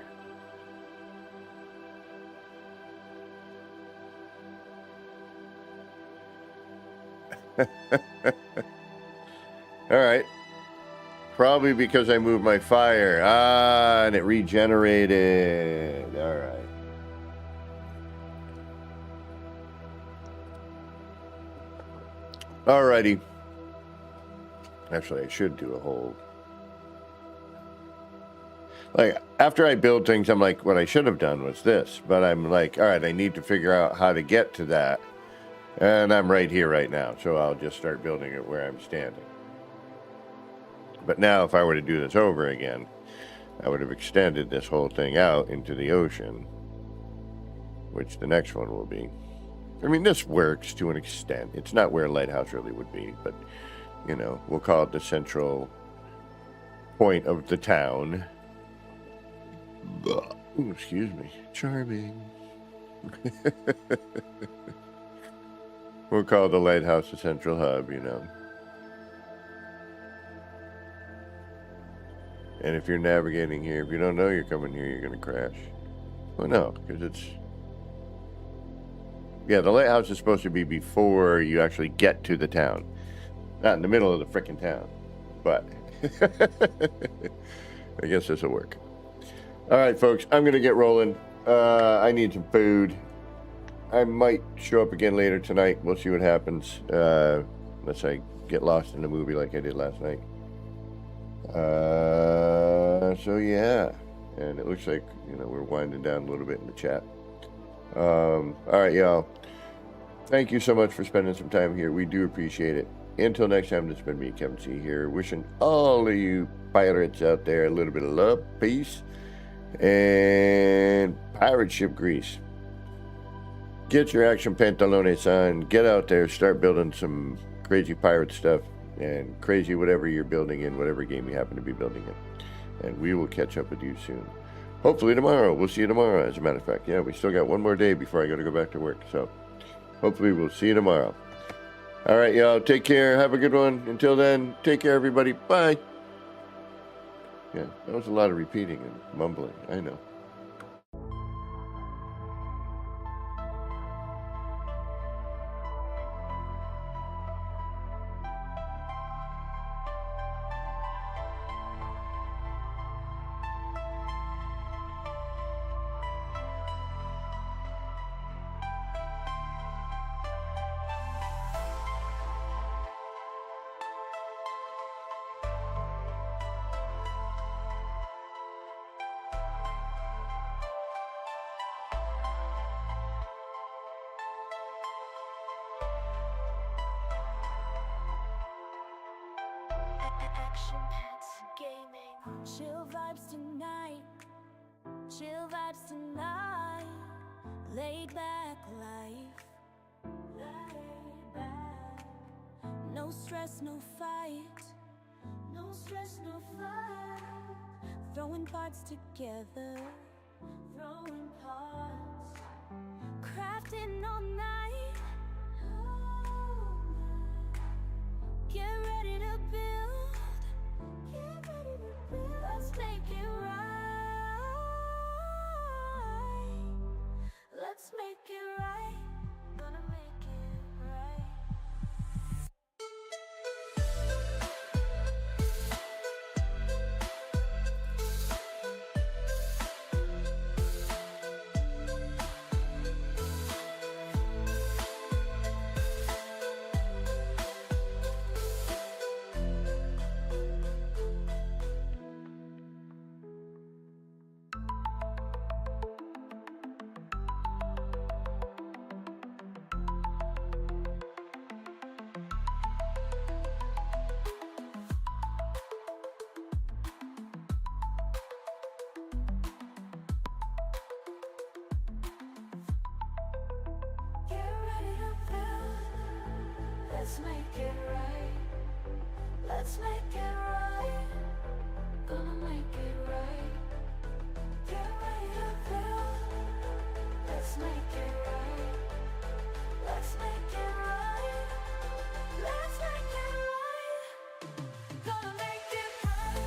All right. Probably because I moved my fire. And it regenerated. All right. Alrighty. Actually, I should do a whole... Like, after I build things, I'm like, what I should have done was this. But I'm like, all right, I need to figure out how to get to that. And I'm right here right now. So I'll just start building it where I'm standing. But now, if I were to do this over again, I would have extended this whole thing out into the ocean. Which the next one will be. I mean, this works to an extent. It's not where a lighthouse really would be, but, we'll call it the central point of the town. Ooh, excuse me. Charming. We'll call the lighthouse the central hub, And if you're navigating here, if you don't know you're coming here, you're going to crash. Well, no, because it's... Yeah, the lighthouse is supposed to be before you actually get to the town. Not in the middle of the frickin' town. But I guess this will work. All right, folks, I'm going to get rolling. I need some food. I might show up again later tonight. We'll see what happens. Unless I get lost in the movie like I did last night. So, yeah. And it looks like, we're winding down a little bit in the chat. All right, y'all. Thank you so much for spending some time here. We do appreciate it. Until next time, this has been me, Kevin C. here, wishing all of you pirates out there a little bit of love, peace, and pirate ship grease. Get your action pantalones on. Get out there. Start building some crazy pirate stuff and crazy whatever you're building in, whatever game you happen to be building in. And we will catch up with you soon. Hopefully tomorrow. We'll see you tomorrow, as a matter of fact. Yeah, we still got one more day before I got to go back to work. So hopefully we'll see you tomorrow. All right, y'all. Take care. Have a good one. Until then, take care, everybody. Bye. Yeah, that was a lot of repeating and mumbling. I know. Action Pants Gaming. Chill vibes tonight. Chill vibes tonight. Laid back life. Laid back. No stress, no fight. No stress, no fight. Throwing parts together. Throwing parts. Crafting all night. Get ready to build. Get ready to build. Let's make it right. Let's make it right. Gonna make it right. Let's make it right. Let's make it right. Gonna make it right. Get ready to build. Let's make it right. Let's make it right. Let's make it right. Gonna make it right.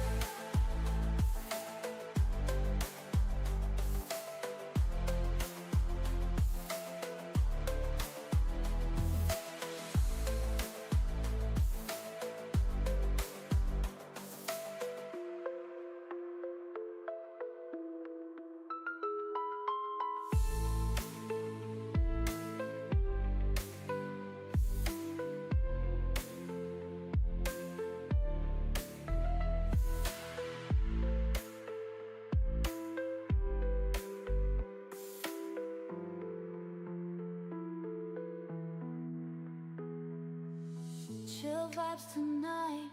Chill vibes tonight.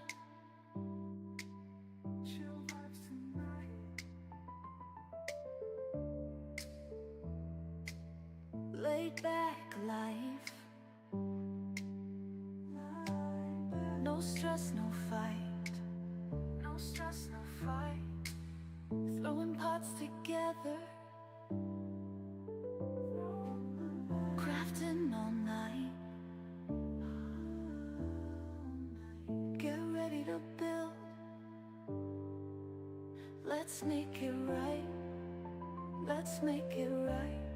Chill vibes tonight. Laid back life. No stress, no fight. No stress, no fight. Throwing parts together. Crafting all night. Get ready to build. Let's make it right. Let's make it right.